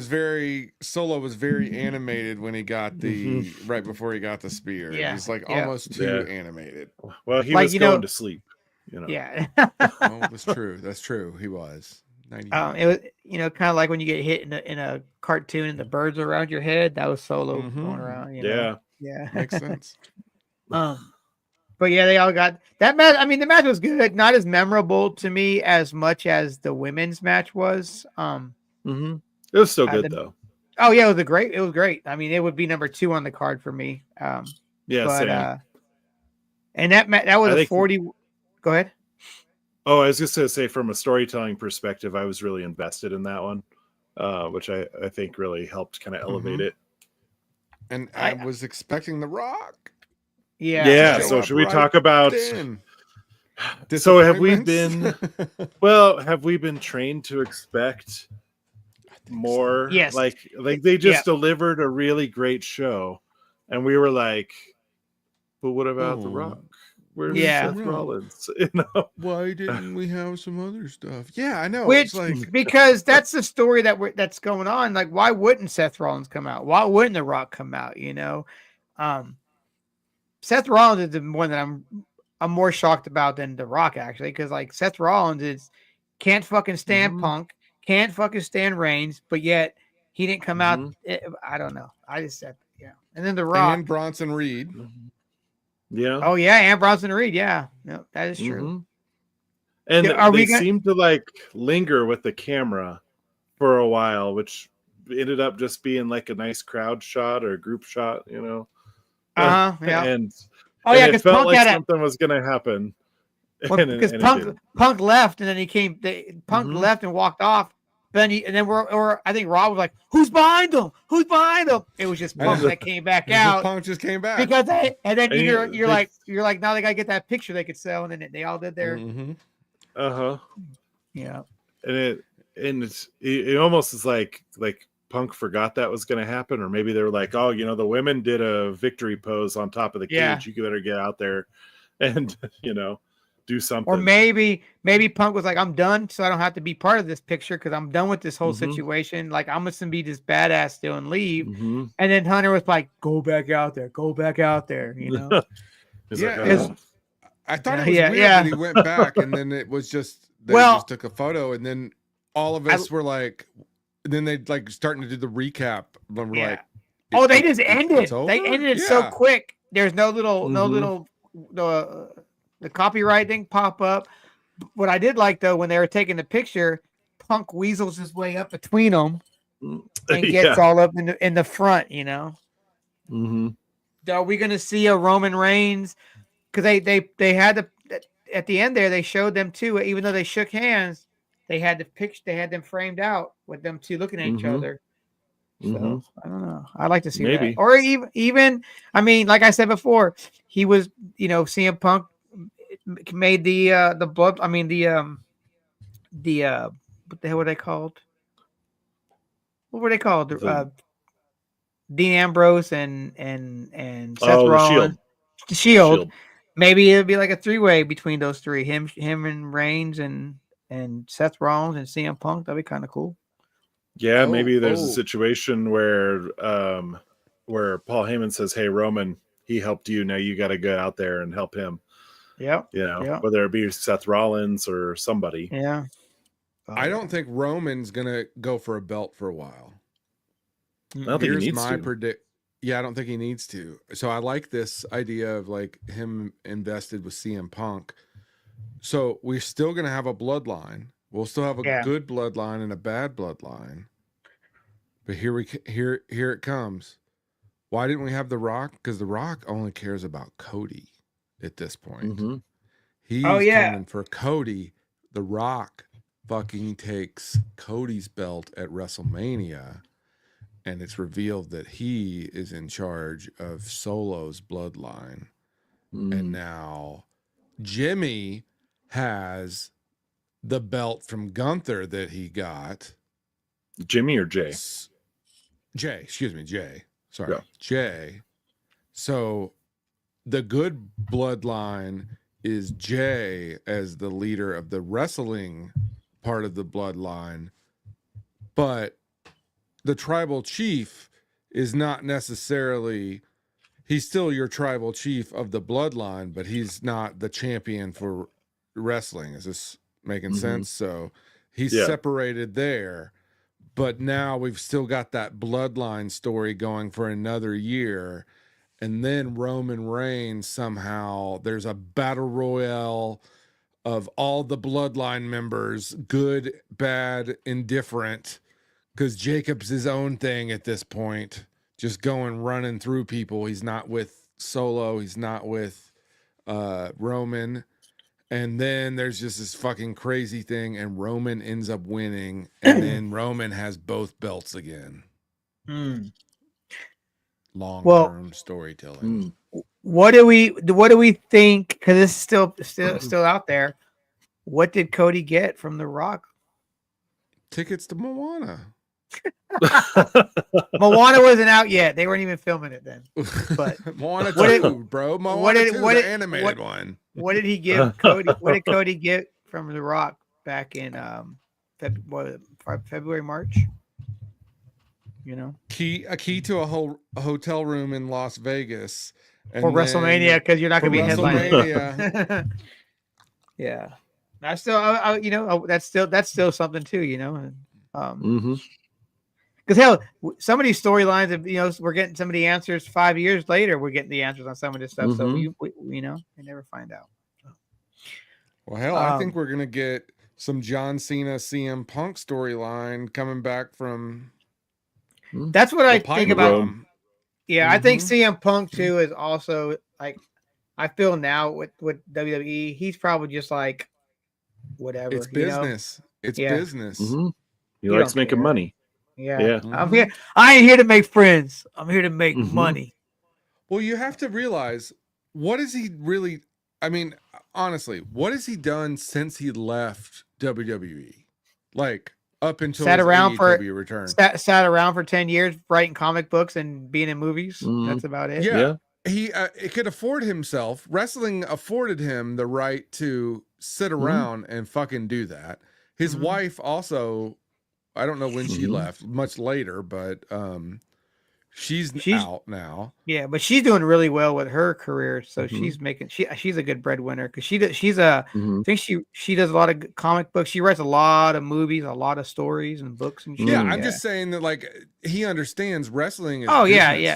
very Solo was very animated when he got the right before he got the spear. Yeah. It was almost too animated. Well, he was going to sleep. Yeah. It was true. That's true. He was. It was kind of like when you get hit in a cartoon and the birds are around your head. That was Solo going around. Yeah. Makes sense. But yeah, they all got that match. I mean, the match was good, not as memorable to me as much as the women's match was. It was still good though. Oh yeah, it was great. I mean, it would be number 2 on the card for me. Same. And that was a 40. Go ahead. Oh, I was just going to say, from a storytelling perspective, I was really invested in that one, which I think really helped kind of elevate it. And I was expecting The Rock. Yeah. Show So up should we right talk about? then. So have we Disappointments? been? Well, have we been trained to expect more? Yes. Like they just delivered a really great show, and we were like, "But what about The Rock? Where's Seth Rollins?" You know, why didn't we have some other stuff? Yeah, I know. Which It's like because that's the story that's going on. Like, why wouldn't Seth Rollins come out? Why wouldn't The Rock come out? You know, Seth Rollins is the one that I'm more shocked about than The Rock, actually, because like Seth Rollins can't fucking stand Punk, can't fucking stand Reigns, but yet he didn't come out. I don't know. I just said and then The Rock and Bronson Reed. Yeah. Oh yeah, and Bronson Reed. Yeah, no, that is true. And they seem to like linger with the camera for a while, which ended up just being like a nice crowd shot or a group shot, you know. Yeah. And because it felt Punk like something was going to happen. Because Punk left, and then he came. Punk left and walked off. Then I think Rob was like, "Who's behind him? Who's behind him?" It was just Punk that came back out. Punk just came back because you're like now they gotta get that picture they could sell, and then they all did their Yeah, and it almost is like Punk forgot that was going to happen, or maybe they were like, "Oh, you know, the women did a victory pose on top of the cage. You better get out there and do something." Or maybe Punk was like, "I'm done, so I don't have to be part of this picture because I'm done with this whole situation. Like I'm just gonna be this badass still and leave." And then Hunter was like, "Go back out there, you know." I thought it was weird that he went back, and then it was just they just took a photo, and then all of us were like, then they like starting to do the recap. When we're like, "Oh, they just ended. They ended it so quick. There's no little the copyright thing pop up." What I did like though, when they were taking the picture, Punk weasels his way up between them and gets all up in the front. You know. Are we going to see a Roman Reigns? Because they had at the end there they showed them too. Even though they shook hands, they had the picture. They had them framed out with them two looking at each other. So I don't know. I'd like to see that. Or even I mean, like I said before, he was CM Punk made the blood. I mean the what the hell were they called? What were they called? Dean Ambrose and Seth Rollins. The Shield. Maybe it'd be like a three-way between those three. Him and Reigns and Seth Rollins and CM Punk. That'd be kind of cool. Yeah, maybe there's a situation where Paul Heyman says, "Hey Roman, he helped you. Now you got to go out there and help him." Whether it be Seth Rollins or somebody. Yeah. I don't think Roman's gonna go for a belt for a while. I don't think he needs to. Yeah, I don't think he needs to. So I like this idea of like him invested with CM Punk. So we're still gonna have a bloodline. We'll still have a good bloodline and a bad bloodline. But here it comes. Why didn't we have The Rock? Because The Rock only cares about Cody at this point. He's coming for Cody. The Rock fucking takes Cody's belt at WrestleMania. And it's revealed that he is in charge of Solo's bloodline. And now Jimmy has the belt from Gunther that he got. Jimmy or Jay? Jay. Sorry. Yeah. Jay. So the good bloodline is Jay as the leader of the wrestling part of the bloodline. But the tribal chief is not necessarily, he's still your tribal chief of the bloodline, but he's not the champion for wrestling. Is this making sense? So he's separated there, but now we've still got that bloodline story going for another year. And then Roman Reigns, somehow there's a battle royale of all the bloodline members, good, bad, indifferent, because Jacob's his own thing at this point, just running through people. He's not with Solo. He's not with Roman. And then there's just this fucking crazy thing, and Roman ends up winning, and then Roman has both belts again. long-term storytelling. What do we think? Because it's still out there. What did Cody get from The Rock? Tickets to Moana. Moana wasn't out yet. They weren't even filming it then. But Moana 2, bro. Moana 2, the animated one. What did he give Cody? What did Cody get from The Rock back in February, March? You know, a key to a hotel room in Las Vegas for WrestleMania, because you're not going to be headlining. Yeah, that's still, that's still something too. You know, because hell, some of these storylines, we're getting some of the answers 5 years later. We're getting the answers on some of this stuff. So we never find out. Well, hell, I think we're gonna get some John Cena CM Punk storyline coming back from. That's what I think about. Yeah, I think CM Punk too is also like. I feel now with WWE, he's probably just like whatever. It's business. It's business. He likes making money. Yeah. I'm here. I ain't here to make friends. I'm here to make money. Well, you have to realize, what is he really? I mean, honestly, what has he done since he left WWE? Like up until sat around his for AEW return. Sat around for 10 years writing comic books and being in movies. That's about it. Yeah. He could afford himself. Wrestling afforded him the right to sit around and fucking do that. His wife also, I don't know when she left, much later, but she's out now. Yeah, but she's doing really well with her career, so she's making she's a good breadwinner because I think she does a lot of comic books. She writes a lot of movies, a lot of stories and books and shit. Yeah, I'm just saying that like he understands wrestling is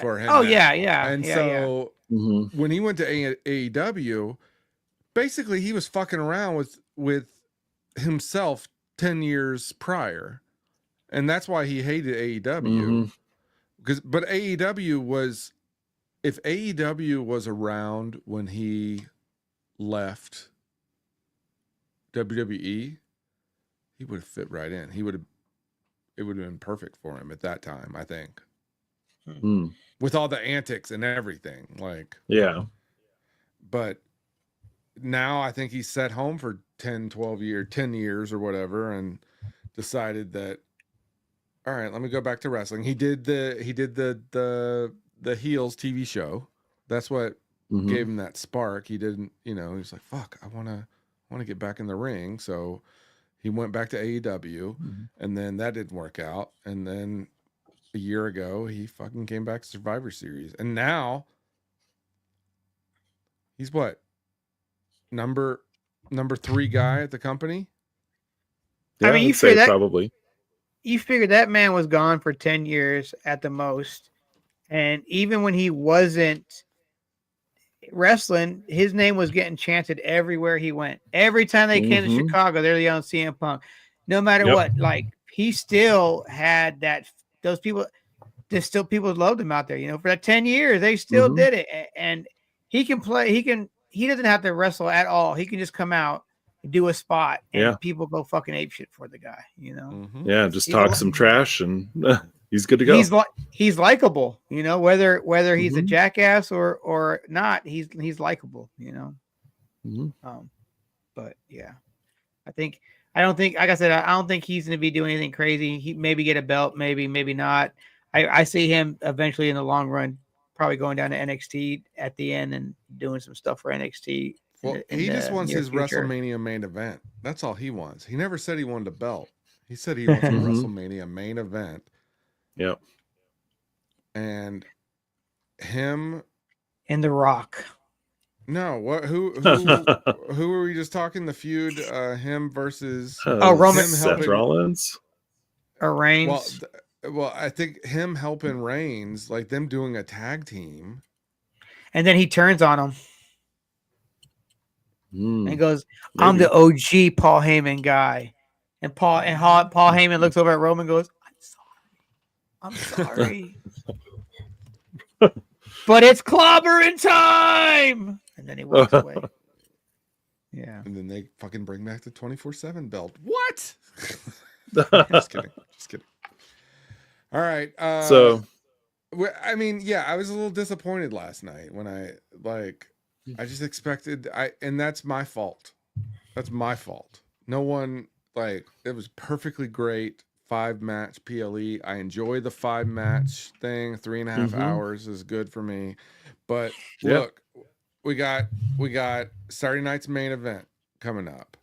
for him. And so when he went to AEW, basically he was fucking around with himself 10 years prior. And that's why he hated AEW. But AEW was, if AEW was around when he left WWE, he would have fit right in. It would have been perfect for him at that time, I think. With all the antics and everything. But now I think he's set home for 10 years or whatever, and decided that, all right, let me go back to wrestling. He did the Heels TV show. That's what gave him that spark. He didn't, he was like, fuck, I want to get back in the ring. So he went back to AEW, and then that didn't work out. And then a year ago, he fucking came back to Survivor Series. And now he's what? Number 3 guy at the company? Yeah, I mean, you figure that probably. You figure that man was gone for 10 years at the most. And even when he wasn't wrestling, his name was getting chanted everywhere he went. Every time they came to Chicago, they're yelling CM Punk. No matter what, like he still had those people, there's still people loved him out there, for that 10 years, they still did it. And he can play, he doesn't have to wrestle at all. He can just come out, do a spot, and people go fucking apeshit for the guy, Yeah, just talk some trash and he's good to go. He's likable, whether he's a jackass or not, he's likable, But yeah, I don't think, like I said, I don't think he's going to be doing anything crazy. He maybe get a belt, maybe not. I see him eventually in the long run, probably going down to NXT at the end and doing some stuff for NXT. Well, he just wants his WrestleMania main event. That's all he wants. He never said he wanted a belt. He said he wants a WrestleMania main event. Yep. And him and The Rock. No, what? Who were we just talking? The feud, him versus Roman Seth Rollins or Reigns. Well, I think him helping Reigns, like them doing a tag team, and then he turns on him. And he goes, I'm the OG Paul Heyman guy. And Paul Heyman looks over at Roman and goes, I'm sorry. But it's clobbering time. And then he walks away. Yeah. And then they fucking bring back the 24/7 belt. What? Just kidding. All right. I mean, yeah, I was a little disappointed last night when I just expected and that's my fault. That's my fault. No one it was perfectly great 5-match PLE. I enjoy the 5-match thing. 3.5 hours is good for me. But Yeah. look, we got Saturday night's main event coming up.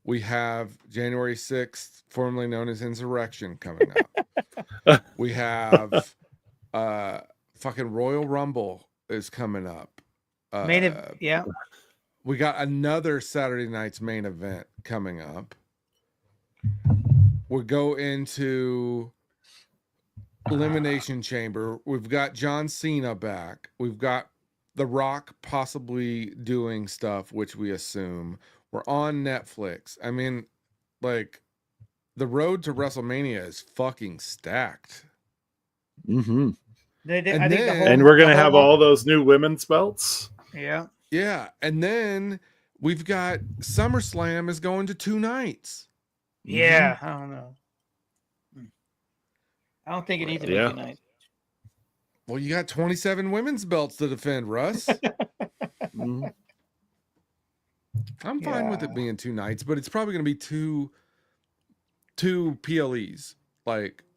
We have January 6th, formerly known as Insurrection, coming up. We have fucking Royal Rumble is coming up. Yeah. We got another Saturday night's main event coming up. We'll go into Elimination Chamber. We've got John Cena back. We've got The Rock possibly doing stuff, which we assume. We're on Netflix. I mean, the road to WrestleMania is fucking stacked. Mm-hmm. And we're gonna have all those new women's belts. Yeah. Yeah, and then we've got SummerSlam is going to 2 nights. Yeah, I don't know. I don't think it needs to be 2 nights. Well, you got 27 women's belts to defend, Russ. I'm fine with it being 2 nights, but it's probably going to be two PLEs.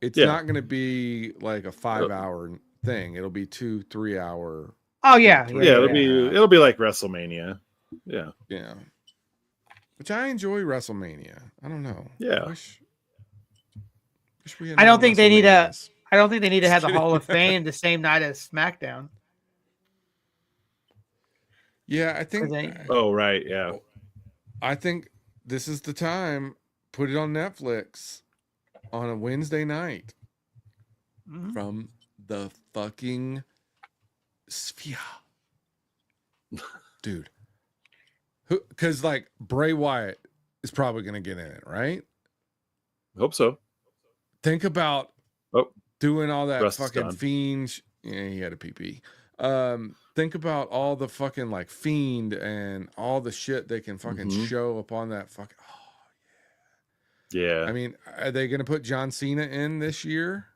It's not going to be like a 5-hour thing. It'll be 2-3 hour. Oh yeah, it'll be like WrestleMania. Yeah. Which I enjoy WrestleMania. I don't know. Yeah. Wish we had I don't think they need to Just have the kidding. Hall of Fame the same night as SmackDown. Yeah, I think. Oh right, yeah. I think this is the time. Put it on Netflix on a Wednesday night from the fucking sphere, dude. Because Bray Wyatt is probably going to get in it, right? Hope so. Think about doing all that Russ fucking Fiend. Yeah, he had a PP. Think about all the fucking Fiend and all the shit they can fucking show up on that fucking. Oh, yeah. I mean, are they going to put John Cena in this year?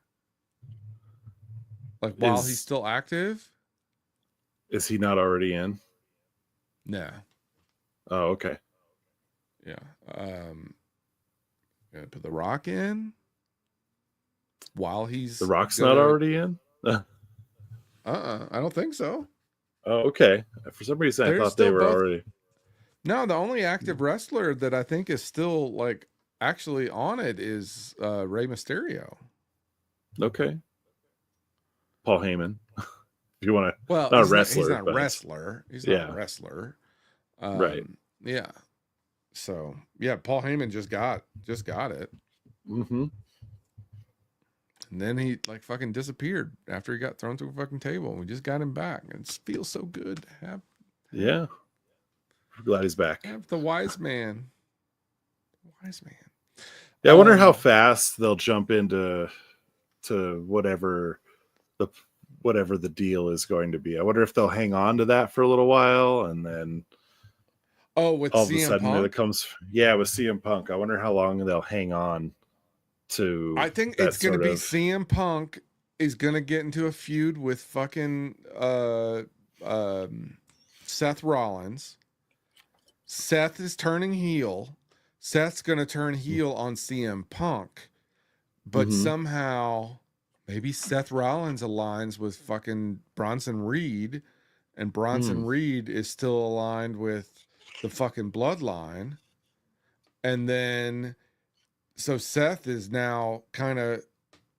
While he's still active? Is he not already in? No. Oh, okay. Yeah. Gonna put The Rock in while he's The Rock's not already in? I don't think so. Oh, okay. For some reason I thought they were already. No, the only active wrestler that I think is still actually on it is Rey Mysterio. Okay. Paul Heyman. If you want to. Well, not he's a wrestler. He's not a but... wrestler. He's not a wrestler. Right. Yeah. So yeah, Paul Heyman just got it. Mm-hmm. And then he fucking disappeared after he got thrown through a fucking table. We just got him back. It feels so good to have. Yeah. I'm glad he's back. Have the wise man. Yeah, I wonder how fast they'll jump into whatever the deal is going to be. I wonder if they'll hang on to that for a little while and then with all of CM a sudden Punk? it comes with CM Punk. I wonder how long they'll hang on to. I think it's going to be CM Punk is going to get into a feud with fucking Seth Rollins. Seth is turning heel. Seth's going to turn heel on CM Punk. But somehow maybe Seth Rollins aligns with fucking Bronson Reed, and Bronson Reed is still aligned with the fucking bloodline. And then so Seth is now kind of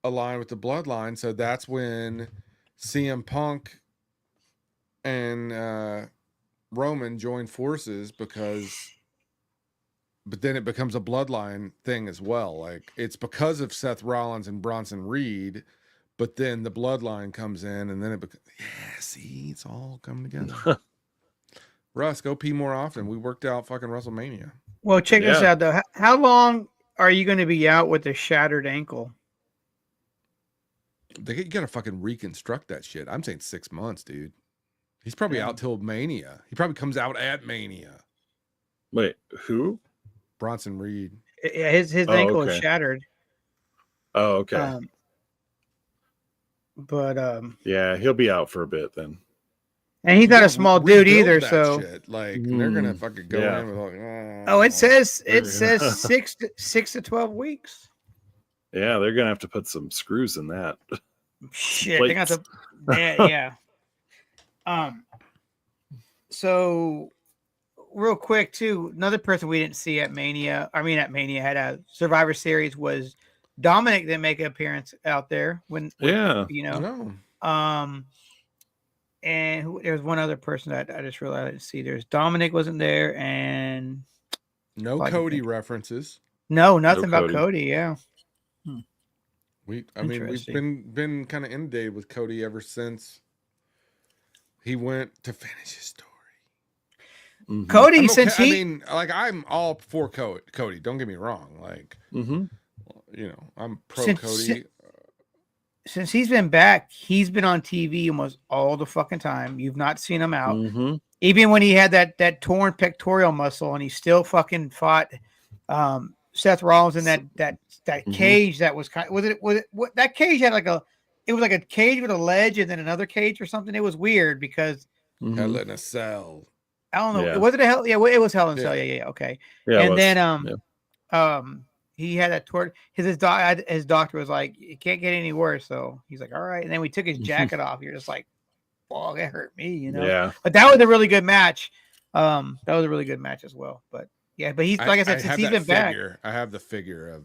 aligned with the bloodline. So that's when CM Punk and Roman join forces but then it becomes a bloodline thing as well. It's because of Seth Rollins and Bronson Reed, but then the bloodline comes in and then it becomes, see, it's all coming together. Russ, go pee more often. We worked out fucking WrestleMania. Well, check this out though. How long are you going to be out with a shattered ankle? You got to fucking reconstruct that shit. I'm saying 6 months, dude. He's probably out till Mania. He probably comes out at Mania. Wait, who? Bronson Reed. His ankle is shattered. Oh, okay. But Yeah, he'll be out for a bit then. and he's not a small dude either. Rebuild that So shit. Like they're gonna fucking go Yeah. in with like, oh, it says They're gonna- 6 to 12 weeks. Yeah, they're gonna have to put some screws in that. Shit, they got Plates. the yeah. So real quick too, another person we didn't see at Mania. I mean, at Mania had a Survivor Series was Dominic didn't make an appearance out there when Yeah. you know. no. And there's one other person that I just realized I didn't see. There's Dominic wasn't there, and No Why do you Cody think? references. no, nothing No about Cody. Cody. Yeah. I mean, we've Interesting. been kind of inundated with Cody ever since he went to finish his story. Mhm. Cody, I'm since okay- he I mean, like I'm all for Cody. Don't get me wrong. Like, Mhm. you know, I'm pro Since- Cody. since he's been back, he's been on TV almost all the fucking time. You've not seen him out. Mhm. Even when he had that torn pectoral muscle, and he still fucking fought Seth Rollins in that Mhm. cage that was kind. Was it what that cage had like a? It was like a cage with a ledge and then another cage or something. It was weird because Mhm. Hell in a cell. I don't know. Yeah. Was it a hell? Yeah, it was Hell in a Cell. Yeah. Yeah, okay. Yeah, it And was. then Yeah. he had that toward his doctor was like, it can't get any worse. So he's like, all right. And then we took his jacket off. You're just like, oh, that hurt me, you know. Yeah. But that was a really good match. That was a really good match as well. But yeah, but he's like I said, since have he's that been back, figure. I have the figure of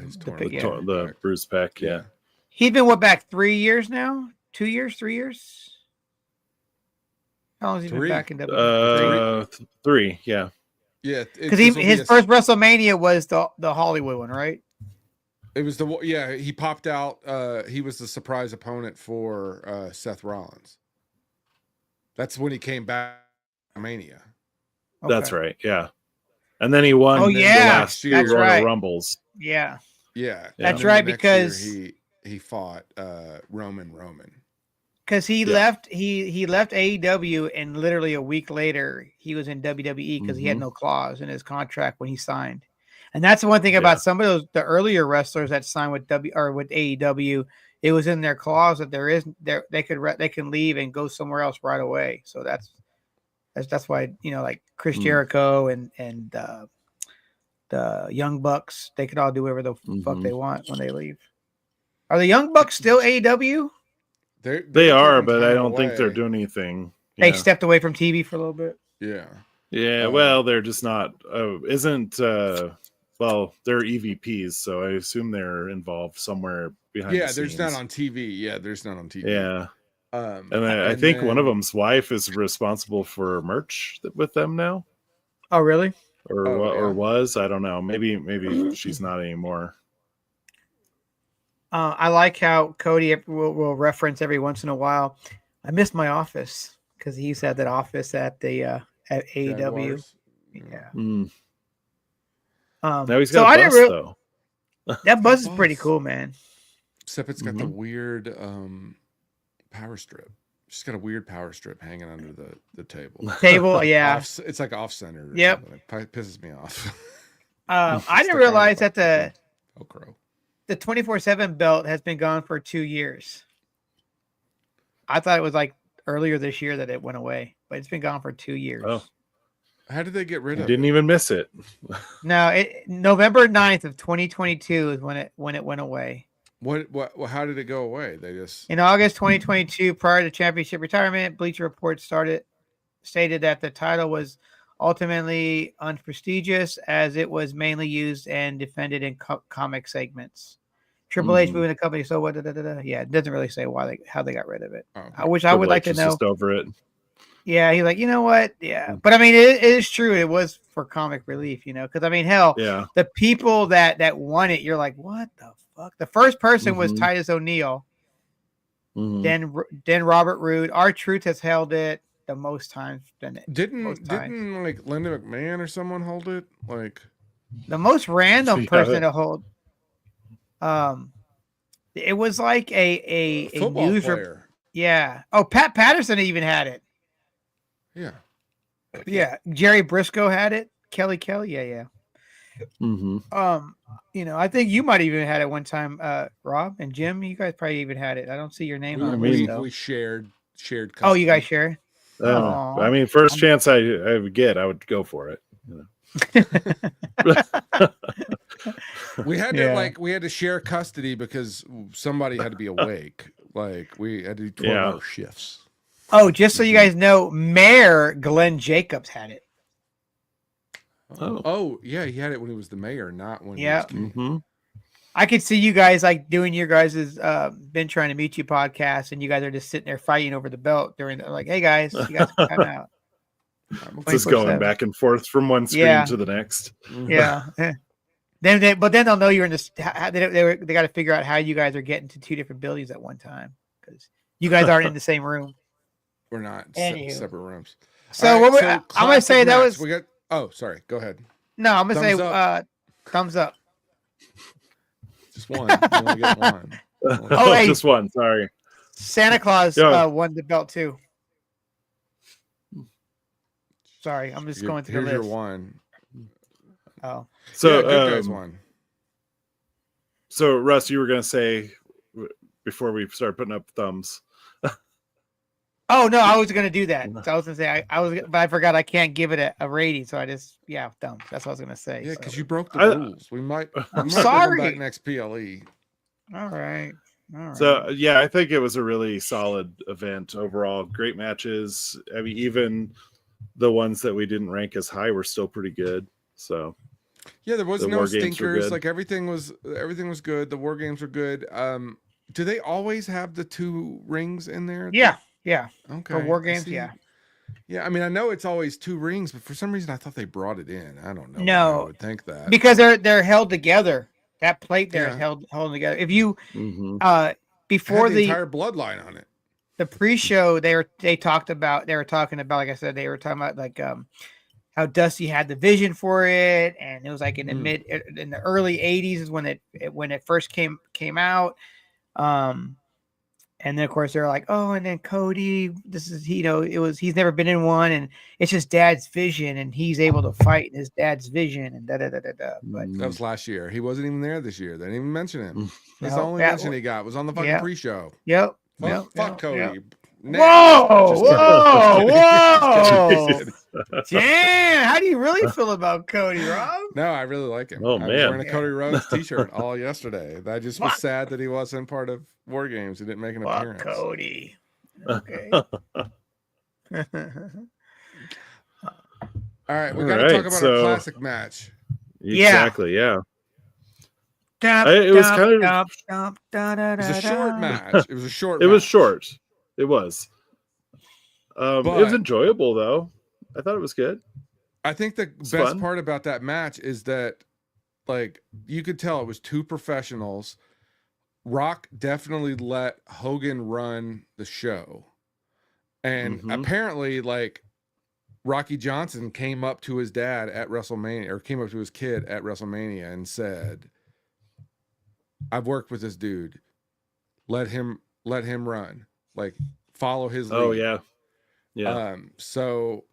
his the torn big, leg. yeah. The Bruce Peck. Yeah. He's been back 3 years now? 2 years, 3 years? How long has he been 3. back in WWE? 3. Yeah. Yeah, Because his first WrestleMania was the Hollywood one, right? It was he popped out. He was the surprise opponent for Seth Rollins. That's when he came back to Mania. That's Okay. right. Yeah. And then he won Oh, the yeah, last two that's Royal right. Rumbles. Yeah. Yeah, That's and then right, the next year because he fought Roman. Because he Yeah. left he left AEW, and literally a week later he was in WWE because he had Mhm. no clause in his contract when he signed. And that's the one thing about some of the earlier wrestlers that signed with with AEW, it was in their clause that they can leave and go somewhere else right away. So that's why, you know, like Chris Jericho and the Young Bucks, they could all do whatever the fuck they want when they leave. Are the Young Bucks still AEW? They are, taking but I time don't think they're away. doing anything. They Yeah. stepped away from TV for a little bit. Yeah. Yeah, well, they're just not. Well, they're EVPs, so I assume they're involved somewhere behind. Yeah, the there's scenes. not on TV. Yeah, there's not on TV. Yeah, And I think one of then- them's wife is responsible for merch with them now, Oh, really? or Oh, what, yeah. or was. I don't know. Maybe she's not anymore. I like how Cody will reference every once in a while. I miss my office because he used to have that office at the at AEW. Jaguars. Yeah. Mm. Now he's So got I a didn't bus though. that bus is pretty Bus. cool, man. Except it's got the Mhm. weird power strip. She's got a weird power strip hanging under the table. Table, yeah. It's like off center. Yep. It pisses me off. I Stuck didn't on realize the that Velcro. the 24/7 belt has been gone for 2 years. I thought it was like earlier this year that it went away, but it's been gone for 2 years. Oh. How did they get rid I of didn't it? even miss it. No, November 9th of 2022 is when it went away. What? How did it go away? They just In August 2022, prior to championship retirement, Bleacher Report stated that the title was ultimately unprestigious as it was mainly used and defended in comic segments. Triple H Mhm. moving the company, so what? Yeah, it doesn't really say how they got rid of it. oh, I wish I would Triple like H to is know. just over it. Yeah, he's like, you know what? Yeah, but I mean, it is true. It was for comic relief, you know, because I mean, hell, Yeah. the people that won it, you're like, what the fuck? The first person was Mhm. Titus O'Neil. Mhm. Then Robert Roode. R-Truth has held it the most times. didn't times. like Linda McMahon or someone hold it? Like The most random Yeah. person to hold. It was like a football news player. yeah. Oh, Pat Patterson even had it. Yeah. Yeah, Jerry Briscoe had it. Kelly. Yeah. I think you might even had it one time, Rob and Jim. You guys probably even had it. I don't see your name on the list, though. We shared. Oh, you guys share? I mean, first chance I would get, I would go for it. We had to share custody because somebody had to be awake. Like we had to do 12-hour shifts. Oh, just so you guys know, Mayor Glenn Jacobs had it. Oh, yeah, he had it when he was the mayor, not when he was king. I could see you guys like doing your guys' been trying to meet you podcast, and you guys are just sitting there fighting over the belt during like, hey guys, you guys can come out. Just going back and forth from one screen to the next. Yeah. Then they'll know you're in this. They got to figure out how you guys are getting to two different buildings at one time because you guys aren't in the same room. We're not separate rooms. So right, I'm gonna say that was. We got. Oh, sorry. Go ahead. No, I'm gonna say thumbs up. Just one. You only get one. Hey, just one. Sorry. Santa Claus won the belt too. Sorry, I'm just going through the list. Here's your one. Oh. So good guys won. So Russ, you were gonna say before we start putting up thumbs. Oh no, I was gonna do that. So I was gonna say but I forgot I can't give it a rating, so I just thumbs. That's what I was gonna say. Yeah, because you broke the rules. We might. I'm sorry. Back next PLE. All right. So I think it was a really solid event overall. Great matches. I mean, even the ones that we didn't rank as high were still pretty good. So yeah, there was no stinkers. Like everything was good. The war games were good. Do they always have the 2 rings in there? Yeah. Okay. For war games, yeah. Yeah, I mean, I know it's always 2 rings, but for some reason I thought they brought it in. I don't know. No, I would think that because they're held together. That plate there is held together. If you before the entire bloodline on it. The pre-show they were talking about like I said, they were talking about like how Dusty had the vision for it, and it was like in the early 80s is when it first came out. And then of course they're like, oh, and then Cody, this is he's never been in one, and it's just Dad's vision, and he's able to fight in his dad's vision, and But that was last year. He wasn't even there this year. They didn't even mention him. That's the only mention he got was on the fucking pre-show. Yep. Fuck Cody. Yep. Whoa! Damn, how do you really feel about Cody, Rob? No, I really like him. Oh, I was wearing a Cody Rhodes t-shirt all yesterday. I just was sad that he wasn't part of War Games. He didn't make an appearance. Cody. Okay. All right, we got to talk about a classic match. Exactly, yeah. It was kind of a short match. It was a short It match. was short. It was. It was enjoyable, though. I thought it was good. I think the best part about that match is that, like, you could tell it was 2 professionals. Rock definitely let Hogan run the show. And apparently, like, Rocky Johnson came up to his dad at WrestleMania, or came up to his kid at WrestleMania and said, I've worked with this dude. Let him run. Like, follow his lead. Oh, yeah. Yeah. So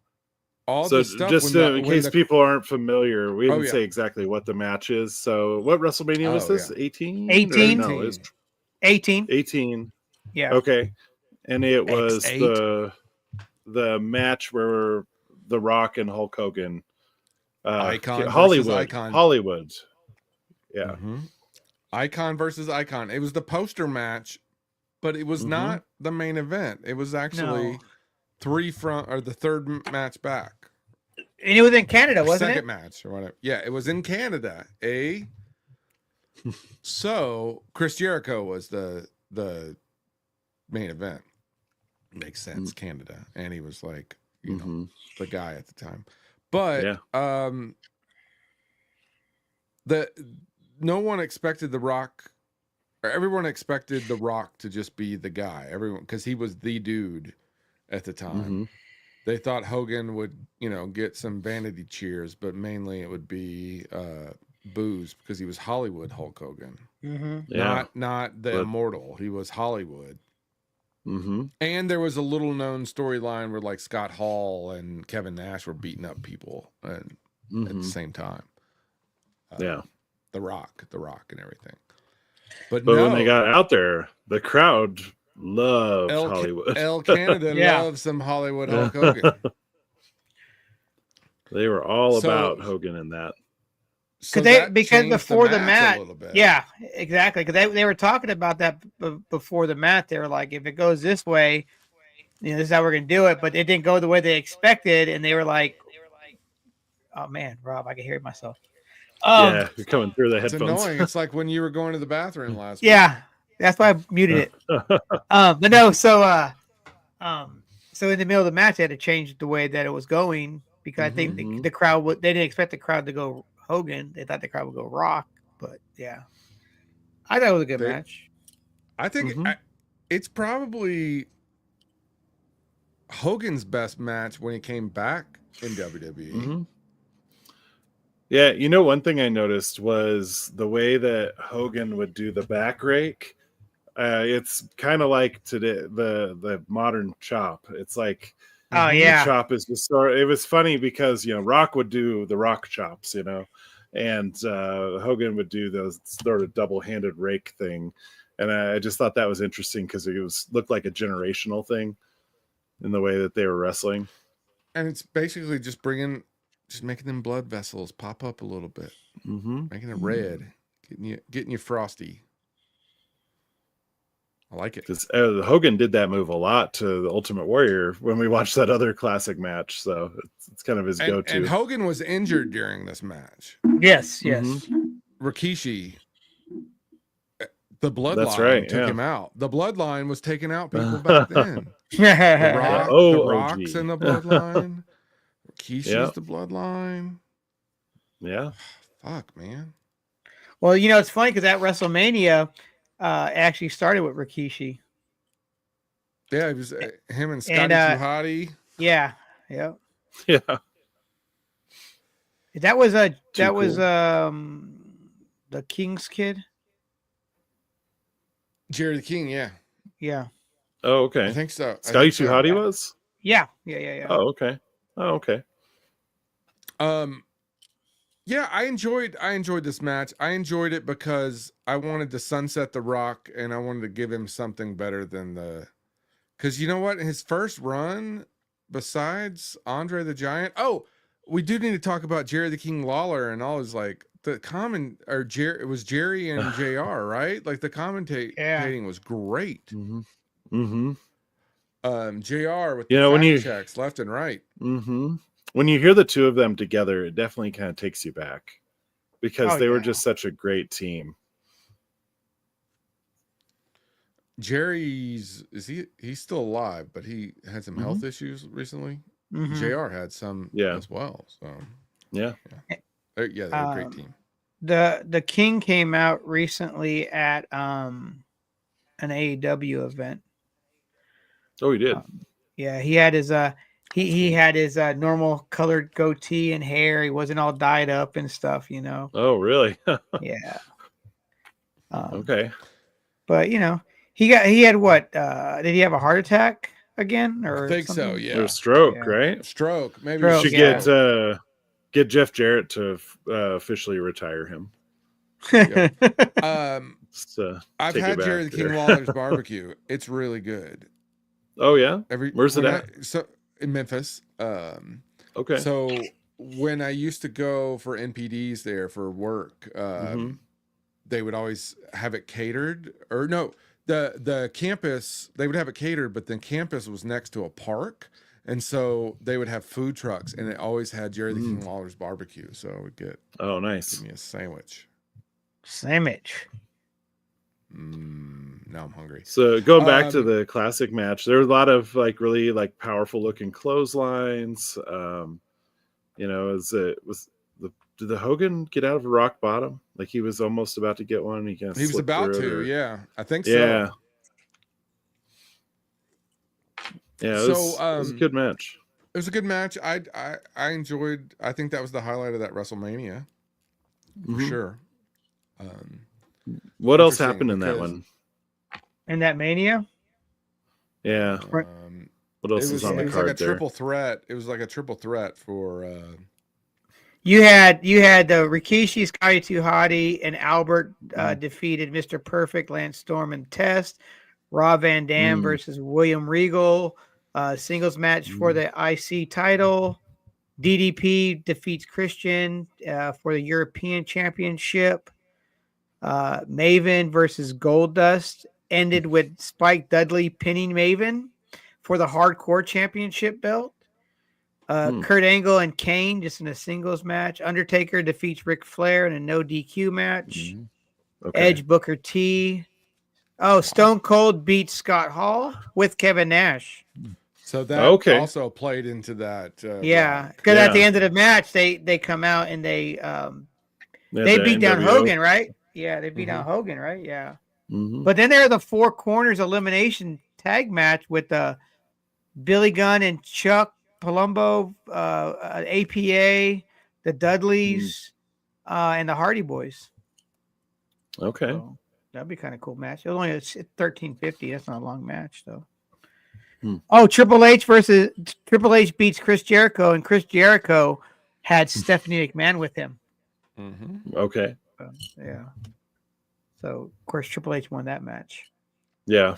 all so the stuff just in case people aren't familiar, we didn't say exactly what the match is. So what WrestleMania was this? 18? 18. No, it was 18. 18. Yeah. Okay. And it was X8. the match where The Rock and Hulk Hogan Icon Hollywood. Yeah. Icon versus Icon. It was the poster match, but it was not the main event. It was actually the third match back. And it was in Canada, wasn't it? Second match or whatever. Yeah, it was in Canada. So Chris Jericho was the main event. Makes sense, Canada. And he was like, you know, the guy at the time. But no one expected The Rock, or everyone expected The Rock to just be the guy. Everyone, because he was the dude at the time. They thought Hogan would, get some vanity cheers, but mainly it would be boos because he was Hollywood Hulk Hogan, not the immortal. He was Hollywood. And there was a little known storyline where like Scott Hall and Kevin Nash were beating up people at the same time. Yeah. The Rock and everything. But when they got out there, the crowd loved Hollywood. Canada Yeah. loves some Hollywood Hulk Hogan. They were all about Hogan in that. So because before the match, a little bit. yeah, exactly. Because they were talking about that before the match. They were like, if it goes this way, this is how we're gonna do it. But it didn't go the way they expected, and they were like, oh man, Rob, I can hear myself. Yeah, you're coming through the It's headphones. annoying. It's like when you were going to the bathroom last week. Yeah, that's why I muted it. But no, so in the middle of the match, they had to change the way that it was going because I think the crowd they didn't expect the crowd to go Hogan. They thought the crowd would go Rock. But yeah, I thought it was a good match. I think it's probably Hogan's best match when he came back in WWE. Yeah, one thing I noticed was the way that Hogan would do the back rake. It's kind of like today the modern chop. It's like the chop is just it was funny because Rock would do the Rock chops, and Hogan would do those sort of double-handed rake thing, and I just thought that was interesting because it looked like a generational thing in the way that they were wrestling. And it's basically just making them blood vessels pop up a little bit, making it red, getting you frosty. I like it. Because Hogan did that move a lot to the Ultimate Warrior when we watched that other classic match, so it's kind of his go-to. And Hogan was injured during this match. Yes. Rikishi, the Bloodline took him out. The Bloodline was taking out people back then. The Rock's in the Bloodline. Rikishi's the Bloodline. Yeah. Fuck, man. Well, it's funny because at WrestleMania, actually started with Rikishi. Yeah, it was him and Scotty Too Hottie. Yeah. Yeah. That was cool. The King's kid. Jerry the King, yeah. Yeah. Oh, okay. I think so. Scotty Too Hottie was? Yeah. Oh, okay. Yeah, I enjoyed this match. I enjoyed it because I wanted to sunset The Rock and I wanted to give him something better than because you know what? His first run, besides Andre the Giant. Oh, we do need to talk about Jerry the King Lawler and all his it was Jerry and JR, right? Like the commentating was great. JR with the checks left and right. When you hear the two of them together, it definitely kind of takes you back because they were just such a great team. Jerry's he's still alive, but he had some health issues recently. JR had some as well. So they're a great team. The King came out recently at an AEW event. Oh, he did. He had his he had his normal colored goatee and hair. He wasn't all dyed up and stuff, Oh, really? Yeah. Okay. But he had what? Did he have a heart attack again? Or I think something? so. Yeah. Or a stroke, right? Stroke. Maybe Stroke, we should get Jeff Jarrett to officially retire him. I've had Jerry the King Lawler's barbecue. It's really good. Oh yeah. Where's it at? In Memphis. Okay. So when I used to go for NPDs there for work, they would always have it catered. Or no, the campus, they would have it catered, but then campus was next to a park. And so they would have food trucks, and it always had Jerry the King Lawler's barbecue. So I would give me a sandwich. Now I'm hungry. So going back to the classic match, there were a lot of really powerful looking clotheslines. Did the Hogan get out of a rock bottom? Like he was almost about to get one. He was about to, yeah. I think so. Yeah. Yeah, it was a good match. It was a good match. I enjoyed. I think that was the highlight of that WrestleMania for sure. What else happened in that one? In that Mania? Yeah. What else is on the card there? Triple threat. It was like a triple threat for You had the Rikishi, Scotty 2 Hottie, and Albert defeated Mr. Perfect, Lance Storm, and Test. Rob Van Dam versus William Regal, singles match for the IC title. DDP defeats Christian for the European Championship. Maven versus Goldust ended with Spike Dudley pinning Maven for the Hardcore Championship belt. Kurt Angle and Kane just in a singles match. Undertaker defeats Ric Flair in a no DQ match. Okay. Edge, Booker T. Oh, Stone Cold beats Scott Hall with Kevin Nash. So that also played into that. Yeah, because at the end of the match, they come out and they beat down Hogan, right? Yeah, they beat down Hogan, right? Yeah. But then there are the Four Corners elimination tag match with Billy Gunn and Chuck Palumbo, APA, the Dudleys, and the Hardy Boys. Okay. So that'd be kind of cool match. It was only $13.50. That's not a long match, though. Oh, Triple H beats Chris Jericho, and Chris Jericho had Stephanie McMahon with him. Okay. Yeah. So of course Triple H won that match. Yeah.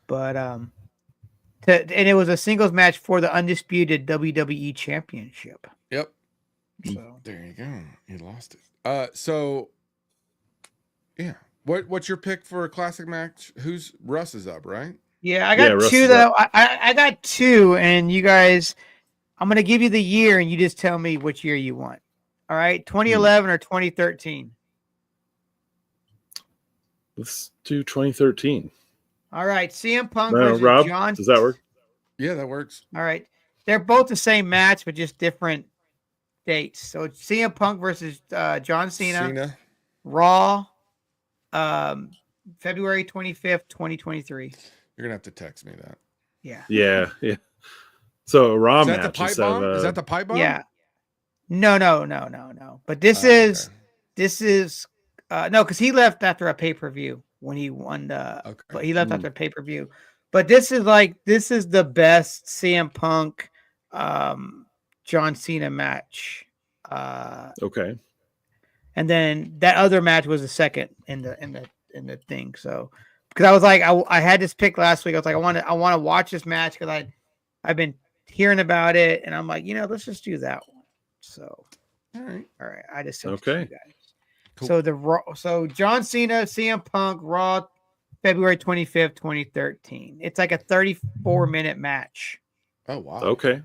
But and it was a singles match for the undisputed WWE Championship. Yep. So there you go. You lost it. So yeah. What's your pick for a classic match? Russ is up, right? Yeah, I got two though. I got two, and you guys, I'm gonna give you the year, and you just tell me which year you want. All right, 2011 or 2013. Let's do 2013. All right, CM Punk versus Rob, John. does that work? Yeah, that works. All right, they're both the same match, but just different dates. So it's CM Punk versus John Cena. Raw, February 25th, 2023. You're gonna have to text me that. Yeah. So a Raw match. Is that the pipe bomb? Is that the pipe bomb? Yeah. No. But this is no, because he left after a pay-per-view when he won but he left after a pay-per-view. But this is the best CM Punk John Cena match. Okay. And then that other match was the second in the thing. So because I was like, I had this pick last week. I was like, I want to watch this match because I've been hearing about it, and I'm like, let's just do that one. So all right. I just sent it to you guys. Cool. So John Cena, CM Punk, Raw, February 25th, 2013. It's like a 34-minute match. Oh wow. Okay.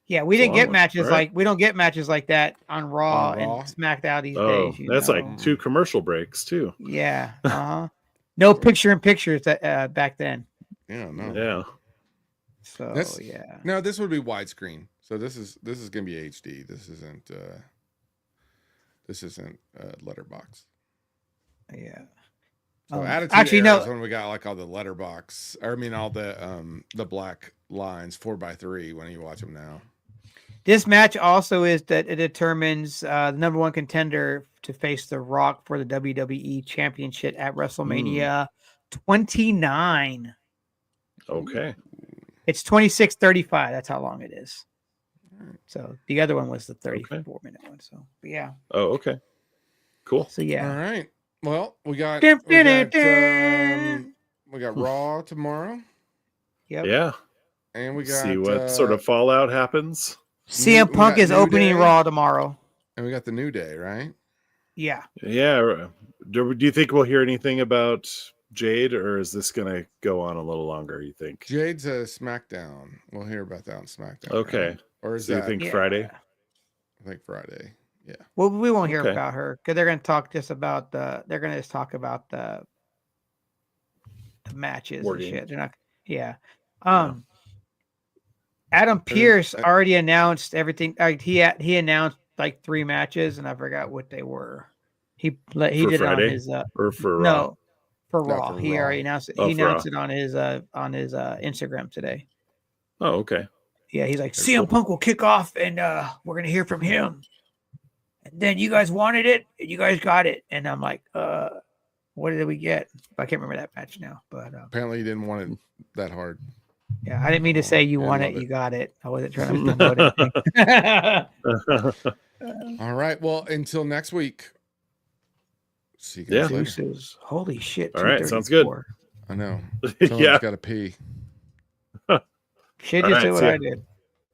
Yeah, we didn't get matches we don't get matches like that on Raw and SmackDown these days. That's like 2 commercial breaks too. Yeah. No picture-in-pictures back then. Yeah, no. Yeah. So yeah. No, this would be widescreen. So this is gonna be HD. This isn't letterbox. Yeah. So Attitude actually, Era no. is when we got like all the letterbox. Or I mean all the black lines 4x3 when you watch them now. This match also is that it determines the number one contender to face The Rock for the WWE Championship at WrestleMania 29. Okay. It's 26:35. That's how long it is. So the other one was the 34-minute one. So but yeah. Oh, okay. Cool. So yeah. All right. Well, we got Raw tomorrow. Yep. Yeah. And we got see what sort of fallout happens. CM Punk is opening Raw tomorrow. And we got the New Day, right? Yeah. Yeah. Do you think we'll hear anything about Jade, or is this going to go on a little longer, you think? Jade's a SmackDown. We'll hear about that on SmackDown. Okay. Right? Or is so that... you think Friday? I think Friday. Yeah. Well, we won't hear about her because they're going to talk just about they're going to just talk about the matches and shit. They're not... Yeah. Adam Pearce already announced everything. He announced like 3 matches, and I forgot what they were. He did Friday? it on his or for Raw? No, for Raw. For he Raw. already announced it. He announced it on his Instagram today. Oh, okay. Yeah, he's like, CM Punk will kick off, and we're gonna hear from him. And then you guys wanted it, and you guys got it. And I'm like, what did we get? I can't remember that match now, but apparently you didn't want it that hard. Yeah, I didn't mean to say you won it, you got it. I wasn't trying to promote it. All right. Well, until next week. See you guys later. Deuces. Holy shit. All right, sounds good. 2:34. I know. Yeah. Someone's got to pee. Should All just right, do what see ya. I did.